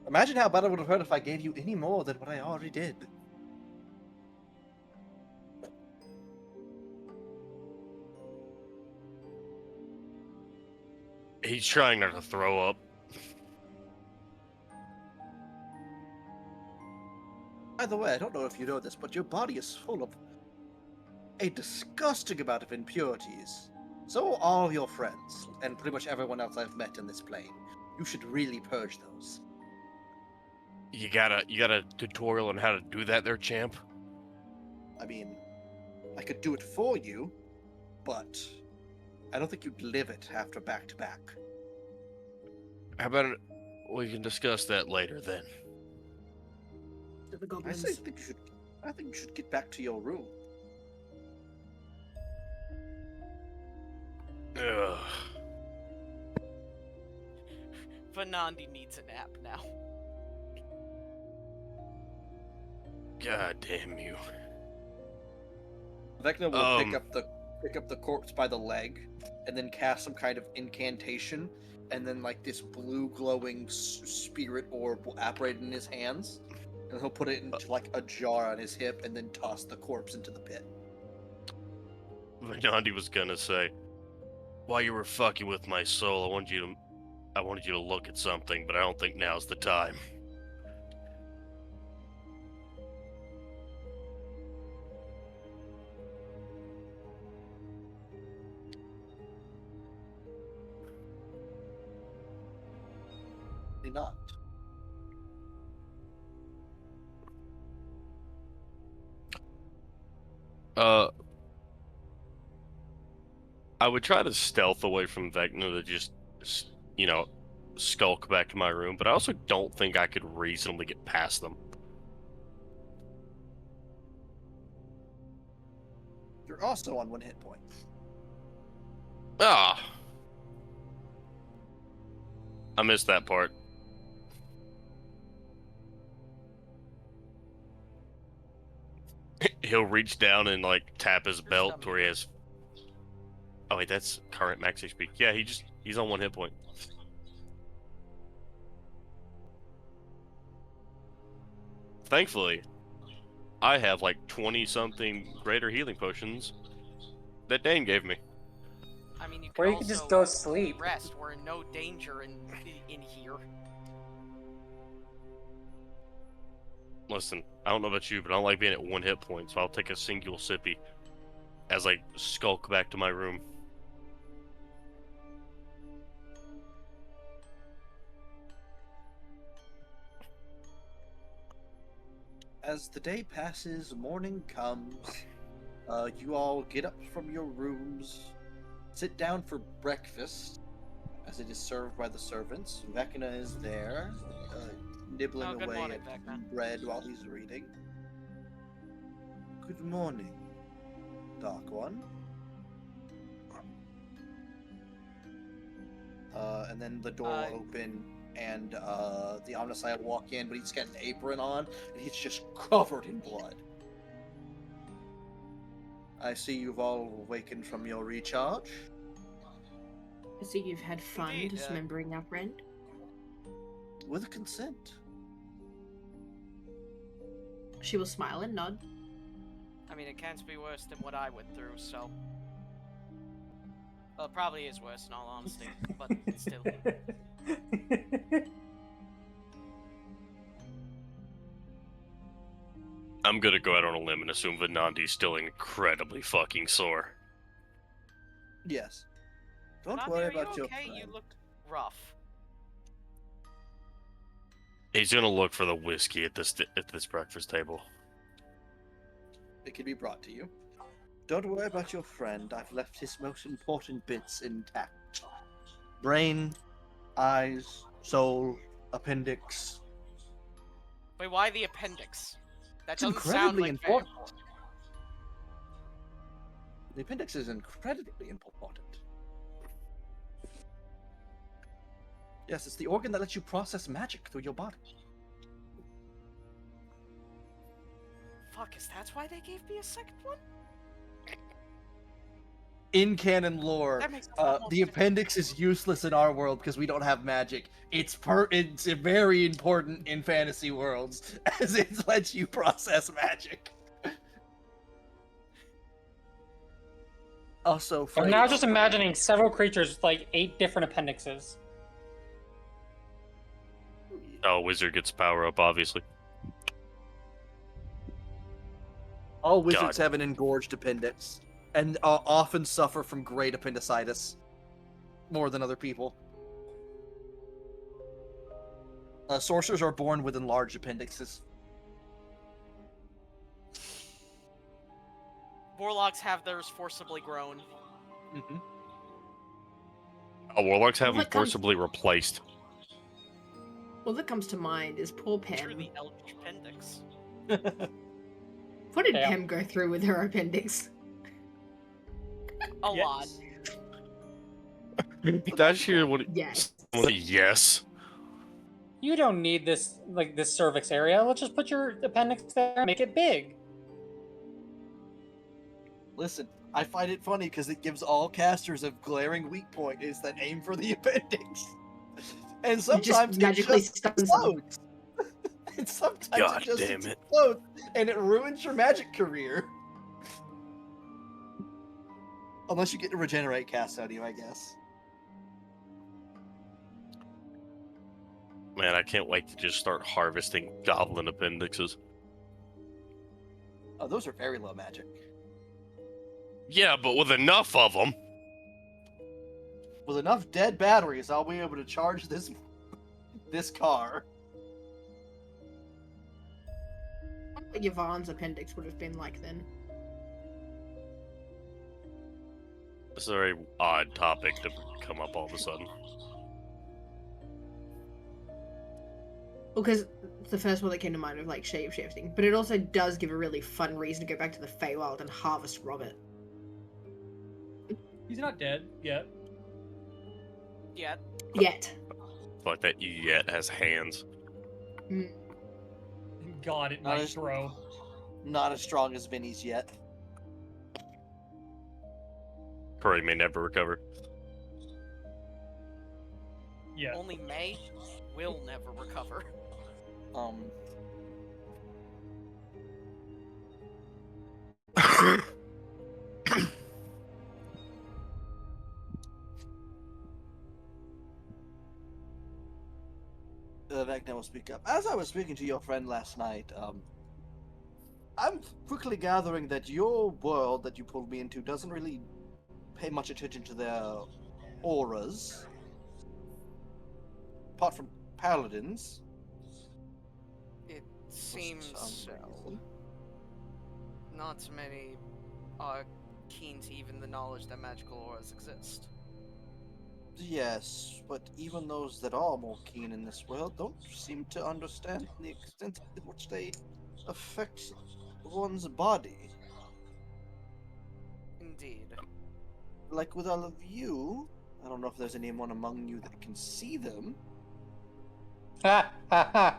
Imagine how bad it would have hurt if I gave you any more than what I already did. He's trying not to throw up. By the way, I don't know if you know this, but your body is full of a disgusting amount of impurities. So are all of your friends, and pretty much everyone else I've met in this plane. You should really purge those. You got a tutorial on how to do that there, champ? I mean, I could do it for you, but I don't think you'd live it after back to back. How about we can discuss that later then? The I goblins. think you should get back to your room. Ugh. Vanandi needs a nap now. God damn you. Vecna will Um. pick up the corpse by the leg, and then cast some kind of incantation, and then like this blue glowing spirit orb will apparate in his hands, And he'll put it into like a jar on his hip and then toss the corpse into the pit. Gandhi was gonna say, while you were fucking with my soul, I wanted you to look at something, but I don't think now's the time. Not. I would try to stealth away from Vecna to just, skulk back to my room, but I also don't think I could reasonably get past them. You're also on 1 hit point. Ah! I missed that part. He'll reach down and, tap his belt to where he has... Oh, wait, that's current max HP. Yeah, he's on 1 hit point. Thankfully, I have, 20-something greater healing potions that Dane gave me. I mean, you Or can you could just also go sleep. rest. We're in no danger in here. Listen, I don't know about you, but I don't like being at 1 hit point, so I'll take a single sippy as I skulk back to my room. As the day passes, morning comes. You all get up from your rooms, sit down for breakfast, as it is served by the servants. Vecna is there, nibbling good away morning, at Vecna. bread while he's reading. Good morning, Dark One. And then the door will open, and the Omnisci will walk in, but he's got an apron on, and he's just covered in blood. I see you've all awakened from your recharge. I see you've had fun Indeed, dismembering our friend. With consent. She will smile and nod. I mean, it can't be worse than what I went through, so... Well, it probably is worse, in all honesty, but still. I'm gonna go out on a limb and assume Venandi's still incredibly fucking sore. Yes. Don't Nandi, worry are you about your okay? friend. You looked rough. He's gonna look for the whiskey at this breakfast table. It can be brought to you. Don't worry about your friend. I've left his most important bits intact. Brain, eyes, soul, appendix. Wait, why the appendix? That It's doesn't sound incredibly like important. The appendix is incredibly important. Yes, it's the organ that lets you process magic through your body. Fuck, is that why they gave me a second one? In canon lore, That makes a lot more the sense. appendix is useless in our world because we don't have magic. It's very important in fantasy worlds as it lets you process magic. Also, I'm now just imagining several creatures with like 8 different appendixes. Oh, wizard gets power up, obviously. all wizards God. have an engorged appendix and often suffer from great appendicitis more than other people. Sorcerers are born with enlarged appendixes. Warlocks have theirs forcibly grown. Mm-hmm. Oh, warlocks have them What comes- forcibly replaced. All that comes to mind is poor Pem. Truly eldritch appendix. What did Yeah. Pem go through with her appendix? A lot. That's here what Yes. yes. You don't need this this cervix area. Let's just put your appendix there and make it big. Listen, I find it funny because it gives all casters a glaring weak point is that aim for the appendix. And sometimes magically it just stuns them. explodes. And sometimes God it just damn it. explodes, and it ruins your magic career. Unless you get to regenerate cast out of you, I guess. Man, I can't wait to just start harvesting goblin appendixes. Oh, those are very low magic. Yeah, but with enough of them. With enough dead batteries, I'll be able to charge this car. What Yvonne's appendix would have been like then. It's a very odd topic to come up all of a sudden. Well, because it's the first one that came to mind of like shape-shifting, but it also does give a really fun reason to go back to the Feywild and harvest Robert. He's not dead yet. Yet. Yet. Like that yet has hands. God, it Not might as- grow. Not as strong as Vinny's yet. Curry may never recover. Yeah. Only May will never recover. Vecna will speak up. As I was speaking to your friend last night, I'm quickly gathering that your world that you pulled me into doesn't really pay much attention to their auras. Apart from paladins. It for seems some so. reason. Not many are keen to even the knowledge that magical auras exist. Yes, but even those that are more keen in this world don't seem to understand the extent to which they affect one's body. Indeed. Like with all of you, I don't know if there's anyone among you that can see them. Ha ha ha.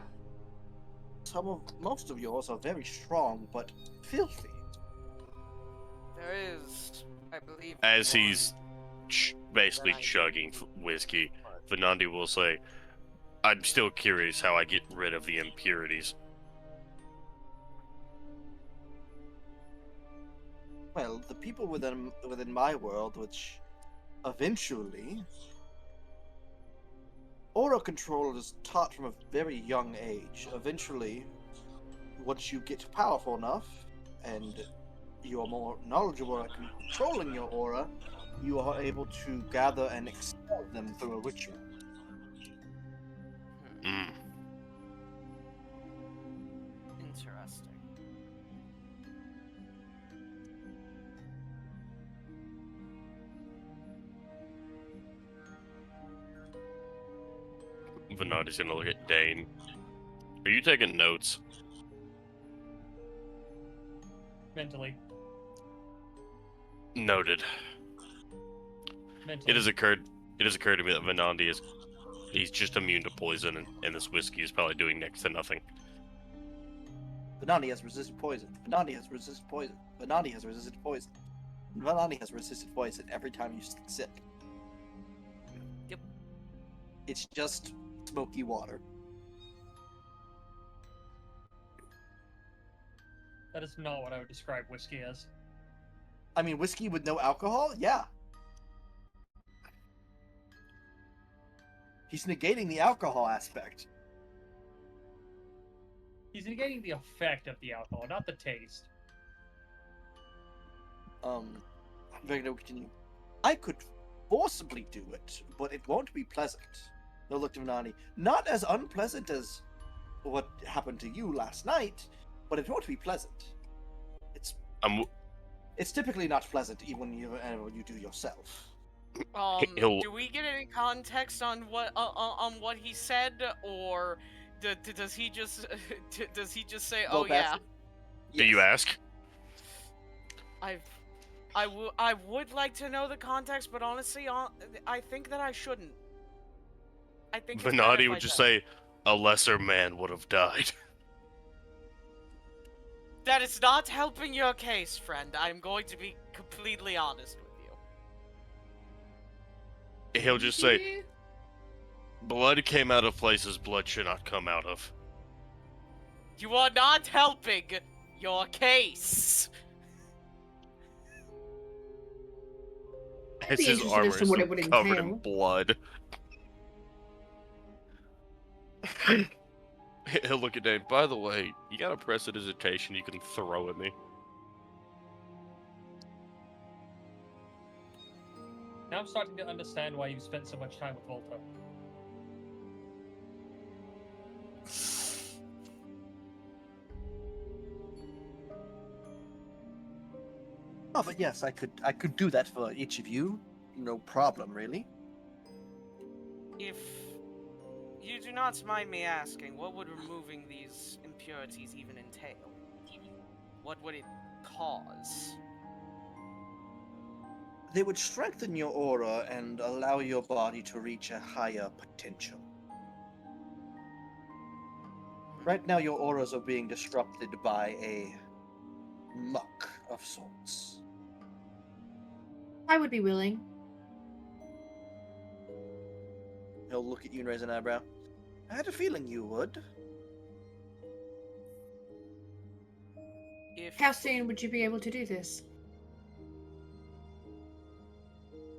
Most of yours are very strong, but filthy. There is, I believe. As one he's basically that I- chugging whiskey, Venandi will say, I'm still curious how I get rid of the impurities. Well, the people within my world, which eventually aura control is taught from a very young age. Eventually, once you get powerful enough and you are more knowledgeable at controlling your aura, you are able to gather and expel them through a ritual. Mm. Interesting. Venandi's gonna look at Dane. Are you taking notes? Mentally. Noted. Mentally. It has occurred to me that Venandi he's just immune to poison, and this whiskey is probably doing next to nothing. Vanandi has resisted poison. Vanandi has resisted poison. Vanandi has resisted poison. Vanandi has resisted poison every time you sip. Yep. It's just smoky water. That is not what I would describe whiskey as. I mean, whiskey with no alcohol? Yeah. He's negating the alcohol aspect. He's negating the effect of the alcohol, not the taste. Very no continue. I could forcibly do it, but it won't be pleasant. No, look to Vanani. Not as unpleasant as what happened to you last night, but it won't be pleasant. It's typically not pleasant, even when you do yourself. He'll- Do we get any context on what he said, or does he just say, Well, "Oh yeah"? Do you ask? I would like to know the context, but honestly, I think that I shouldn't. I think it's better Venandi if would I just don't. say, a lesser man would have died. That is not helping your case, friend. I'm going to be completely honest with you. He'll just say, blood came out of places blood should not come out of. You are not helping your case. I'd His be interested armor as to is what it would covered in entail. blood. He'll look at Dane. By the way, you got a prestidigitation you can throw at me. Now I'm starting to understand why you've spent so much time with Volta. Oh, but yes, I could do that for each of you. No problem, really. If you do not mind me asking, what would removing these impurities even entail? What would it cause? They would strengthen your aura and allow your body to reach a higher potential. Right now, your auras are being disrupted by a muck of sorts. I would be willing. He'll look at you and raise an eyebrow. I had a feeling you would. If How soon would you be able to do this?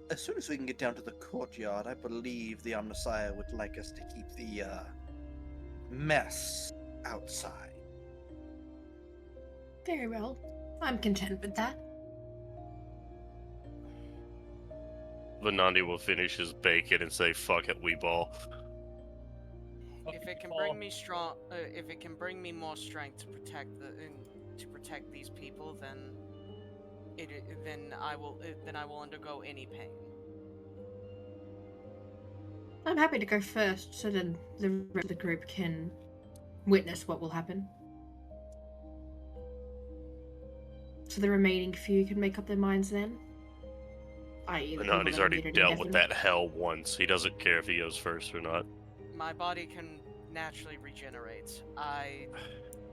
As soon as we can get down to the courtyard, I believe the Omnissiah would like us to keep the mess outside. Very well. I'm content with that. Vanandi will finish his bacon and say, "Fuck it, we ball." if it can bring me if it can bring me more strength to protect these people, then I will undergo any pain. I'm happy to go first, so then the rest of the group can witness what will happen. So the remaining few can make up their minds then. Vanandi's already dealt with that hell once. He doesn't care if he goes first or not. My body can naturally regenerate.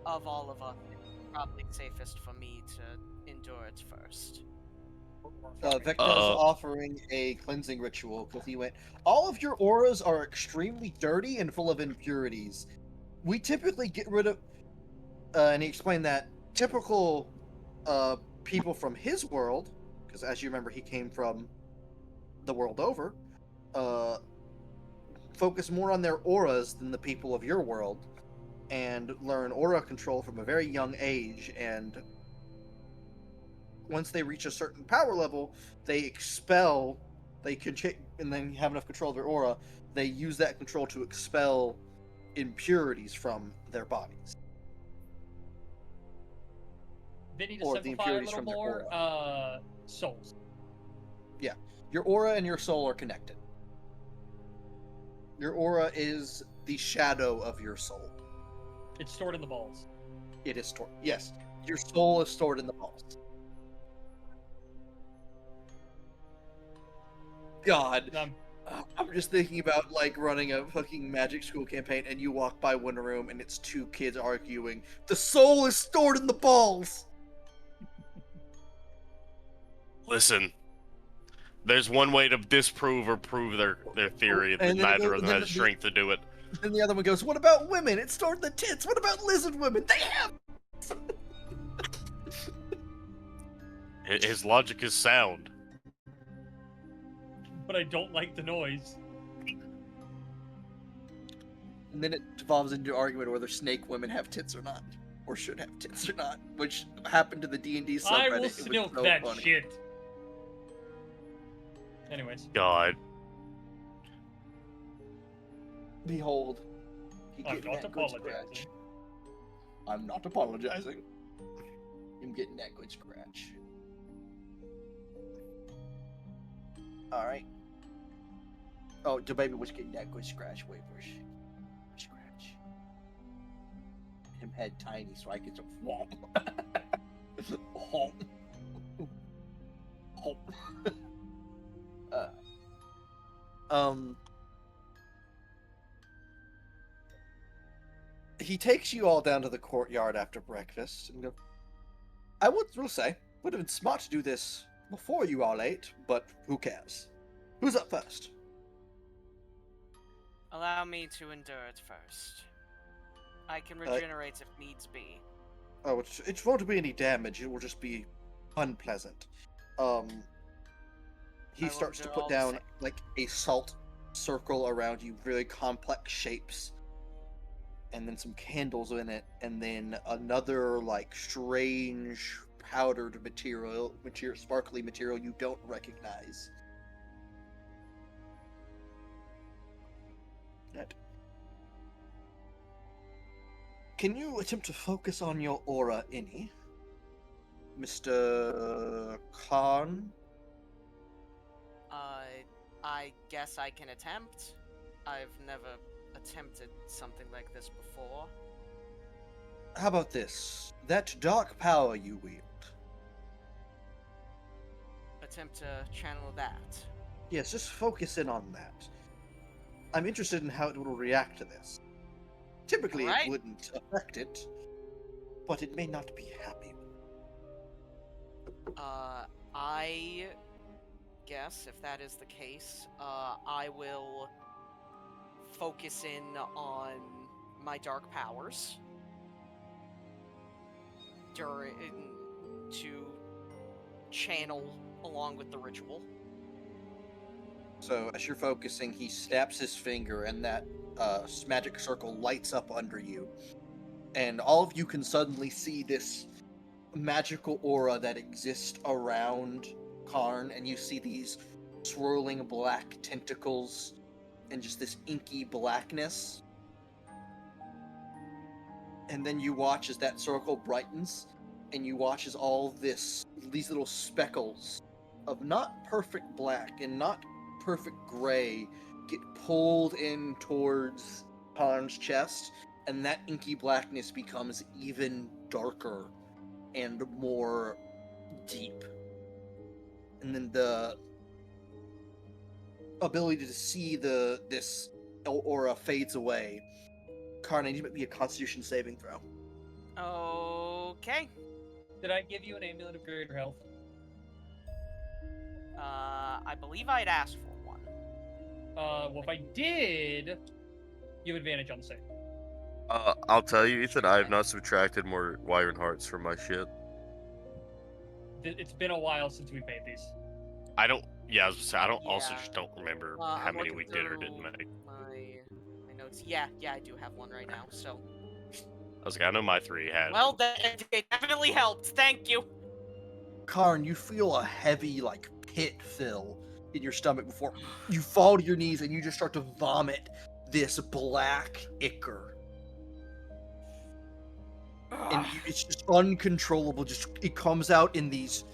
Of all of us, it's probably safest for me to endure it first. Vecna's offering a cleansing ritual because he went, all of your auras are extremely dirty and full of impurities. We typically get rid of, and he explained that typical people from his world, because as you remember, he came from the world over, focus more on their auras than the people of your world, and learn aura control from a very young age, and once they reach a certain power level, they expel, and then have enough control of their aura, they use that control to expel impurities from their bodies. Vinny, to Or the simplify a impurities little from their more, souls. Yeah, your aura and your soul are connected. Your aura is the shadow of your soul. It's stored in the balls. It is stored. Yes, your soul is stored in the balls. God, I'm just thinking about like running a fucking magic school campaign, and you walk by one room, and it's two kids arguing. The soul is stored in the balls. Listen, there's one way to disprove or prove their theory, and And then neither of them has strength to do it. Then the other one goes, "What about women? It's stored in the tits. What about lizard women? They have." His logic is sound. But I don't like the noise. And then it devolves into an argument whether snake women have tits or not, or should have tits or not, which happened to the D&D subreddit. I will It was snook so that funny. shit. Anyways. God. Behold. He I'm getting not that good apologizing. scratch. I'm not apologizing. I'm getting that good scratch. Alright. Oh, the baby was getting that good scratch. Wait, where's scratch? Him head tiny, so I get to whomp. Whomp. Whomp. He takes you all down to the courtyard after breakfast and goes, I will say, would have been smart to do this before you all ate, but who cares? Who's up first? Allow me to endure it first. I can regenerate if needs be. Oh, it won't be any damage. It will just be unpleasant. He I will starts do to put all the down same. like a salt circle around you, very complex shapes, and then some candles in it, and then another like strange powdered material, sparkly material you don't recognize. Right. Can you attempt to focus on your aura any, Mr. Khan? I guess I can attempt. I've never attempted something like this before. How about this? That dark power you wield. Attempt to channel that. Yes, just focus in on that. I'm interested in how it will react to this. Typically, Alright. it wouldn't affect it, but it may not be happy. I guess if that is the case, I will focus in on my dark powers to channel along with the ritual. So, as you're focusing, he snaps his finger, and that magic circle lights up under you. And all of you can suddenly see this magical aura that exists around Karn, and you see these swirling black tentacles and just this inky blackness. And then you watch as that circle brightens, and you watch as all these little speckles of not perfect black and not perfect gray get pulled in towards Karn's chest, and that inky blackness becomes even darker and more deep. And then the ability to see this aura fades away. Karn, I need to be a Constitution saving throw. Okay. Did I give you an amulet of greater health? I believe I'd asked for one. Well, if I did, you have advantage on the save. I'll tell you, Ethan, I have not subtracted more Wyvern Hearts from my shit. It's been a while since we made these. I don't. Yeah, I was gonna say, I don't. Also, Yeah. just don't remember I'm how many looking we did or didn't through make. My notes. Yeah, I do have one right now. So. I was like, I know my 3 had. Well, that it definitely helped. Thank you. Karn, you feel a heavy, like, pit fill in your stomach before you fall to your knees and you just start to vomit this black ichor. And it's just uncontrollable. It comes out in these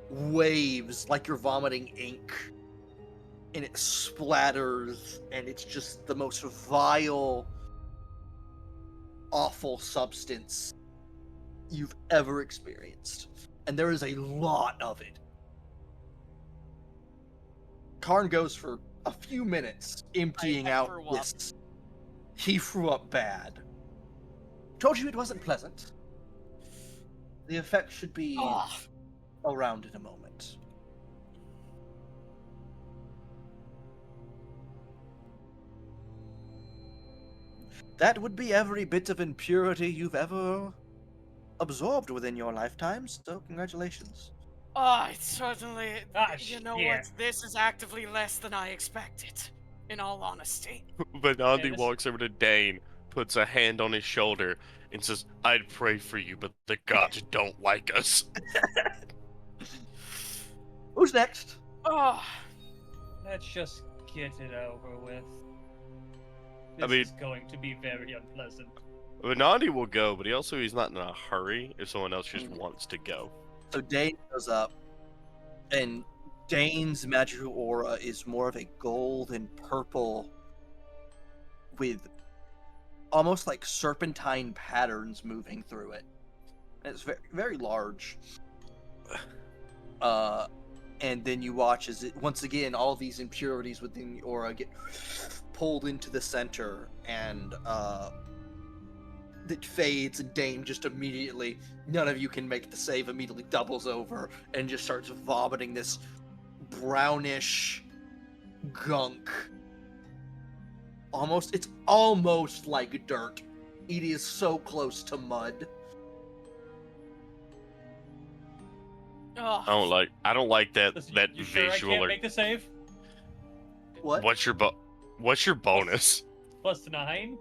waves like you're vomiting ink. And it splatters, and it's just the most vile, awful substance you've ever experienced. And there is a lot of it. Karn goes for a few minutes emptying I out threw up. this. He threw up bad. Told you it wasn't pleasant. The effect should be around in a moment. That would be every bit of impurity you've ever absorbed within your lifetime, so congratulations. Oh, it certainly. Ah, You know yeah. what? This is actively less than I expected. In all honesty. But Andy this- walks over to Dane, puts a hand on his shoulder, and says, "I'd pray for you, but the gods don't like us." Who's next? Oh, Let's just get it over with. I This mean- is going to be very unpleasant. Andy will go, but he's not in a hurry if someone else just wants to go. So Dane goes up, and Dane's magical aura is more of a gold and purple with almost like serpentine patterns moving through it. And it's very, very large. And then you watch as it, once again, all these impurities within the aura get pulled into the center, and it fades, and Dane just immediately, none of you can make the save, immediately doubles over and just starts vomiting this brownish gunk. It's almost like dirt It is so close to mud. Oh, I don't like that Listen, that you sure I visual. can't make the save? What? What's your bonus? +9?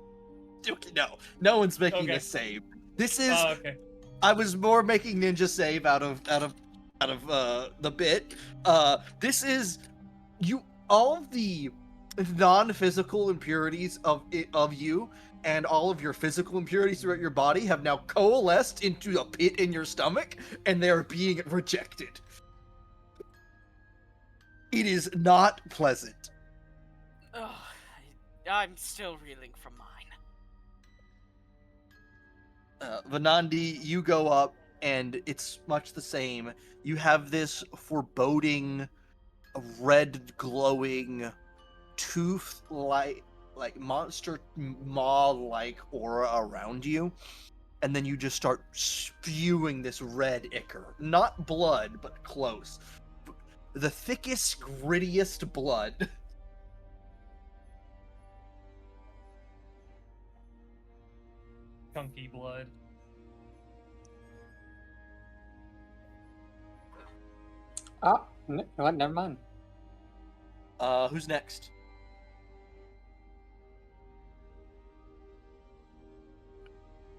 No one's making Okay. a save. This is. Oh, okay. I was more making ninja save out of the bit. This is you. All of the non-physical impurities of you and all of your physical impurities throughout your body have now coalesced into a pit in your stomach, and they are being rejected. It is not pleasant. ugh, I'm still reeling from mine. Vanandi, you go up, and it's much the same. You have this foreboding, red glowing, tooth-like, monster maw-like aura around you, and then you just start spewing this red ichor. Not blood, but close. The thickest, grittiest blood. Chunky blood. Oh, what? Never mind. Who's next?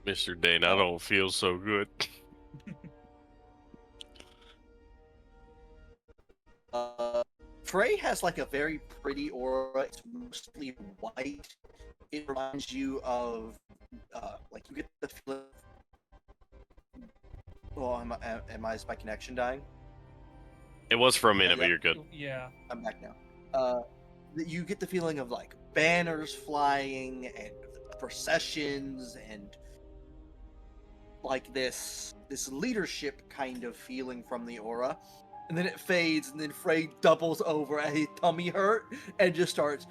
Mr. Dane, I don't feel so good. Frey has like a very pretty aura. It's mostly white. It reminds you of like you get the feeling. Oh, is my connection dying? It was for a minute, but Yeah. you're good. Yeah. I'm back now. You get the feeling of like banners flying and processions and like this leadership kind of feeling from the aura, and then it fades, and then Frey doubles over at his tummy hurt and just starts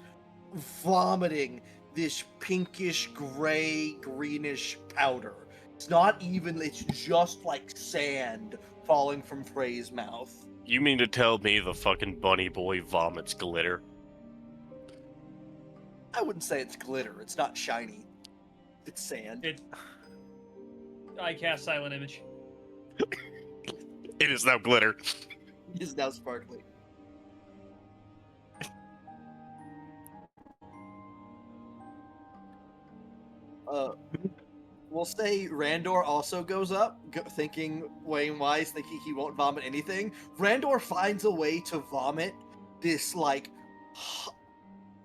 vomiting this pinkish gray greenish powder. It's not even, it's just like sand falling from Frey's mouth. You mean to tell me the fucking bunny boy vomits glitter? I wouldn't say it's glitter, it's not shiny. It's sand. I cast silent image. It is now glitter. It is now sparkly. We'll say Randor also goes up, thinking Wayne Wise, thinking he won't vomit anything. Randor finds a way to vomit this like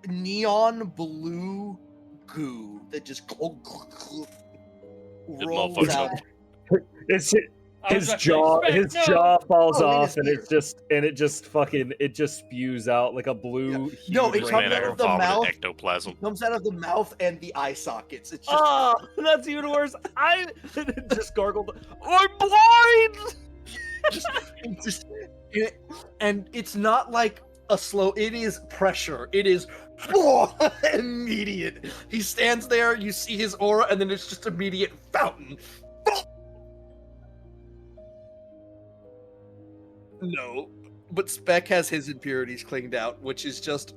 neon blue goo that just rolls motherfucker's out. It's I was his about to say, jaw "Spec, his no!" jaw falls Oh, it off is and here. it just spews out like a blue No, huge it This comes man out ever of the vomited mouth. ectoplasm. It comes out of the mouth and the eye sockets. It's just Oh, that's even worse. I just gargled. I'm blind. and it's not like a slow, it is pressure. It is immediate. He stands there, you see his aura, and then it's just immediate fountain. No, but Spec has his impurities cleaned out, which is just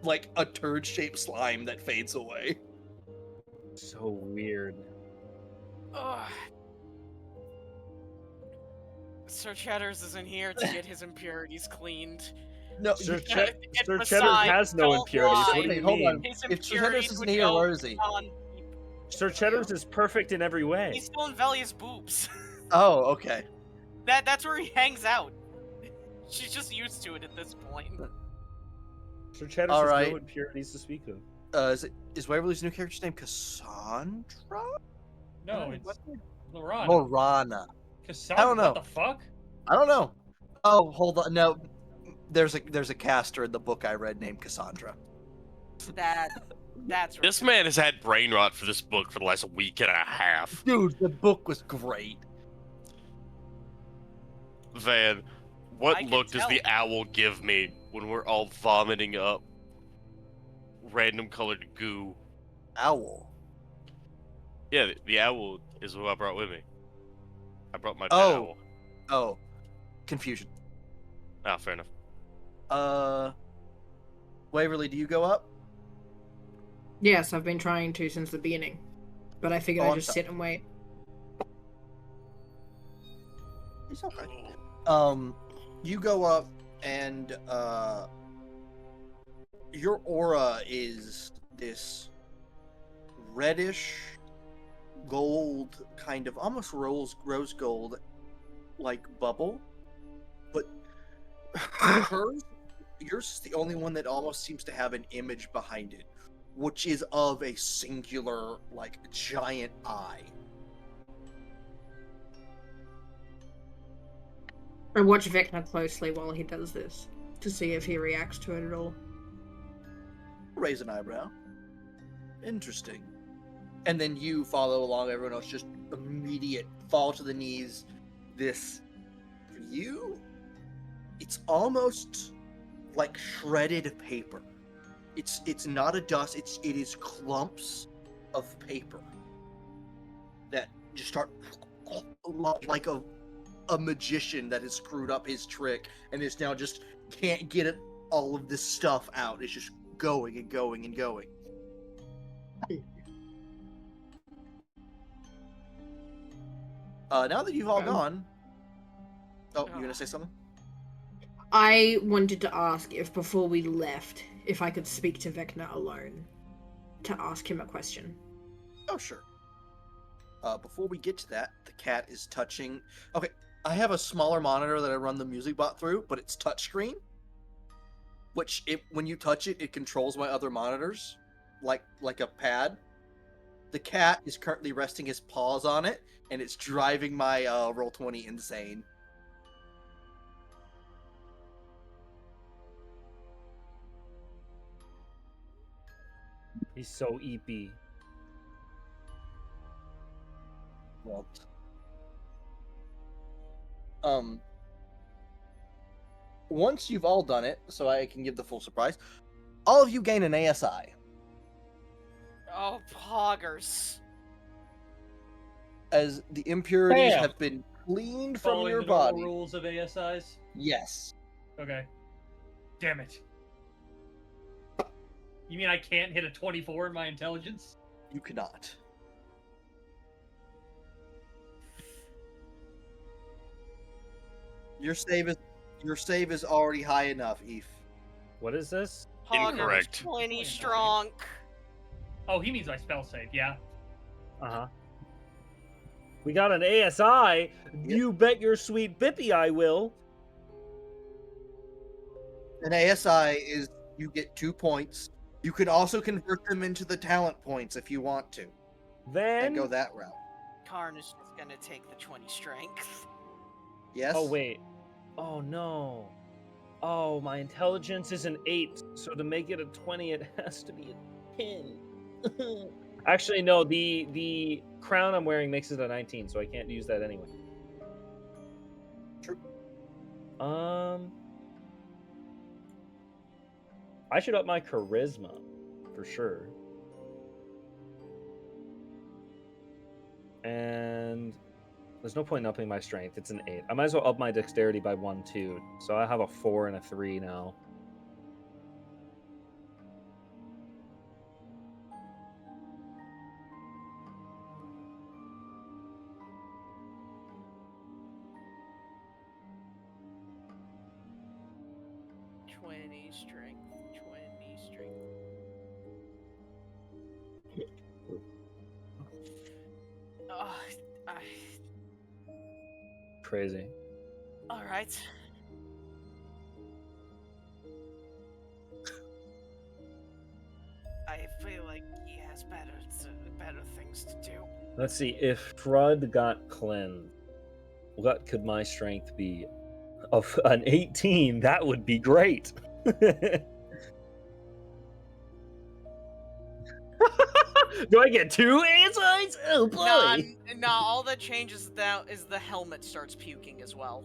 like a turd-shaped slime that fades away. So weird. Ugh. Sir Cheddars isn't here to get his impurities cleaned. No, Sir, you- Sir besides, Cheddar has no don't impurities. What lie. do you hold mean? on. His If Sir Cheddars impurities isn't would here, go where is he? on- Sir Cheddar's is perfect in every way. He's still in Velia's boobs. Oh, okay. That's where he hangs out. She's just used to it at this point. Sir Cheddar's All has right. no impurities to speak of. Is Waverly's new character's name Cassandra? No, it's Lorana. Lorana. Cassandra, I don't know. What the fuck? I don't know. Oh, hold on. No, there's a caster in the book I read named Cassandra. That's This man has had brain rot for this book for the last week and a half. Dude, the book was great. Van, what I can look does tell. the owl give me when we're all vomiting up random colored goo? Owl. Yeah, the owl is who I brought with me. I brought my pet Oh. owl. Oh, confusion. Ah, fair enough. Waverly, do you go up? Yes, I've been trying to since the beginning. but I figured Oh, I'd I'm just sorry. sit and wait. It's okay. You go up and your aura is this reddish gold, kind of almost rose gold like bubble, but yours is the only one that almost seems to have an image behind it, which is of a singular, like, giant eye. I watch Vecna closely while he does this to see if he reacts to it at all. Raise an eyebrow. Interesting. And then you follow along, everyone else just immediate fall to the knees. This, for you, it's almost like shredded paper. It's not a dust, it is clumps of paper that just start like a magician that has screwed up his trick and is now just can't get it, all of this stuff out. It's just going and going and going. Now that you've all gone, oh, you gonna say something? I wanted to ask if before we left, if I could speak to Vecna alone to ask him a question. Oh, sure. Before we get to that, the cat is touching. Okay, I have a smaller monitor that I run the music bot through, but it's touchscreen. Which, when you touch it, it controls my other monitors, like a pad. The cat is currently resting his paws on it, and it's driving my Roll20 insane. He's so eepy. Well, once you've all done it, so I can give the full surprise, all of you gain an ASI. Oh, poggers. As the impurities Bam! have been cleaned from Following your the normal body. rules of ASIs. Yes. Okay. Damn it. You mean I can't hit a 24 in my intelligence? You cannot. Your save is already high enough, Eve. What is this? Poggers Incorrect. 20 strong. Oh, he means my spell save, yeah. Uh-huh. We got an ASI. You bet your sweet bippy I will. An ASI is you get 2 points. You can also convert them into the talent points if you want to. Then And go that route. Karn is just gonna take the 20 strength. Yes? Oh wait. Oh no. Oh, my intelligence is an 8, so to make it a 20 it has to be a 10. Actually no, the crown I'm wearing makes it a 19, so I can't use that anyway. True. I should up my charisma for sure. And there's no point in upping my strength. It's an 8. I might as well up my dexterity by 1 too. So I have a 4 and a 3 now. Strength, 20 strength. Crazy. All right. I feel like he has better things to do. Let's see. If Frud got cleansed, what could my strength be? Of an 18, that would be great. Do I get 2 ASIs? Oh boy! Nah, all that changes now is the helmet starts puking as well.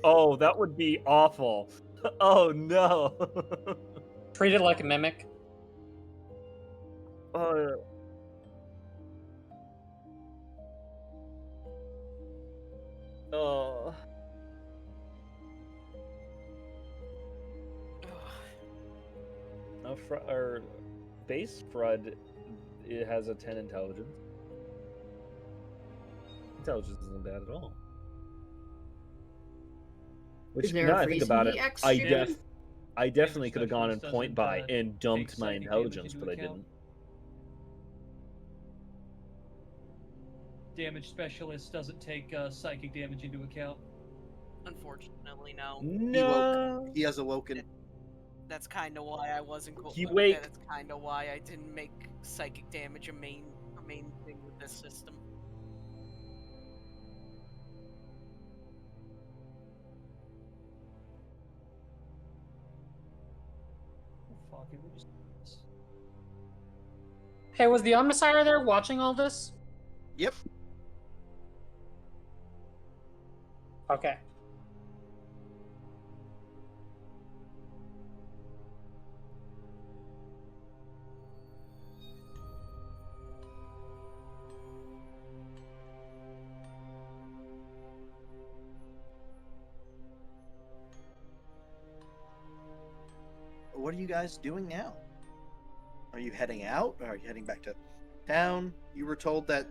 Oh, that would be awful. Oh no. Treat it like a mimic. Oh. No, base Frud it has a 10 intelligence. Intelligence isn't bad at all. Which, Is there now a I think reason about he it, acts I stupid? definitely could have gone and specialist point by doesn't, and dumped take my psychic damage intelligence, into but I account? didn't. Damage specialist doesn't take psychic damage into account. Unfortunately, no. No. He has awoken. That's kind of why I wasn't. He wake. That's kind of why I didn't make psychic damage a main thing with this system. Oh, fuck it. Hey, was the Omnissiah there watching all this? Yep. Okay. What are you guys doing now? Are you heading out? Or are you heading back to town? You were told that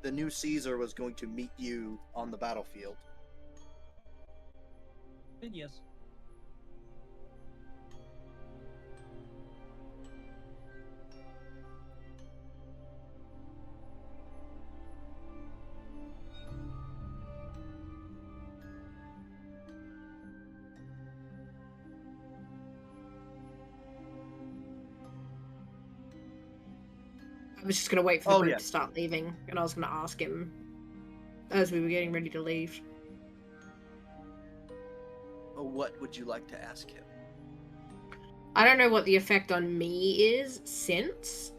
the new Caesar was going to meet you on the battlefield. And yes. I was just gonna wait for the Oh, group yeah. to start leaving, and I was gonna ask him as we were getting ready to leave. What would you like to ask him? I don't know what the effect on me is since,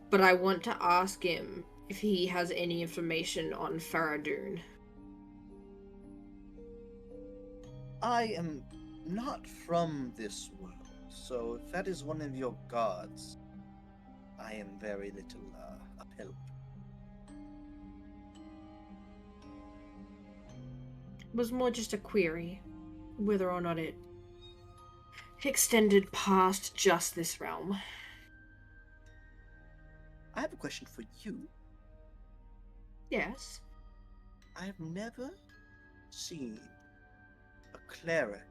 but I want to ask him if he has any information on Faradun. I am not from this world, so if that is one of your gods, I am very little of help. It was more just a query, whether or not it extended past just this realm. I have a question for you. Yes. I have never seen a cleric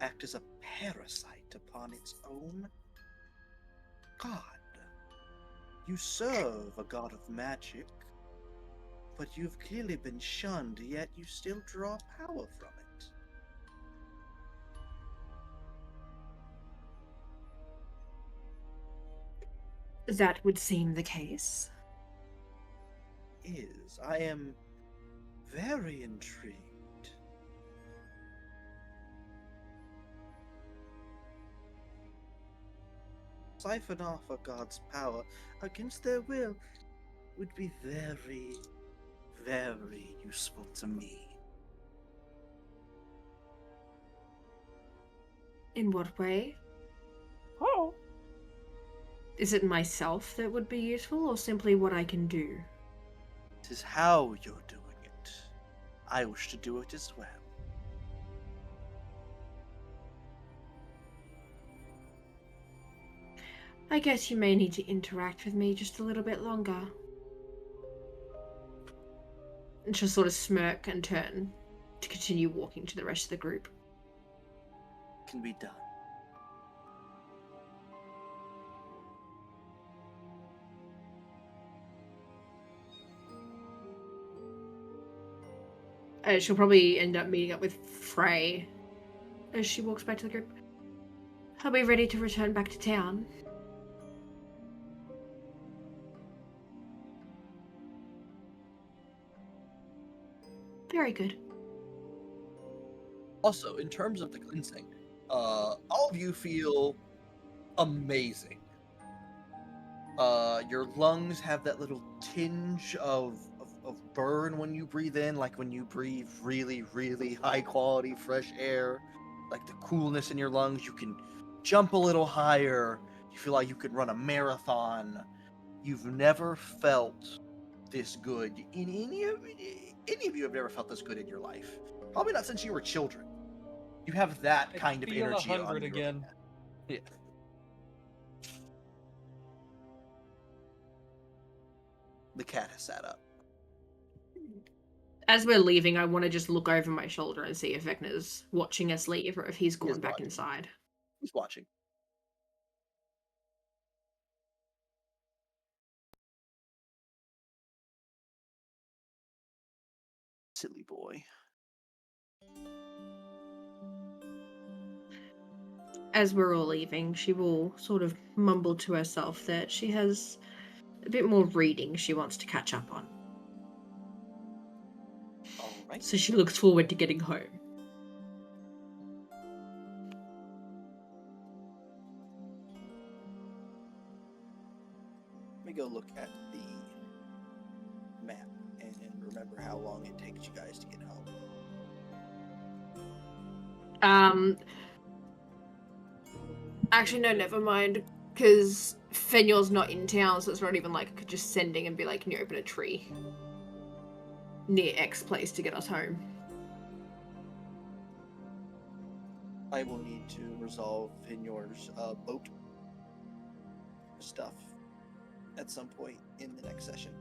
act as a parasite upon its own god. You serve a god of magic, but you've clearly been shunned, yet you still draw power from it. That would seem the case. I am very intrigued. Siphon off a god's power against their will would be very, very useful to me. In what way? Oh. Is it myself that would be useful, or simply what I can do? It is how you're doing it. I wish to do it as well. I guess you may need to interact with me just a little bit longer. And she'll sort of smirk and turn to continue walking to the rest of the group. Can be done. She'll probably end up meeting up with Frey as she walks back to the group. I'll be ready to return back to town. Very good. Also, in terms of the cleansing, all of you feel amazing. Your lungs have that little tinge of burn when you breathe in, like when you breathe really, really high quality fresh air, like the coolness in your lungs. You can jump a little higher. You feel like you could run a marathon. You've never felt this good. Any of you have never felt this good in your life. Probably not since you were children. You have that kind of feel energy 100 on you. again. Yeah. the cat has sat up. As we're leaving, I want to just look over my shoulder and see if Vecna's watching us leave or if he's gone back watching. inside. He's watching. Silly boy. As we're all leaving, she will sort of mumble to herself that she has a bit more reading she wants to catch up on. All right. So she looks forward to getting home. Let me go look at the map and remember how long it takes you guys to get home. Actually, no, never mind. Because Fenyor's not in town, so it's not even like I could just send and be like, can you open a tree near X place to get us home? I will need to resolve Vignor's boat stuff at some point in the next session.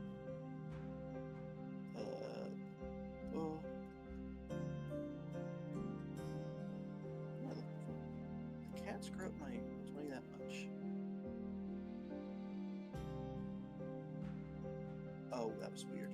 Oh. The cat screw up my 20 that much. Oh, that was weird.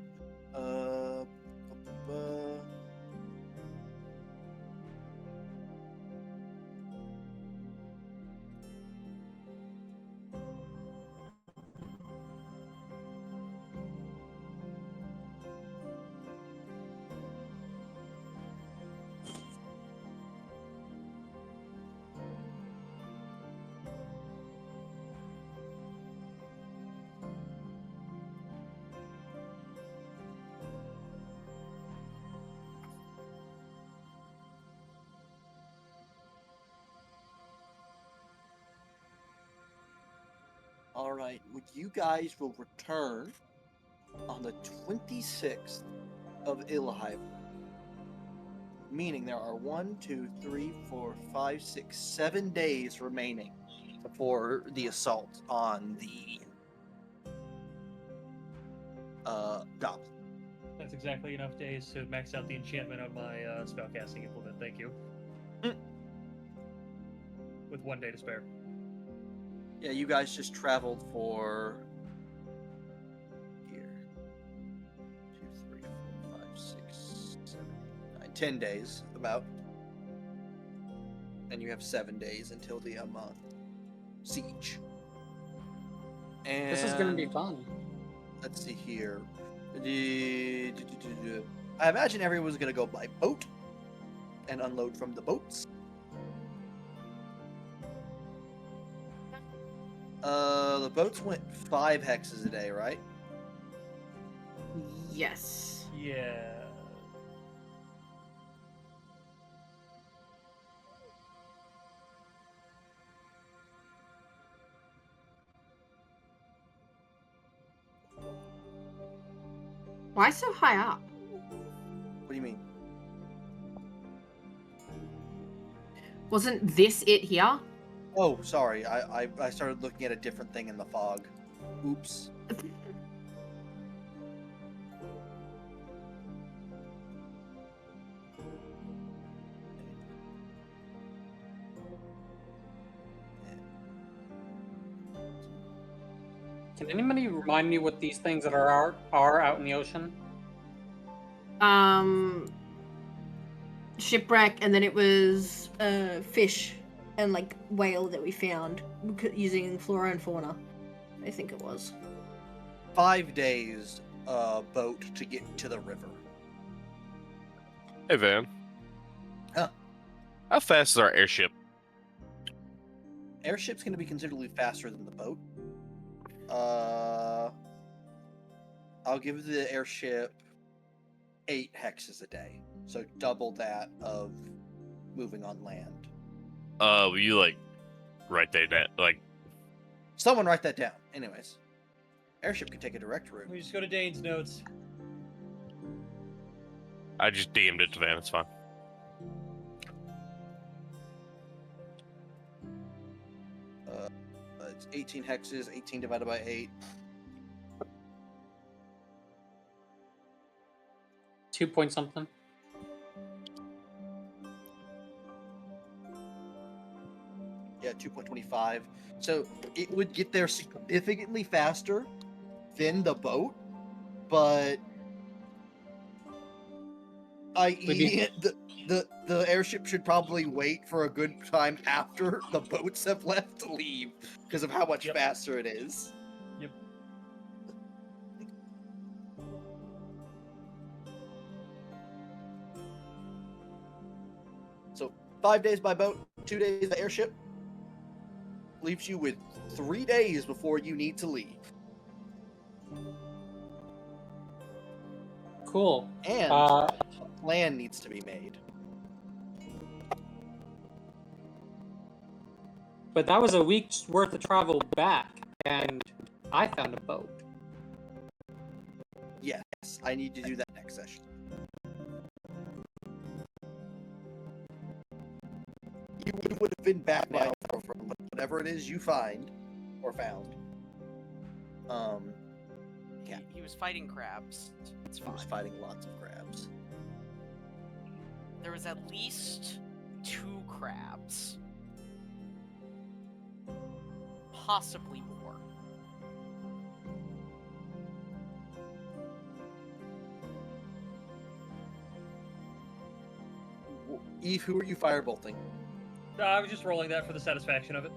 Alright, you guys will return on the 26th of Ilhive. Meaning there are 7 days remaining before the assault on the goblin. That's exactly enough days to max out the enchantment on my spellcasting implement. Thank you. With 1 day to spare. Yeah, you guys just traveled for 10 days, about. And you have 7 days until the siege. And This is gonna be fun. let's see here. I imagine everyone's gonna go by boat and unload from the boats. The boats went 5 hexes a day, right? Yes. Yeah. Why so high up? What do you mean? Wasn't this it here? Oh, sorry. I started looking at a different thing in the fog. Oops. Can anybody remind me what these things that are out in the ocean? Shipwreck, and then it was fish and like whale that we found using flora and fauna. I think it was 5 days boat to get to the river. Hey, Van. Huh? How fast is our airship? Airship's going to be considerably faster than the boat. I'll give the airship 8 hexes a day, so double that of moving on land. Will you write that down? Someone write that down. Anyways, airship can take a direct route. We just go to Dane's notes. I just DM'd it to Van. It's fine. It's 18 hexes. 18 divided by 8. 2 point something. Yeah, 2.25. So it would get there significantly faster than the boat, but i.e. the airship should probably wait for a good time after the boats have left to leave because of how much Yep. faster it is. Yep. So 5 days by boat, 2 days by airship, leaves you with 3 days before you need to leave. Cool. And Uh, a plan needs to be made. but that was a week's worth of travel back, and I found a boat. Yes, I need to do that next session. You would have been back now from whatever it is you find or found. Yeah. He was fighting crabs. It's He fine. was fighting lots of crabs. There was at least 2 crabs. Possibly more. Eve, who are you firebolting? I was just rolling that for the satisfaction of it.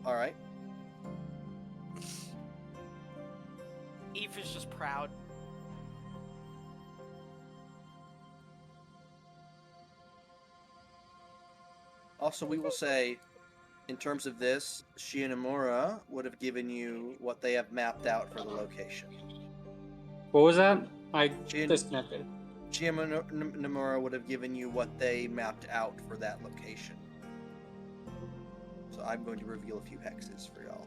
All right. Eve is just proud. Also, we will say, in terms of this, Shinomura would have given you what they have mapped out for the location. What was that? I Shin- disconnected. Shinomura would have given you what they mapped out for that location. So I'm going to reveal a few hexes for y'all.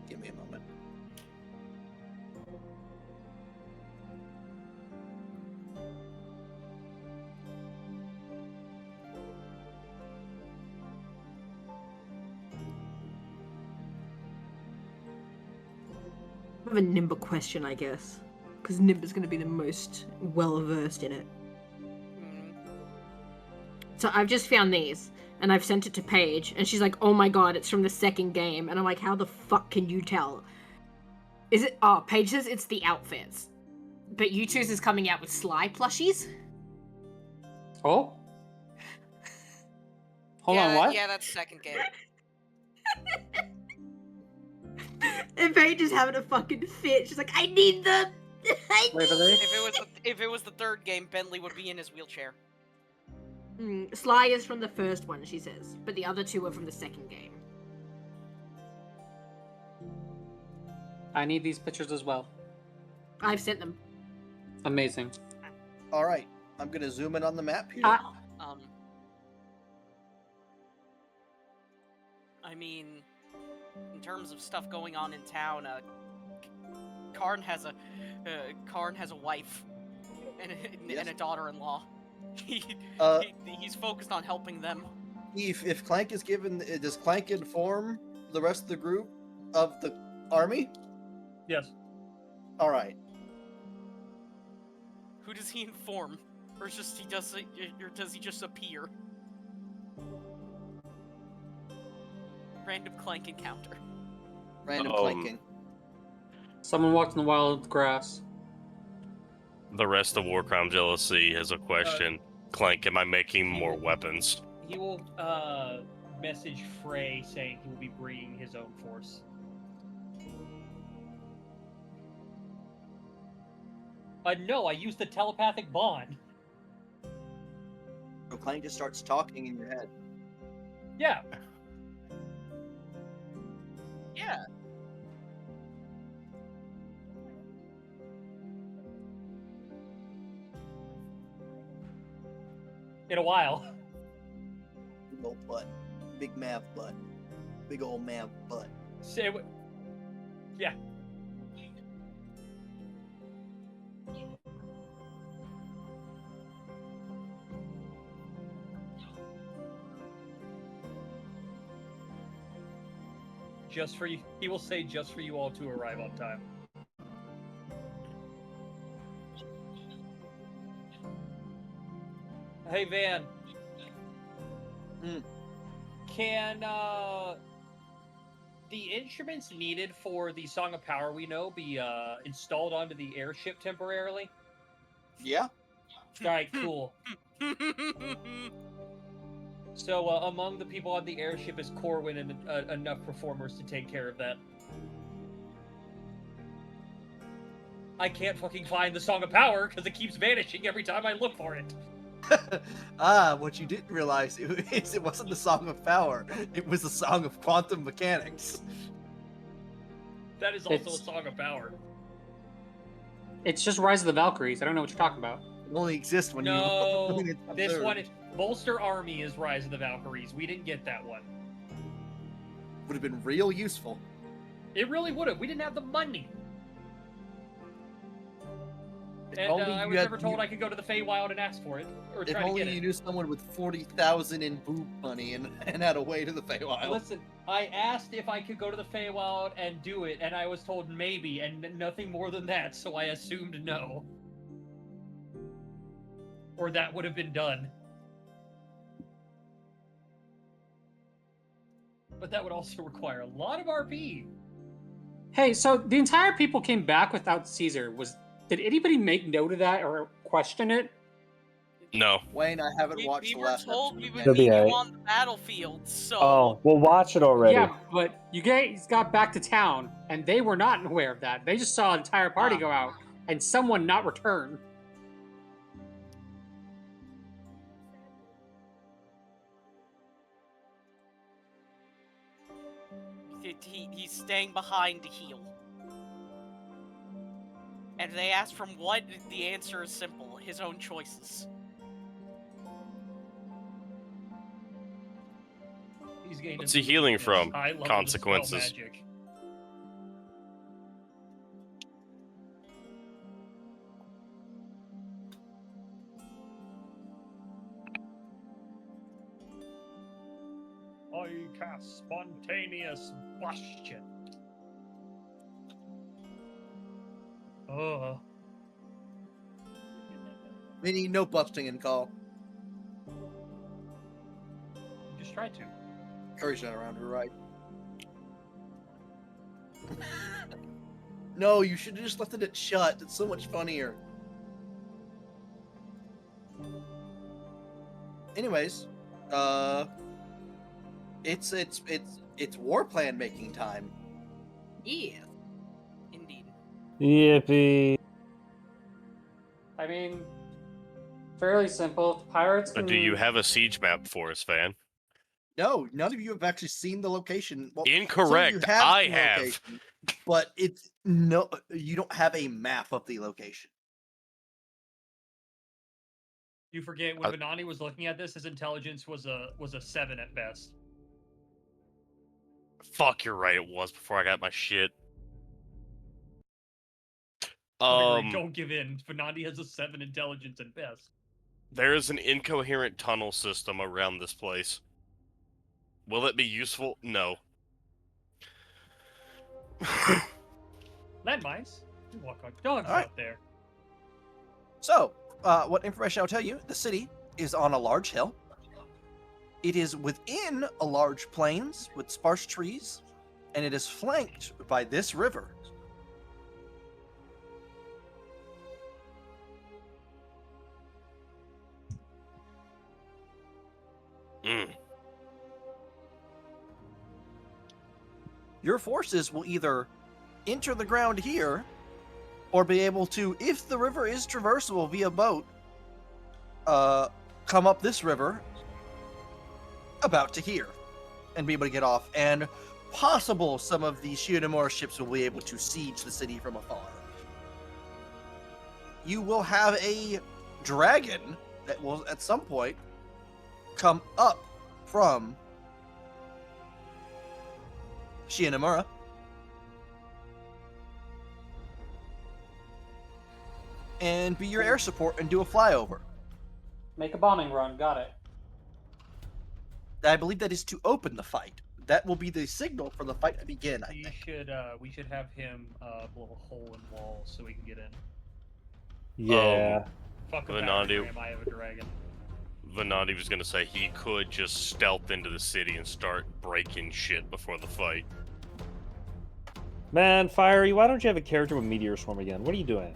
Give me a moment. I have a Nimba question, I guess. Because Nimba's going to be the most well-versed in it. Mm, So I've just found these, and I've sent it to Paige, and she's like, oh my god, it's from the second game. And I'm like, how the fuck can you tell? Is it... Oh, Paige says it's the outfits. But U2's is coming out with Sly plushies? Oh? Hold yeah, on, what? Yeah, that's second game. And Paige is having a fucking fit. She's like, I need them! I Wait, are they? If it was the third game, Bentley would be in his wheelchair. Sly is from the first one, she says. But the other two are from the second game. I need these pictures as well. I've sent them. Amazing. All right, I'm going to zoom in on the map here. I mean, in terms of stuff going on in town, Karn has a wife and a daughter-in-law. He's focused on helping them. Eve, if Clank is given, does Clank inform the rest of the group of the army? Yes. All right. Who does he inform, or does he just appear? Random Clank encounter. Random clanking. Someone walked in the wild grass. The rest of Warcry Jealousy has a question. Clank, am I making more weapons? He will message Frey saying he will be bringing his own force. No, I used the telepathic bond. So Clank just starts talking in your head. Yeah. Yeah. In a while. Big old butt. Big Mav butt. Big old Mav butt. Say what? Yeah. just for you. He will say just for you all to arrive on time. Hey Van. Can the instruments needed for the Song of Power we know be installed onto the airship temporarily? Yeah. Alright, cool. So among the people on the airship is Corwin and enough performers to take care of that. I can't fucking find the Song of Power because it keeps vanishing every time I look for it. What you didn't realize is it wasn't the Song of Power. It was the Song of Quantum Mechanics. That is also a Song of Power. It's just Rise of the Valkyries. I don't know what you're talking about. It only exists when No, when it's this observed. one is Bolster Army is Rise of the Valkyries. We didn't get that one. Would have been real useful. It really would have. We didn't have the money. And only I you was had- never told I could go to the Feywild and ask for it, or If try to only get you it. knew someone with 40,000 in boob money and had a way to the Feywild. Listen, I asked if I could go to the Feywild and do it, and I was told maybe, and nothing more than that, so I assumed no. Or that would have been done. But that would also require a lot of RP. Hey, so the entire people came back without Caesar. Did anybody make note of that or question it? No. Wayne, I haven't watched we the were last told episode we yet. would It'll meet be you alright. on the battlefield, so... Oh, we'll watch it already. Yeah, but you guys got back to town, and they were not aware of that. They just saw an entire party go out, and someone not return. He's staying behind to heal. And they ask from what, the answer is simple. His own choices. He's gained What's he healing from? high level Consequences. dispel magic. I cast spontaneous bastion. We need no busting in call. Just try to. Curry's not around her, right? No, you should have just left it shut. It's so much funnier. Anyways, it's war plan making time. Yeah. Indeed. Yippee. I mean, fairly simple. Pirates can... Do you have a siege map for us, Van? No, none of you have actually seen the location. Well, some of you Incorrect. have I seen the have. location, but it's no. You don't have a map of the location. You forget when Venani was looking at this, his intelligence was a 7 at best. Fuck, you're right. It was before I got my shit. Don't give in. Venani has a 7 intelligence at best. There is an incoherent tunnel system around this place. Will it be useful? No. Landmines. You walk on dogs Alright. out there. So, what information I'll tell you? The city is on a large hill. It is within a large plains with sparse trees, and it is flanked by this river. Mm. Your forces will either enter the ground here, or be able to, if the river is traversable via boat, come up this river about to here and be able to get off. And possible some of the Shiodamura ships will be able to siege the city from afar. You will have a dragon that will at some point come up from Shiodamura. And be your air support and do a flyover. Make a bombing run. Got it. I believe that is to open the fight. that will be the signal for the fight to begin. I think. We should have him blow a hole in walls so we can get in. Yeah. Fuck a Venandi. battlegram, I have a dragon. Venandi was gonna say he could just stealth into the city and start breaking shit before the fight. Man, Fiery, why don't you have a character with Meteor Swarm again? What are you doing?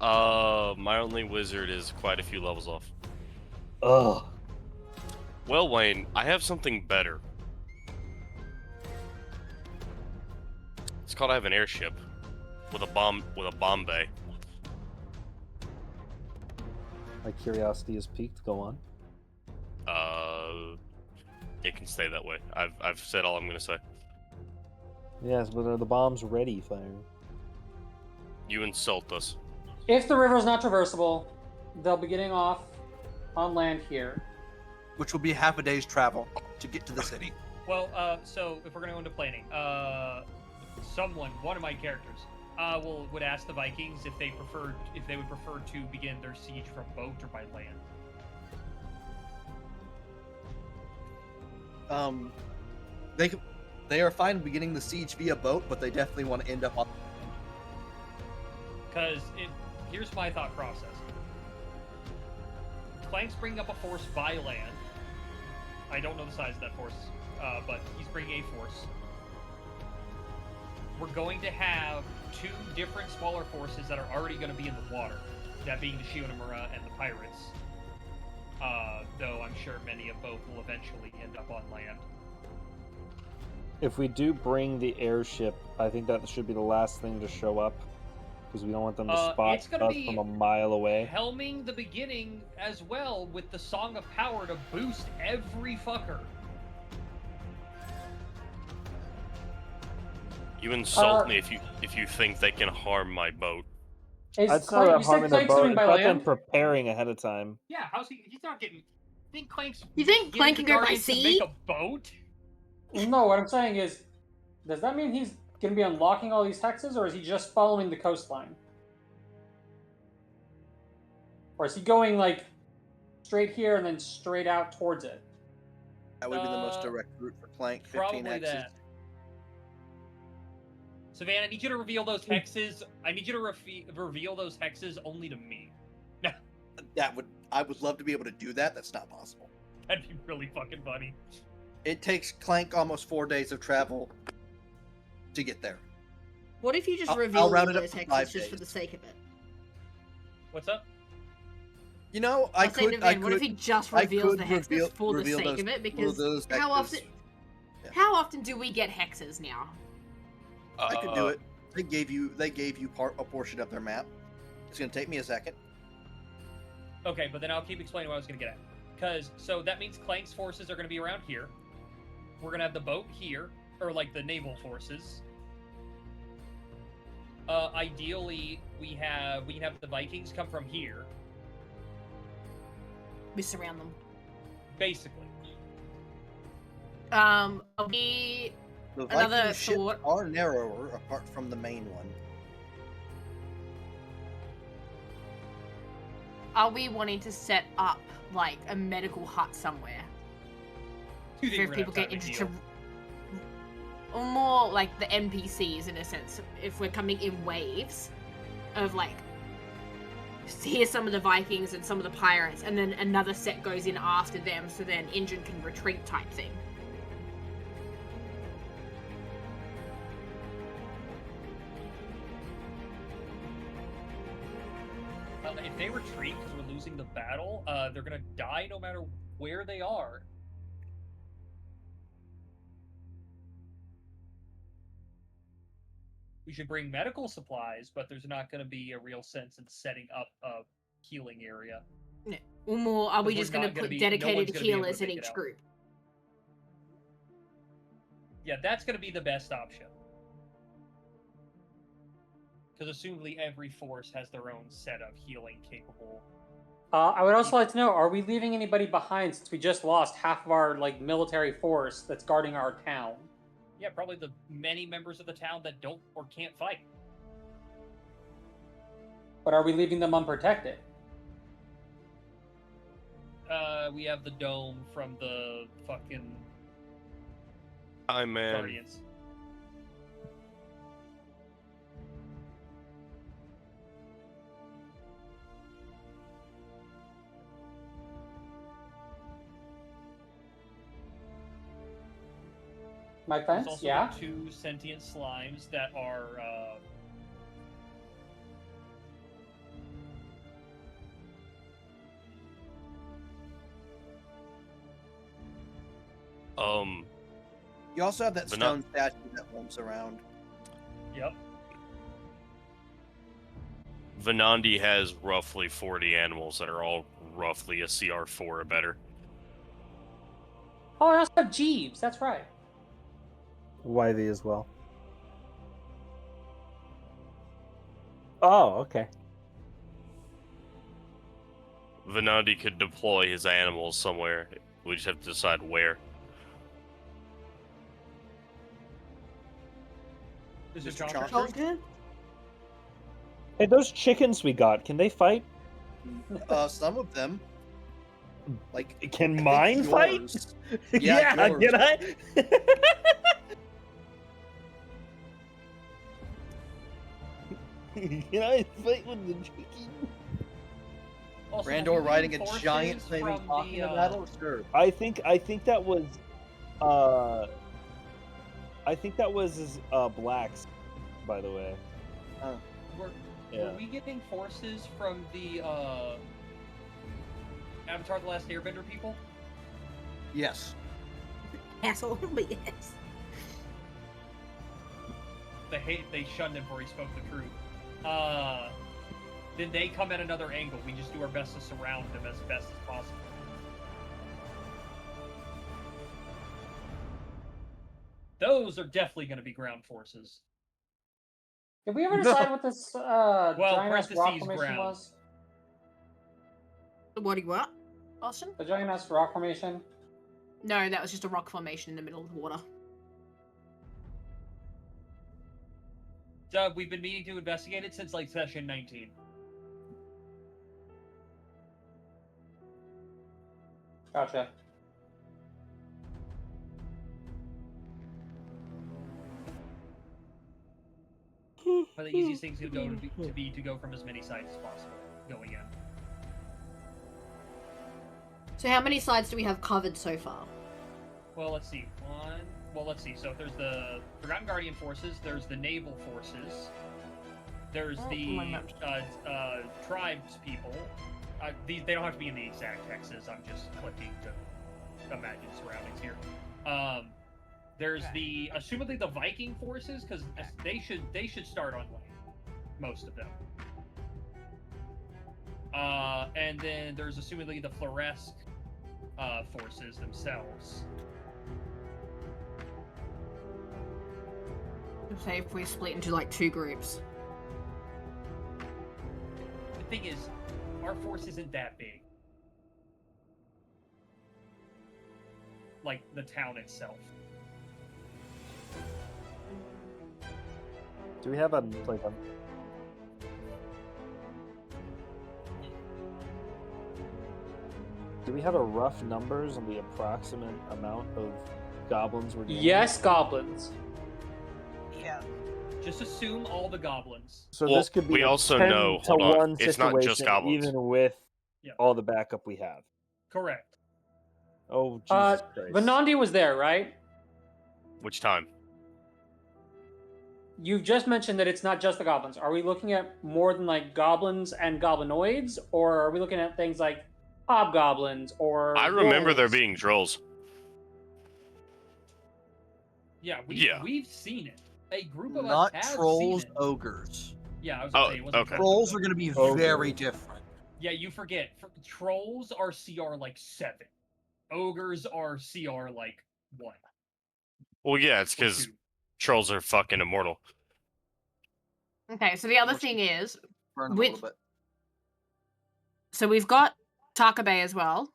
My only wizard is quite a few levels off. Ugh. Well, Wayne, I have something better. It's called I have an airship with a bomb bay. My curiosity is piqued. Go on. It can stay that way. I've said all I'm gonna say. Yes, but are the bombs ready, Fire? You insult us. If the river is not traversable, they'll be getting off on land here. Which will be half a day's travel to get to the city. Well, so if we're gonna go into planning, one of my characters, would ask the Vikings if they would prefer to begin their siege from boat or by land. They are fine beginning the siege via boat, but they definitely want to end up on. Because here's my thought process. Clank's bringing up a force by land. I don't know the size of that force, but he's bringing a force. We're going to have two different smaller forces that are already going to be in the water. That being the Shionamura and the pirates. Though I'm sure many of both will eventually end up on land. If we do bring the airship, I think that should be the last thing to show up. Because we don't want them to spot it's gonna us be from a mile away. Helming the beginning as well with the Song of Power to boost every fucker. You insult me if you think they can harm my boat. That's not you about said harming the Clank's boat. doing It's by about them land? preparing ahead of time. Yeah, he's not getting... You You think Clank can go by to sea? make a boat? No, what I'm saying is, does that mean he's going to be unlocking all these hexes, or is he just following the coastline? Or is he going, like, straight here and then straight out towards it? That would be the most direct route for Clank. 15 Probably hexes. that. Savannah, I need you to reveal those hexes. I need you to reveal those hexes only to me. I would love to be able to do that. That's not possible. That'd be really fucking funny. It takes Clank almost 4 days of travel to get there. What if you just I'll reveal round all it up those to hexes 5 just for days. the sake of it? What's up? You know, I was saying to Vin, what if he just reveals the hexes for the reveal sake those- of it? reveal Because those how hexes. often, Yeah. how often do we get hexes now? I could do it. They gave you a portion of their map. It's gonna take me a second. Okay, but then I'll keep explaining what I was going to get at. So that means Clank's forces are going to be around here. We're going to have the boat here, or like the naval forces. Ideally, we can have the Vikings come from here, We surround them. basically. Are we The Another Viking ships thought. are narrower apart from the main one. Are we wanting to set up like a medical hut somewhere? Do you think For if we're people gonna get have time to into or more like the NPCs in a sense, if we're coming in waves of like here's some of the Vikings and some of the pirates, and then another set goes in after them, so then engine can retreat type thing. If they retreat because we're losing the battle, they're gonna die no matter where they are. We should bring medical supplies, but there's not going to be a real sense in setting up a healing area. Or more, are we We're just going to not gonna put be- no one's dedicated gonna be able to healers in make it each out. group? Yeah, that's going to be the best option. Because assumably every force has their own set of healing capable. I would also like to know, are we leaving anybody behind since we just lost half of our like military force that's guarding our town? Yeah, probably the many members of the town that don't or can't fight. But are we leaving them unprotected? We have the dome from the fucking Time, man. Guardians. My There's fence, also yeah. 2 sentient slimes that are You also have that But not- stone statue that roams around. Yep. Venandi has roughly 40 animals that are all roughly a CR4 or better. Oh, I also have Jeeves. That's right. YV as well. Oh, okay. Venandi could deploy his animals somewhere. We just have to decide where. Is it Mr. John Chonker? Hey, those chickens we got, can they fight? Some of them. Like, Can I mine think fight? yours. Yeah, Yeah, yours. can I? Can I fight with the chicken? Also, Randor we riding need a giant forces flaming from hawk in the, a battle? Sure. I think that was blacks, by the way. Were Yeah. we getting forces from the Avatar: The Last Airbender people? Yes. Asshole, but yes. They shunned him before he spoke the truth. Then they come at another angle. We just do our best to surround them as best as possible. Those are definitely going to be ground forces. Did we ever decide what this giant ass rock parentheses formation ground. was? What do you what? Austin? The giant ass rock formation? No, that was just a rock formation in the middle of the water. We've been meaning to investigate it since like session 19. Gotcha. But the easiest thing to go from as many sides as possible going in. So how many sides do we have covered so far? Well, let's see. So if there's the Forgotten Guardian forces, there's the naval forces, there's the tribes people. They don't have to be in the exact hexes. I'm just clicking to imagine surroundings here. There's assumedly the Viking forces, because they should start on land, most of them. And then there's assumedly the Floresque forces themselves. Say if we split into like 2 groups. The thing is, our force isn't that big. Like the town itself. Do we have a Do we have a rough numbers on the approximate amount of goblins we're getting? Yes, goblins. Yeah. Just assume all the goblins. So Well, this could be we a also 10 know- to hold on, 1 it's not situation, just goblins. even with Yeah. all the backup we have. Correct. Oh, Jesus Christ. Venandi was there, right? Which time? You've just mentioned that it's not just the goblins. Are we looking at more than like goblins and goblinoids, or are we looking at things like hobgoblins or? I remember there wolves? being trolls. Yeah, Yeah. we've seen it. A group of Not us has trolls, seen it. ogres. Yeah, I was gonna Oh, say it wasn't okay. Trolls are going to be Ogre. very different. Yeah, you forget. Trolls are CR like 7. Ogres are CR like 1. Well, yeah, it's or because 2. trolls are fucking immortal. Okay, so the other Which- thing is, Burn them a Which- little bit. so we've got Taka Bay as well.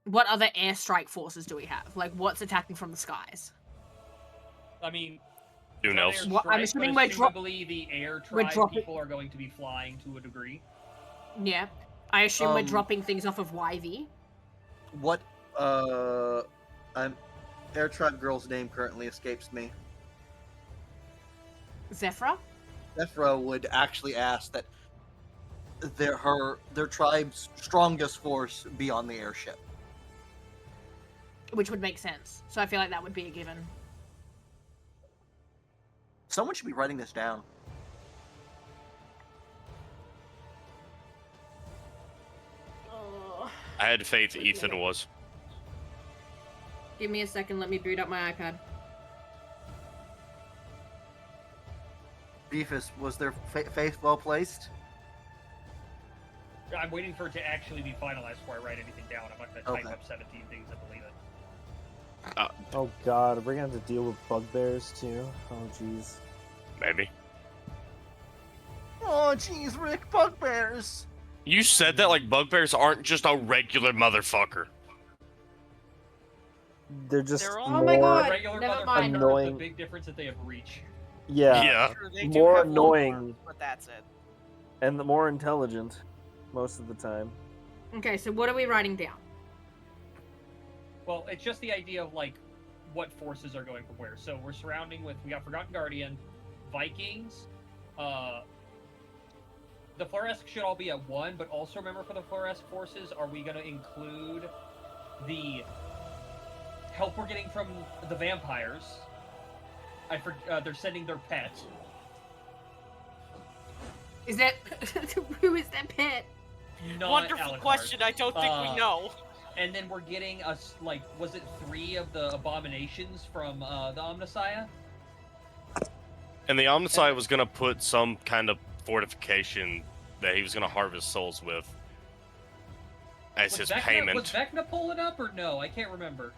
What other airstrike forces do we have? Like, what's attacking from the skies? I mean, Dune not elves. air Well, I'm strike, assuming but we're dro- assumably the air we're tribe dropping- people are going to be flying to a degree. Yeah. I assume we're Um, dropping things off of YV. What? I'm Air Tribe girl's name currently escapes me. Zephyra? Zephyra would actually ask that their tribe's strongest force be on the airship. Which would make sense. So I feel like that would be a given. Someone should be writing this down. Oh. I had faith Ethan was. Give me a second, let me boot up my iPad. Beefus, was their faith well placed? I'm waiting for it to actually be finalized before I write anything down. I'm not going to type up 17 things and believe it. Oh god, we're gonna have to deal with bugbears too. Oh jeez. Maybe. Oh, jeez, Rick, bugbears. You said that like bugbears aren't just a regular motherfucker. They're just They're all- more, Oh my god, Regular never motherfucker, mind. Annoying. the big difference that they have reach. yeah, Yeah. Sure, they do more have low annoying. arms, but that's it. and the more intelligent most of the time. Okay, so what are we writing down? Well, it's just the idea of like what forces are going from where. So we're surrounding with we got Forgotten Guardian, Vikings, the Floresque should all be at 1, but also remember for the Floresque forces, are we going to include the help we're getting from the vampires? They're sending their pet. Is that who is that pet? Not Wonderful Alucard. question. I don't think we know. And then we're getting us like, was it 3 of the abominations from the Omnissiah? And the Omnissiah was gonna put some kind of fortification that he was gonna harvest souls with as his payment. Was Vecna pulling up or no? I can't remember.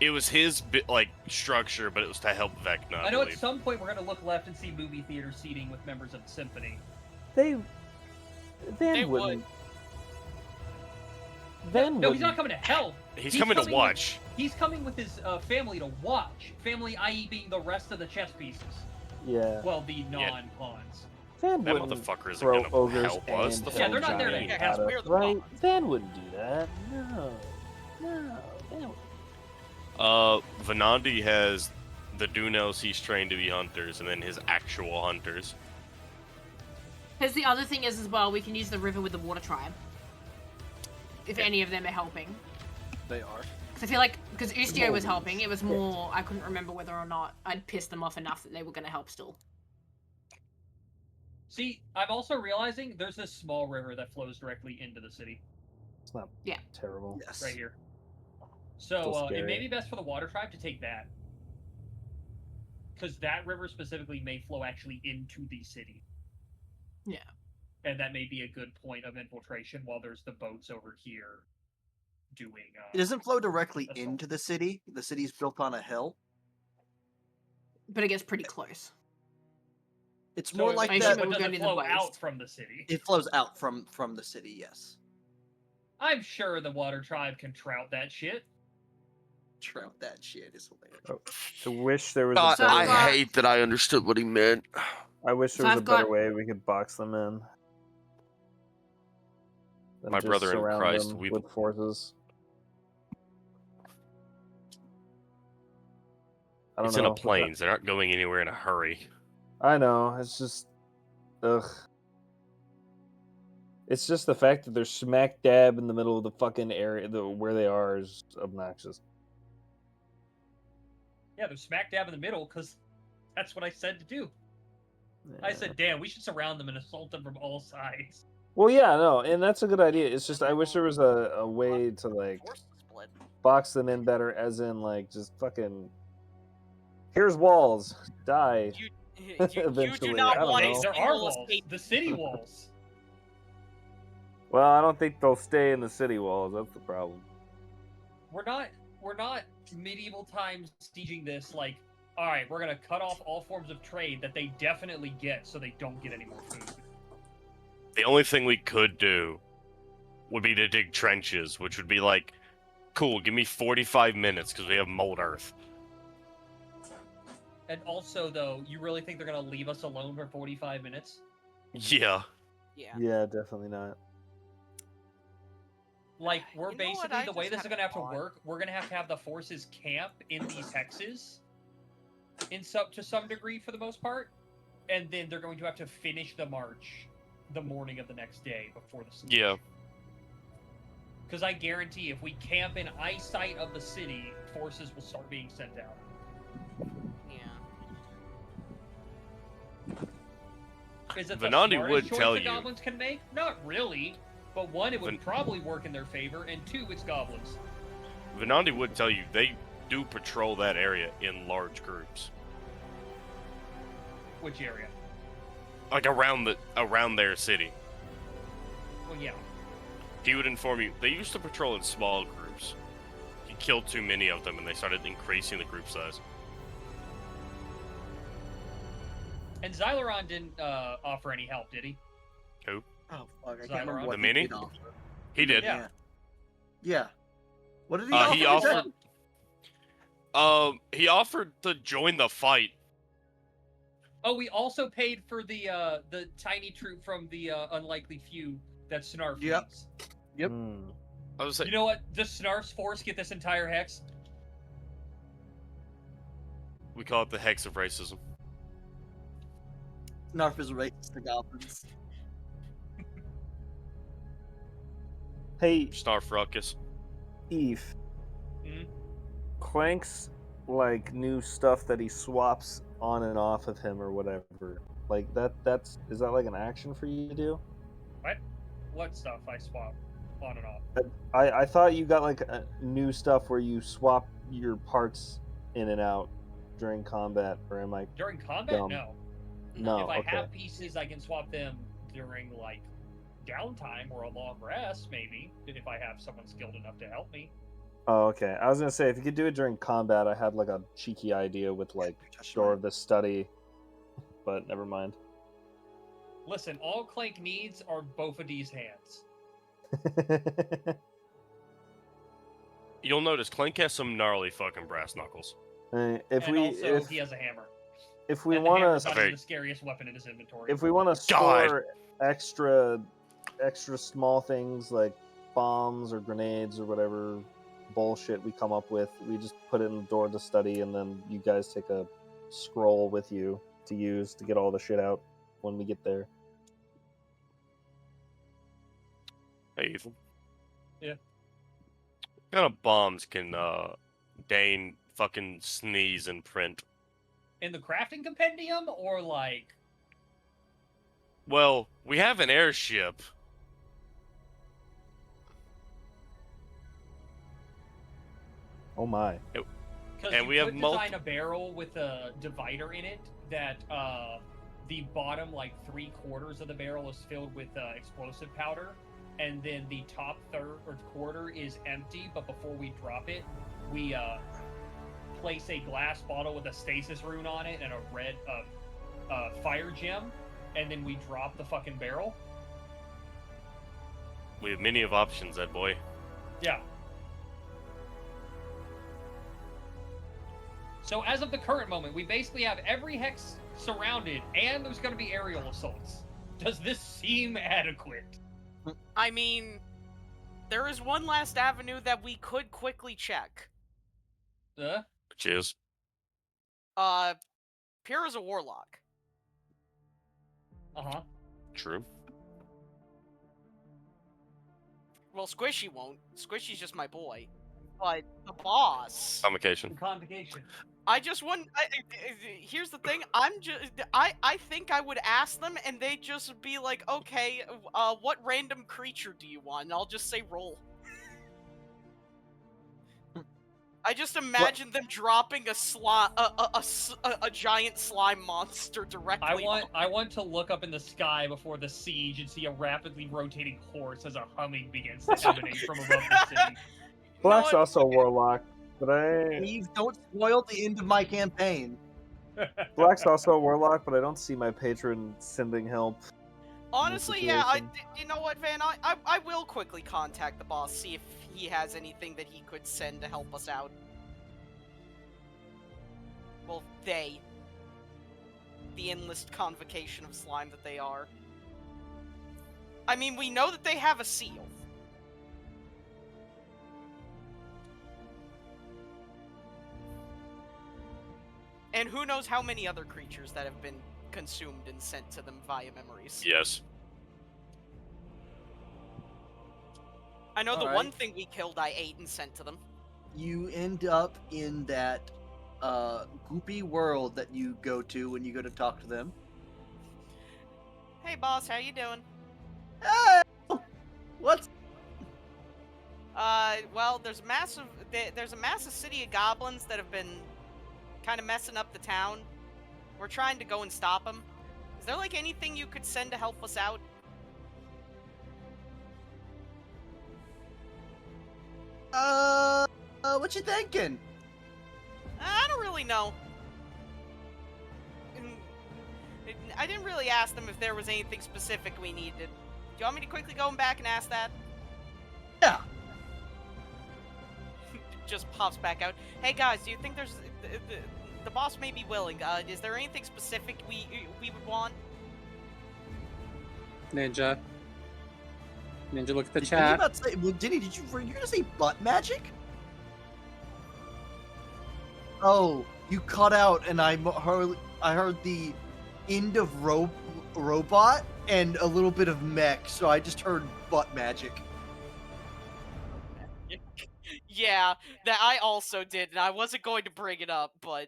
It was his like structure, but it was to help Vecna. I know at believe. some point we're gonna look left and see movie theater seating with members of the symphony. They They wouldn't. Van No, he's not wouldn't. coming to help. He's coming to with- watch. He's coming with his family to watch. Family, i.e., being the rest of the chess pieces. Yeah, Well, the non-pawns. Van That wouldn't motherfucker isn't throw gonna ogres help us. and The Yeah, they're not there to giant help. at us, We're the right? boss. Van wouldn't do that. No, Van wouldn't. Venandi has the Dunos he's trained to be hunters, and then his actual hunters. Because the other thing is as well, we can use the river with the water tribe. If any of them are helping. They are. Because I feel like, because Ustio was helping, it was more, I couldn't remember whether or not I'd pissed them off enough that they were going to help still. See, I'm also realizing there's this small river that flows directly into the city, It's not Yeah. terrible. Yes. right here. So Still it may scary. be best for the water tribe to take that. Because that river specifically may flow actually into the city. Yeah. And that may be a good point of infiltration while there's the boats over here doing... It doesn't flow directly Assault. into the city. The city's built on a hill. But it gets pretty close. It's So more it- like I that. assume it But would does go it near the flow out waste. from the city? It flows out from the city. Yes. I'm sure the water tribe can trout that shit. Trout, that shit is hilarious. I wish there was God, a better I way. hate that I understood what he meant. I wish So there was I've a better got- way we could box them in. Than My just brother in surround Christ, them we- with forces. I don't It's know. in a but that- plains. They're not going anywhere in a hurry. I know. It's just, ugh. It's just the fact that they're smack dab in the middle of the fucking area where they are is obnoxious. Yeah, they're smack dab in the middle because that's what I said to do. I Yeah. said, damn, we should surround them and assault them from all sides. Well, yeah, no, and that's a good idea. It's just I wish there was a way to like Force split. box them in better, as in like just fucking. Here's walls. Die. You do Eventually, I not don't want know. a There are single walls. escape. The city walls. Well, I don't think they'll stay in the city walls. That's the problem. We're not medieval times sieging this like, all right, we're gonna cut off all forms of trade that they definitely get, so they don't get any more food. The only thing we could do would be to dig trenches, which would be like, cool, give me 45 minutes because we have mold earth. And also, though, you really think they're gonna leave us alone for 45 minutes? Yeah. Yeah. Yeah, definitely not. Like, we're You know what? basically, I the way just this is had going to a have to thought. work, we're going to have the forces camp in these hexes to some degree for the most part, and then they're going to have to finish the march the morning of the next day before the siege. Yeah. Because I guarantee if we camp in eyesight of the city, forces will start being sent out. Yeah. Is it Venandi the smartest would choice tell the you. goblins can make? Not really. But one, it would probably work in their favor, and two, it's goblins. Venandi would tell you they do patrol that area in large groups. Which area? Like around their city. Well, yeah. He would inform you, they used to patrol in small groups. He killed too many of them and they started increasing the group size. And Xyloron didn't offer any help, did he? Who? Oh fuck! I Xyloron? can't remember what The mini? he did offer. He did. Yeah. Yeah. What did he He offer? offered he offered to join the fight. Oh, we also paid for the tiny troop from the unlikely few that Snarf Yep. needs. Yep. I was You know what? Does Snarf's force get this entire hex? we call it the hex of racism. Snarf is racist to goblins. Hey, Snarf ruckus. Eve. Mhm. Clank's like new stuff that he swaps on and off of him or whatever. Like is that like an action for you to do? What stuff I swap on and off? I thought you got like a new stuff where you swap your parts in and out during combat, or am I? During combat? Dumb. No. No, If I okay. have pieces, I can swap them during, like, downtime or a long rest, maybe, if I have someone skilled enough to help me. Oh, okay. I was gonna say if you could do it during combat, I had like a cheeky idea with like Door of the Study, but never mind. Listen, all Clank needs are both of these hands. You'll notice Clank has some gnarly fucking brass knuckles. If And we also, he has a hammer. if we And the want hammer's to not even the scariest weapon in his inventory. if we want to God. store extra small things like bombs or grenades or whatever bullshit we come up with, we just put it in the Door of the Study, and then you guys take a scroll with you to use to get all the shit out when we get there. Hey, Ethan. Yeah. What kind of bombs can Dane fucking sneeze and print? In the crafting compendium, or like... Well, we have an airship. Oh my. Because And you we have could design a barrel with a divider in it that the bottom, like, 3/4 of the barrel is filled with explosive powder, and then the top third or quarter is empty, but before we drop it, we place a glass bottle with a stasis rune on it and a red fire gem, and then we drop the fucking barrel. We have many of options, that boy. Yeah. So as of the current moment, we basically have every hex surrounded, and there's going to be aerial assaults. Does this seem adequate? I mean, there is one last avenue that we could quickly check. Which is Pierre is a warlock. Uh-huh. true. Well, Squishy won't. Squishy's just my boy. But the boss. Convocation. Convocation. I just want. Here's the thing. I think I would ask them, and they'd just be like, "Okay, what random creature do you want?" And I'll just say roll. I just imagine them dropping a giant slime monster directly. I want to look up in the sky before the siege and see a rapidly rotating horse as a humming begins to emanate from above the city. Black's No, also a warlock, but Please don't spoil the end of my campaign. Black's also a warlock, but I don't see my patron sending help. Honestly, yeah. situation. You know what, Van? I will quickly contact the boss, see if he has anything that he could send to help us out. Well, the endless convocation of slime that they are. I mean, we know that they have a seal. And who knows how many other creatures that have been consumed and sent to them via memories. Yes. I know the Alright. one thing we killed I ate and sent to them. You end up in that goopy world that you go to when you go to talk to them. Hey boss, how you doing? Hey! What's Well, there's a massive city of goblins that have been kind of messing up the town. We're trying to go and stop them. Is there like anything you could send to help us out? What you thinking? I don't really know. I didn't really ask them if there was anything specific we needed. Do you want me to quickly go back and ask that? Yeah. Just pops back out. Hey guys, do you think there's the boss may be willing? Is there anything specific we would want? Ninja, look at the Were you chat. about to say, well, Denny, were you gonna say butt magic? Oh, you cut out, and I heard the end of robot and a little bit of mech, so I just heard butt magic. Yeah, that I also did, and I wasn't going to bring it up, but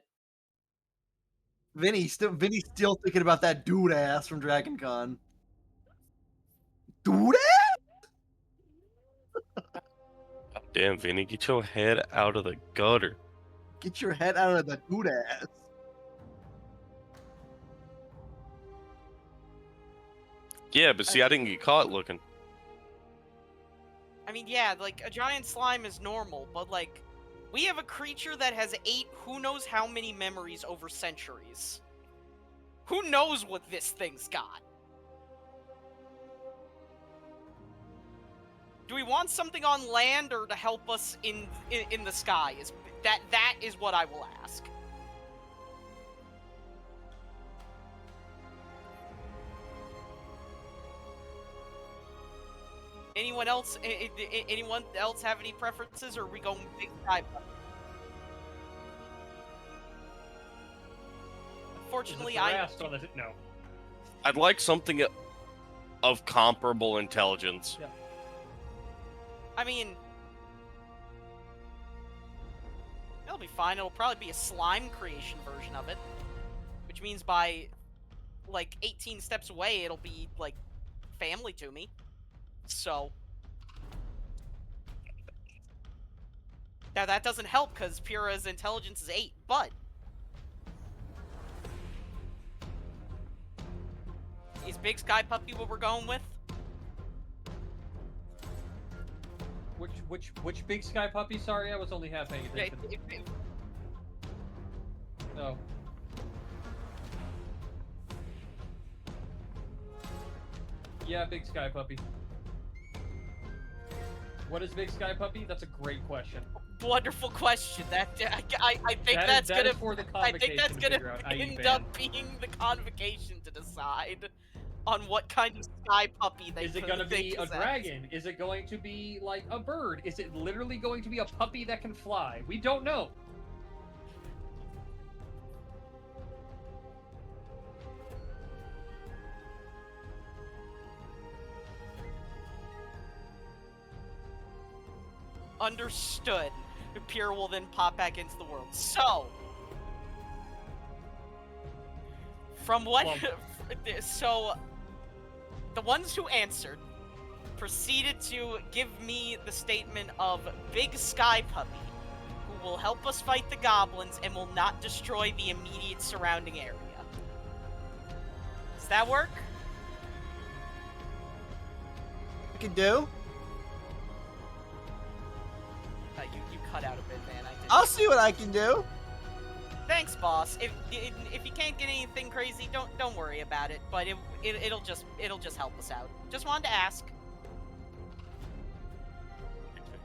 Vinny's still thinking about that dude ass from Dragon Con. Dude ass? Damn, Vinny, get your head out of the gutter. Get your head out of the dude ass. Yeah, but see, I didn't get caught looking. I mean, yeah, like, a giant slime is normal, but, like, we have a creature that has ate who knows how many memories over centuries. Who knows what this thing's got? Do we want something on land or to help us in the sky? That is what I will ask. Anyone else? Anyone else have any preferences, or are we going big sky? Unfortunately, No. I'd like something of comparable intelligence. Yeah. I mean, it'll be fine. It'll probably be a slime creation version of it, which means by like 18 steps away, it'll be like family to me. So now that doesn't help because Pyrrha's intelligence is 8, but is Big Sky Puppy what we're going with? Which big sky puppy? Sorry, I was only half paying attention. No. Yeah, big sky puppy. What is big sky puppy? That's a great question. Wonderful question. I think That that's is for the I think that's convocation to gonna figure out how you end ban. up being the convocation to decide on what kind of sky puppy they Is it put- going to they be a possess. dragon? Is it going to be like a bird? Is it literally going to be a puppy that can fly? We don't know. Understood. Pierre will then pop back into the world. So, from what? So, the ones who answered proceeded to give me the statement of Big Sky Puppy, who will help us fight the goblins and will not destroy the immediate surrounding area. Does that work? You can do? You cut out a bit, man. I'll see what I can do. Thanks, boss. If you can't get anything crazy, don't worry about it. But it'll just help us out. Just wanted to ask.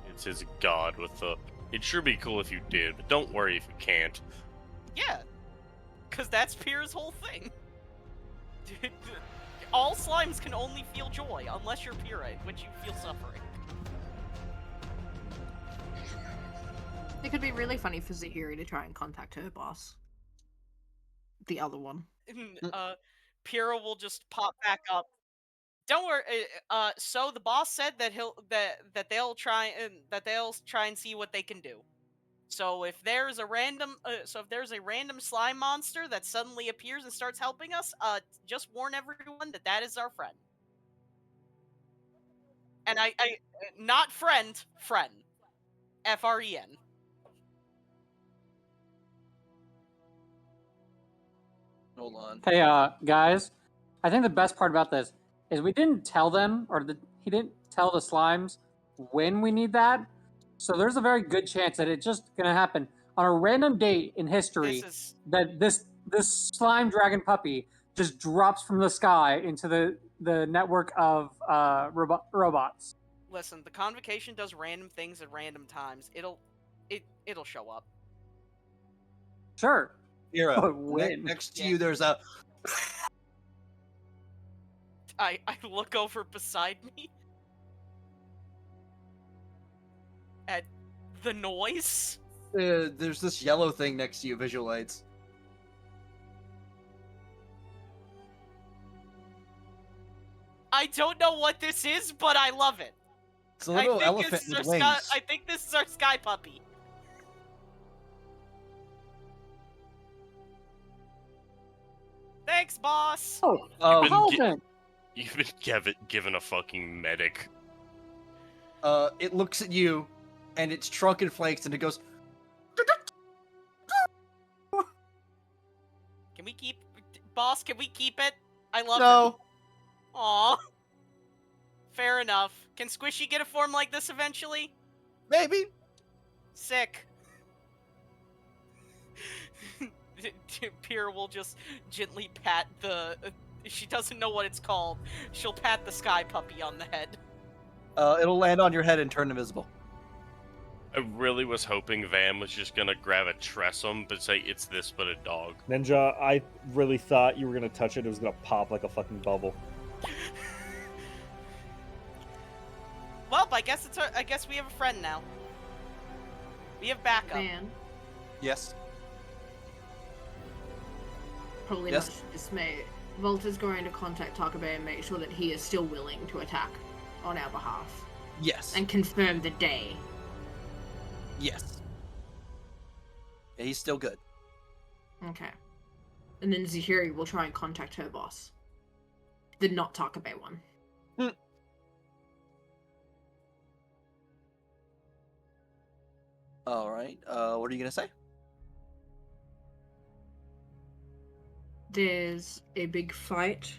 It's his god with the. It'd sure be cool if you did, but don't worry if you can't. Yeah, cause that's Pierre's whole thing. All slimes can only feel joy unless you're Pierre, in which you feel suffering. It could be really funny for Zahiri to try and contact her boss. the other one. Pyrrha will just pop back up. Don't worry. So the boss said that they'll try and see what they can do. So if there's a random slime monster that suddenly appears and starts helping us, just warn everyone that is our friend. And I not friend, FREN. Hold on. Hey, guys, I think the best part about this is we didn't tell them, he didn't tell the slimes when we need that. So there's a very good chance that it's just gonna happen on a random date in history that this slime dragon puppy just drops from the sky into the network of robots. Listen, the convocation does random things at random times. It'll show up. Sure. Hero. But when? Next to you, there's a. I look over beside me at the noise. There's this yellow thing next to you, visual aids. I don't know what this is, but I love it. It's a little elephant with wings. I think this is our sky puppy. Thanks, boss. You've been given a fucking medic. It looks at you, and its trunk inflates, and it goes. Can we keep, boss? Can we keep it? I love No. him. Aw. Fair enough. Can Squishy get a form like this eventually? Maybe. Sick. Pierre will just gently pat the. She doesn't know what it's called. She'll pat the sky puppy on the head. It'll land on your head and turn invisible. I really was hoping Vam was just gonna grab a Tressum, but say it's this but a dog. Ninja, I really thought you were gonna touch it. It was gonna pop like a fucking bubble. Well, I guess we have a friend now. We have backup. Man, Yes. probably Yes. much dismay. Volta's going to contact Takabe and make sure that he is still willing to attack on our behalf. Yes. And confirm the day. Yes. Yeah, he's still good. Okay. And then Zahiri will try and contact her boss. The not Takabe one. All right. What are you gonna say? There's a big fight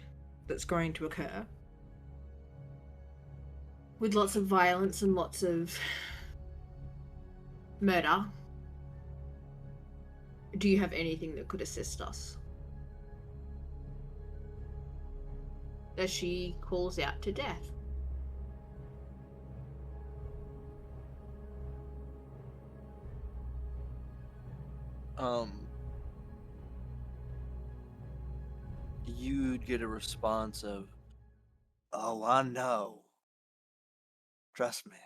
that's going to occur. With lots of violence and lots of murder. Do you have anything that could assist us? As she calls out to death. You'd get a response of, "Oh, I know. Trust me.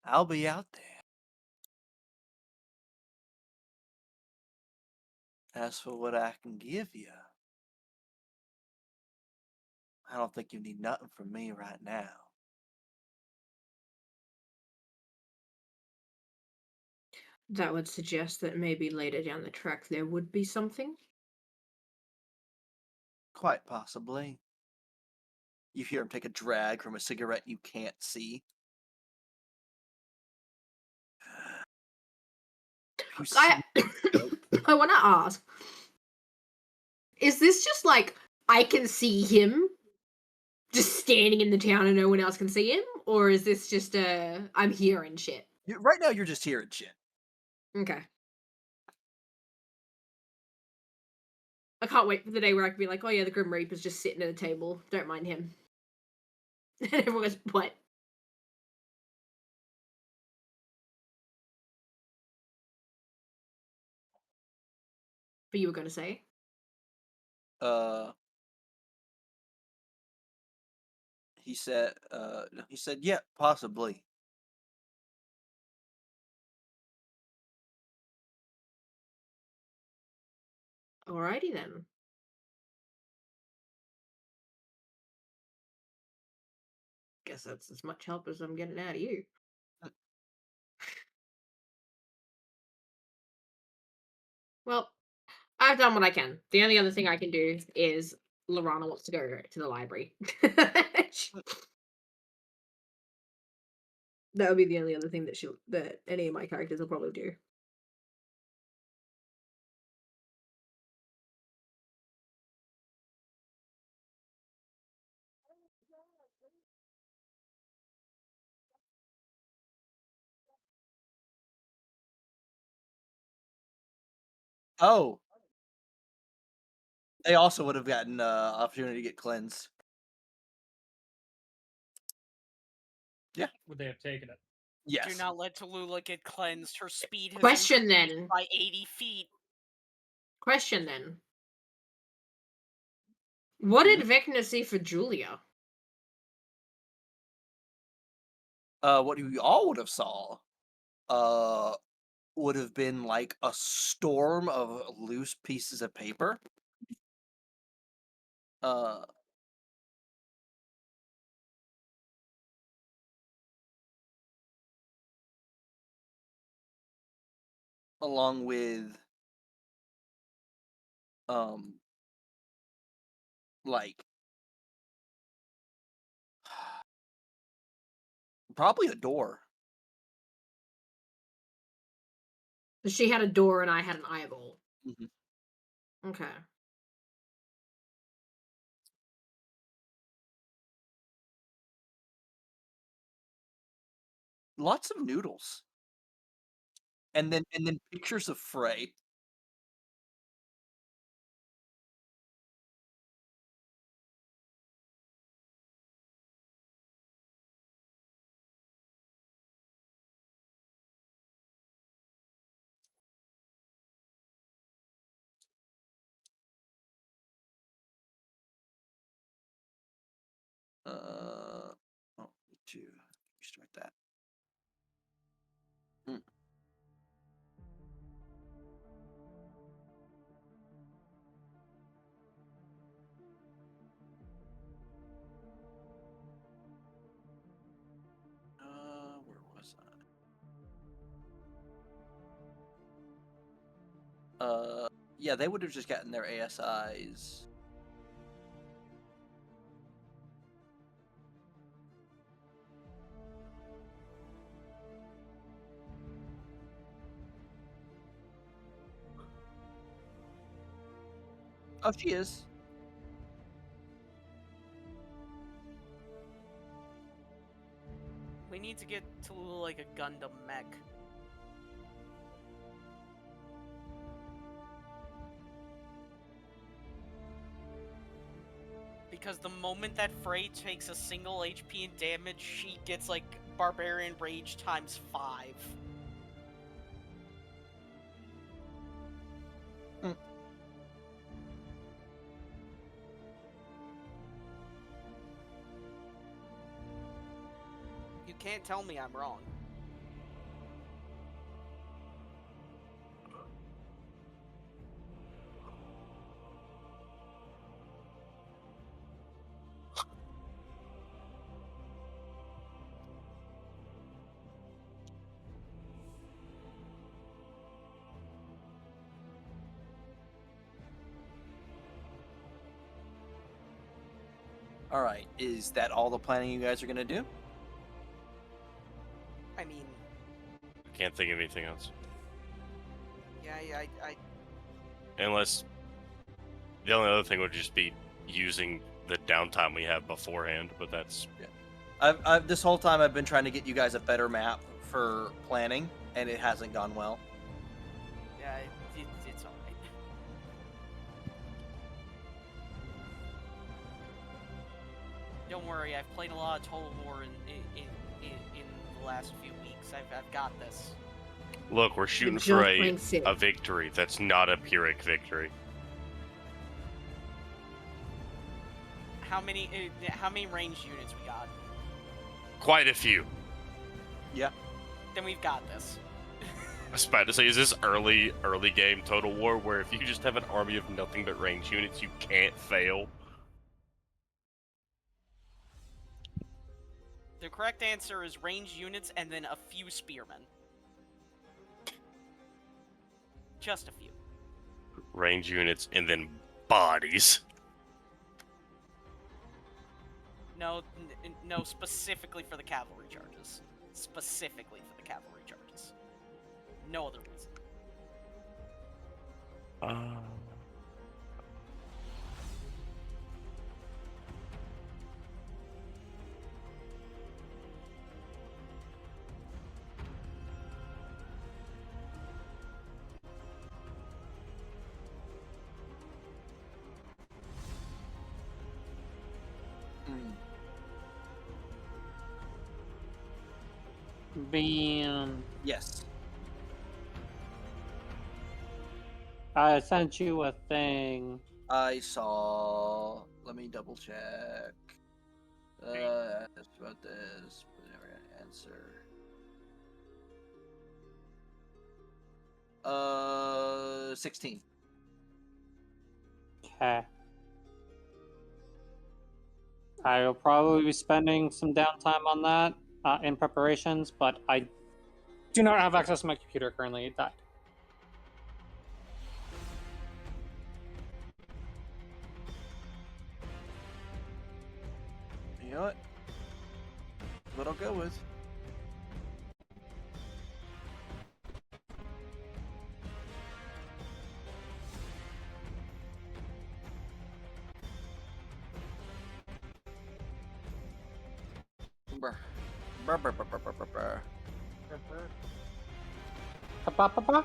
I'll be out there." As for what I can give you, I don't think you need nothing from me right now. That would suggest that maybe later down the track there would be something. Quite possibly. You hear him take a drag from a cigarette you can't see. I want to ask, is this just like I can see him just standing in the town and no one else can see him? Or is this just I'm hearing shit? Right now you're just hearing shit. Okay. I can't wait for the day where I can be like, oh yeah, the Grim Reaper's just sitting at a table. Don't mind him. And everyone goes, what? But you were going to say? He said, yeah, possibly. Alrighty then. Guess that's as much help as I'm getting out of you. Well, I've done what I can. The only other thing I can do is Lorana wants to go to the library. That would be the only other thing that any of my characters will probably do. Oh, they also would have gotten opportunity to get cleansed. Would they have taken it? Yes. Do not let Tallulah get cleansed. Her speed has Question increased then. by 80 feet. Question then. What Mhm. did Vecna see for Julia? What you all would have saw, would have been like a storm of loose pieces of paper. Along with, like, probably a door. So she had a door and I had an eyeball. Mhm. Okay. Lots of noodles. And then pictures of Frey. Need to restart that. Where was I? Yeah, they would have just gotten their ASIs. Oh, she is. We need to get Tallulah like a Gundam mech. Because the moment that Frey takes a single HP in damage, she gets like Barbarian Rage times 5. You can't tell me I'm wrong. All right, is that all the planning you guys are gonna do? I mean, I can't think of anything else. yeah, I Unless the only other thing would just be using the downtime we have beforehand, but that's I've this whole time I've been trying to get you guys a better map for planning, and it hasn't gone well. yeah, it's alright. Don't worry, I've played a lot of Total War in the last few weeks. I've got this. look, we're shooting just for playing Civ. a victory. That's not a Pyrrhic victory. How many ranged units we got? Quite a few. Yeah. Then we've got this. I was about to say, is this early game Total War where if you just have an army of nothing but range units, you can't fail? The correct answer is ranged units and then a few spearmen. Just a few. Range units and then bodies. No, no, specifically for the cavalry charges. Specifically for the cavalry charges. No other reason. Bam. Yes. I sent you a thing. I saw. Let me double check. Asked about this, but never got an answer. 16. Okay. I will probably be spending some downtime on that in preparations, but I do not have access to my computer currently. It died. You know what? What I'll go with. Brr. Brr, brr, brr, brr, brr, brr, brr. Ba-ba-ba-ba.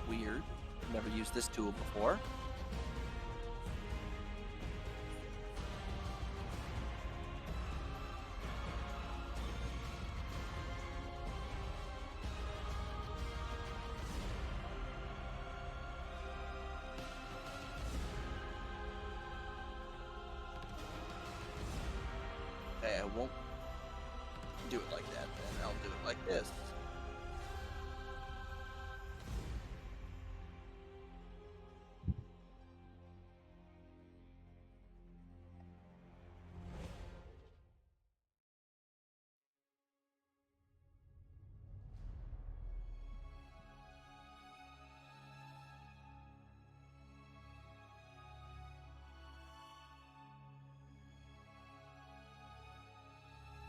Weird. Never used this tool before. Okay, I won't do it like that then. I'll do it like this.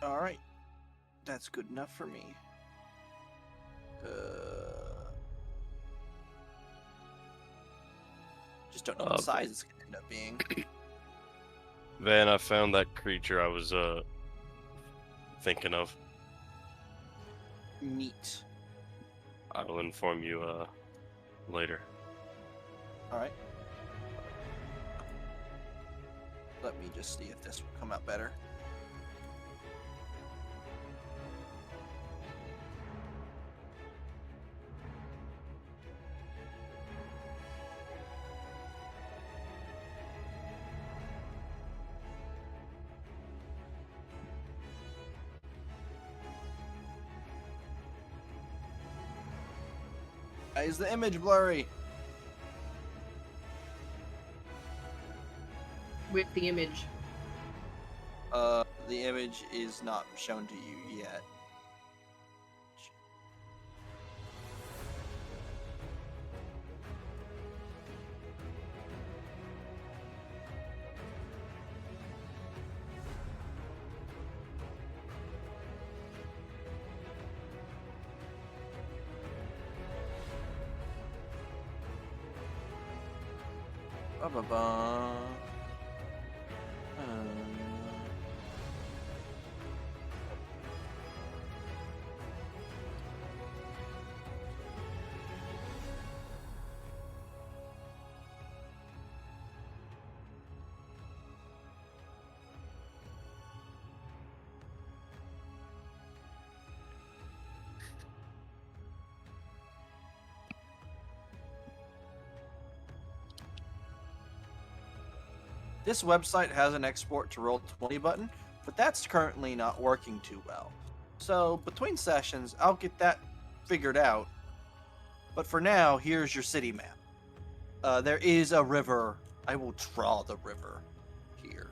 All right, that's good enough for me. Just don't know what size it's gonna end up being. Van, I found that creature I was thinking of. Neat. I will inform you later. All right. Let me just see if this will come out better. Is the image blurry? With the image. The image is not shown to you yet. Ba-ba-ba. This website has an export to Roll20 button, but that's currently not working too well. So between sessions, I'll get that figured out. But for now, here's your city map. There is a river. I will draw the river here.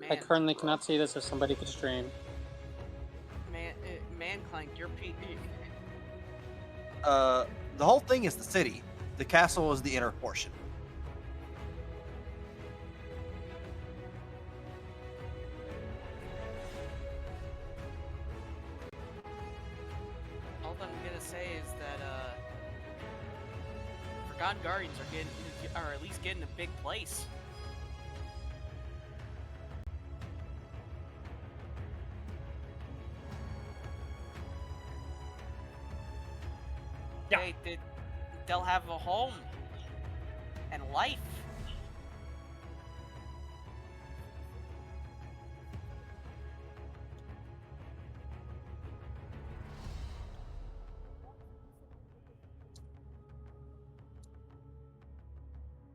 I currently cannot see this if somebody could stream. Man Clank, you're The whole thing is the city. The castle is the inner portion. All I'm gonna say is that Forgotten Guardians are at least getting a big place. Yeah. They'll have a home and life.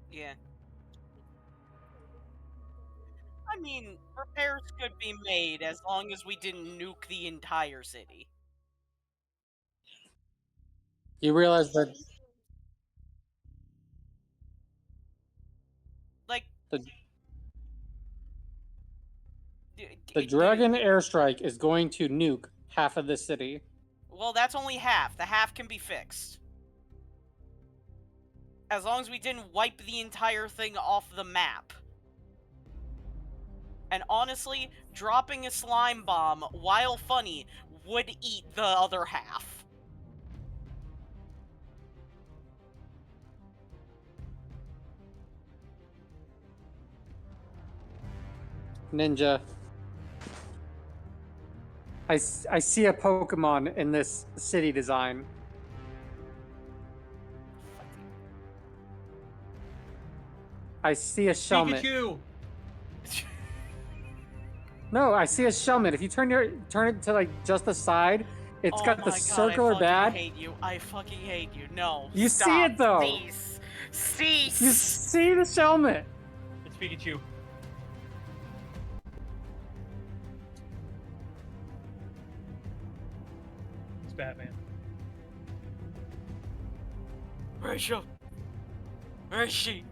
Yeah. I mean, repairs could be made as long as we didn't nuke the entire city. You realize that Like, the the Dragon airstrike is going to nuke half of the city. Well, that's only half. The half can be fixed. As long as we didn't wipe the entire thing off the map. And honestly, dropping a slime bomb, while funny, would eat the other half. Ninja. I see a Pokemon in this city design. I see a Shelmet. Pikachu! No, I see a Shelmet. If you turn it to like just the side, it's got the circular badge. I fucking hate you. No. You stop, see it though. Cease. Cease. You see the Shelmet. It's Pikachu. It's Batman. Rachel. Where is she?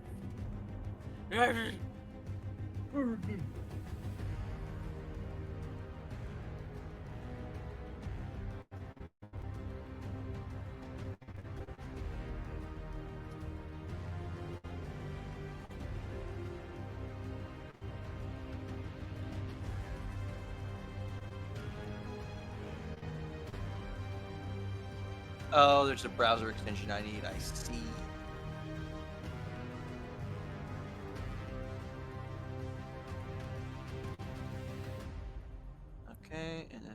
Oh, there's a browser extension I need. I see. Okay, and then...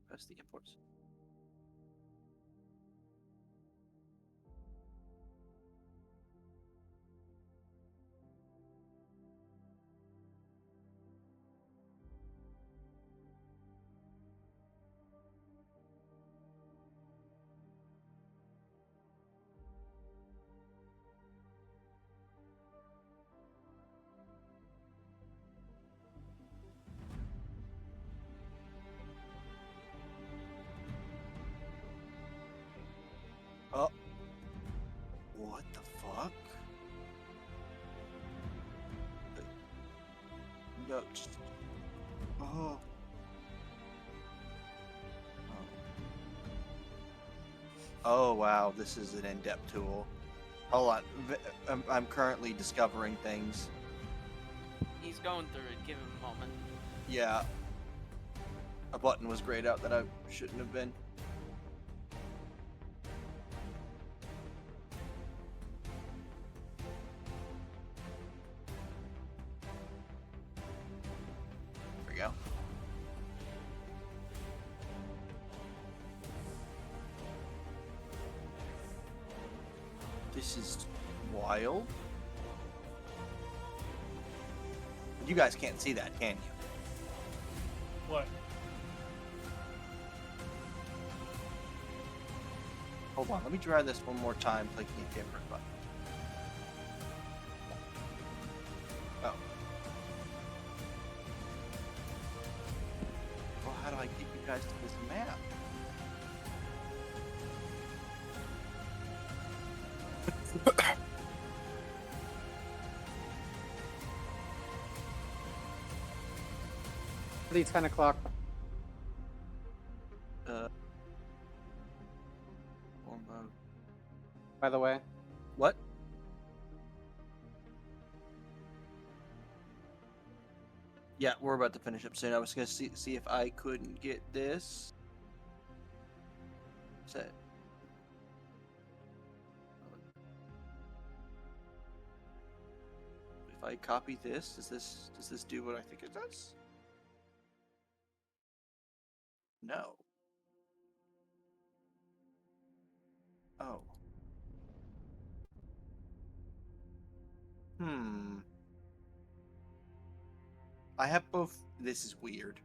press the imports. Oh. What the fuck? No, just... Oh. Oh, wow, this is an in-depth tool. Hold on, I'm currently discovering things. He's going through it. Give him a moment. Yeah. A button was grayed out that I shouldn't have been. This is wild. You guys can't see that, can you? What? Hold on, let me try this one more time, clicking a different button. Oh. Well, how do I get you guys to this map? The 10 o'clock. By the way. What? Yeah, we're about to finish up soon. I was gonna see if I couldn't get this. Set. If I copy this, does this do what I think it does? No. Oh. I have both. This is weird.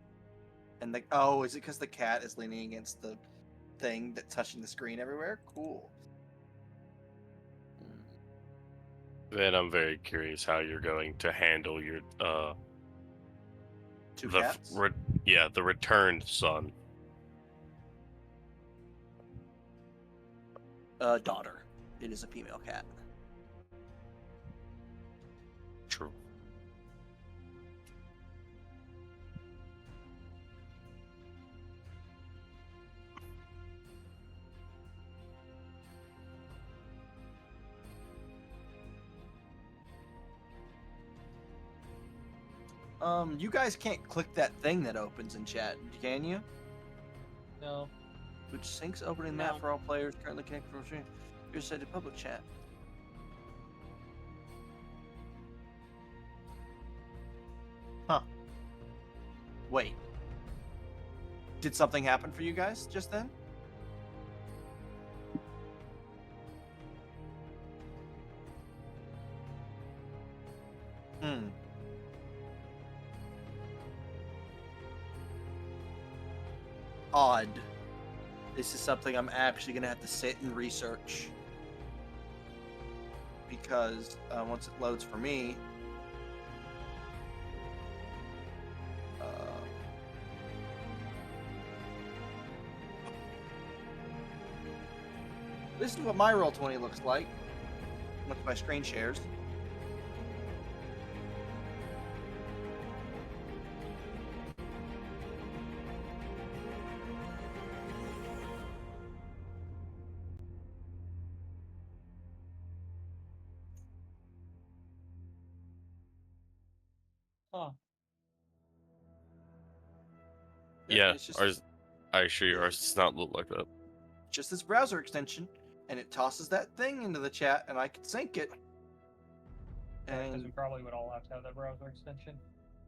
And oh, is it because the cat is leaning against the thing that's touching the screen everywhere? Cool. Then I'm very curious how you're going to handle your Two cats? the returned son. Daughter. It is a female cat. True. You guys can't click that thing that opens in chat, can you? No. Which syncs opening No. map for all players currently connected from stream. You're set to public chat. Huh. Wait. Did something happen for you guys just then? Odd. This is something I'm actually going to have to sit and research. Because once it loads for me... this is what my Roll20 looks like. Once my screen shares. Huh. Yeah, it's just, ours. I assure you, ours does not look like that. just this browser extension, and it tosses that thing into the chat, and I can sync it. Because And we probably would all have to have that browser extension.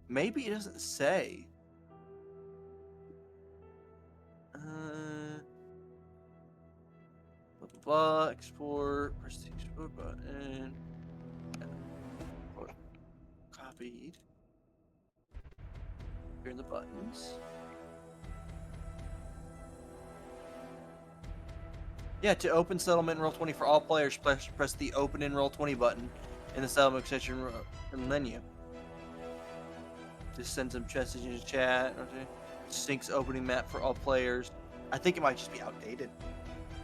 maybe it doesn't say. Blah, blah, blah, export, press the export button. Copied. Here are the buttons. Yeah, to open settlement in Roll20 for all players, press the open in Roll20 button in the settlement extension menu. This sends them message into chat. Syncs opening map for all players. I think it might just be outdated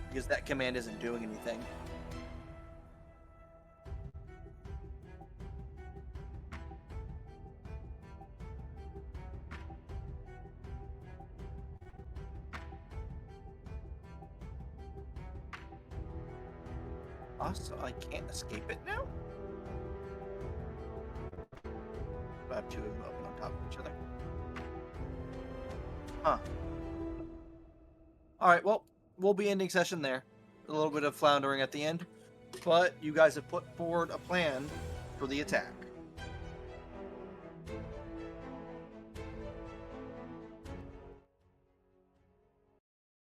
because that command isn't doing anything. Also, I can't escape it now? I have two of them open on top of each other. Huh. Alright, well, we'll be ending session there. A little bit of floundering at the end. But you guys have put forward a plan for the attack.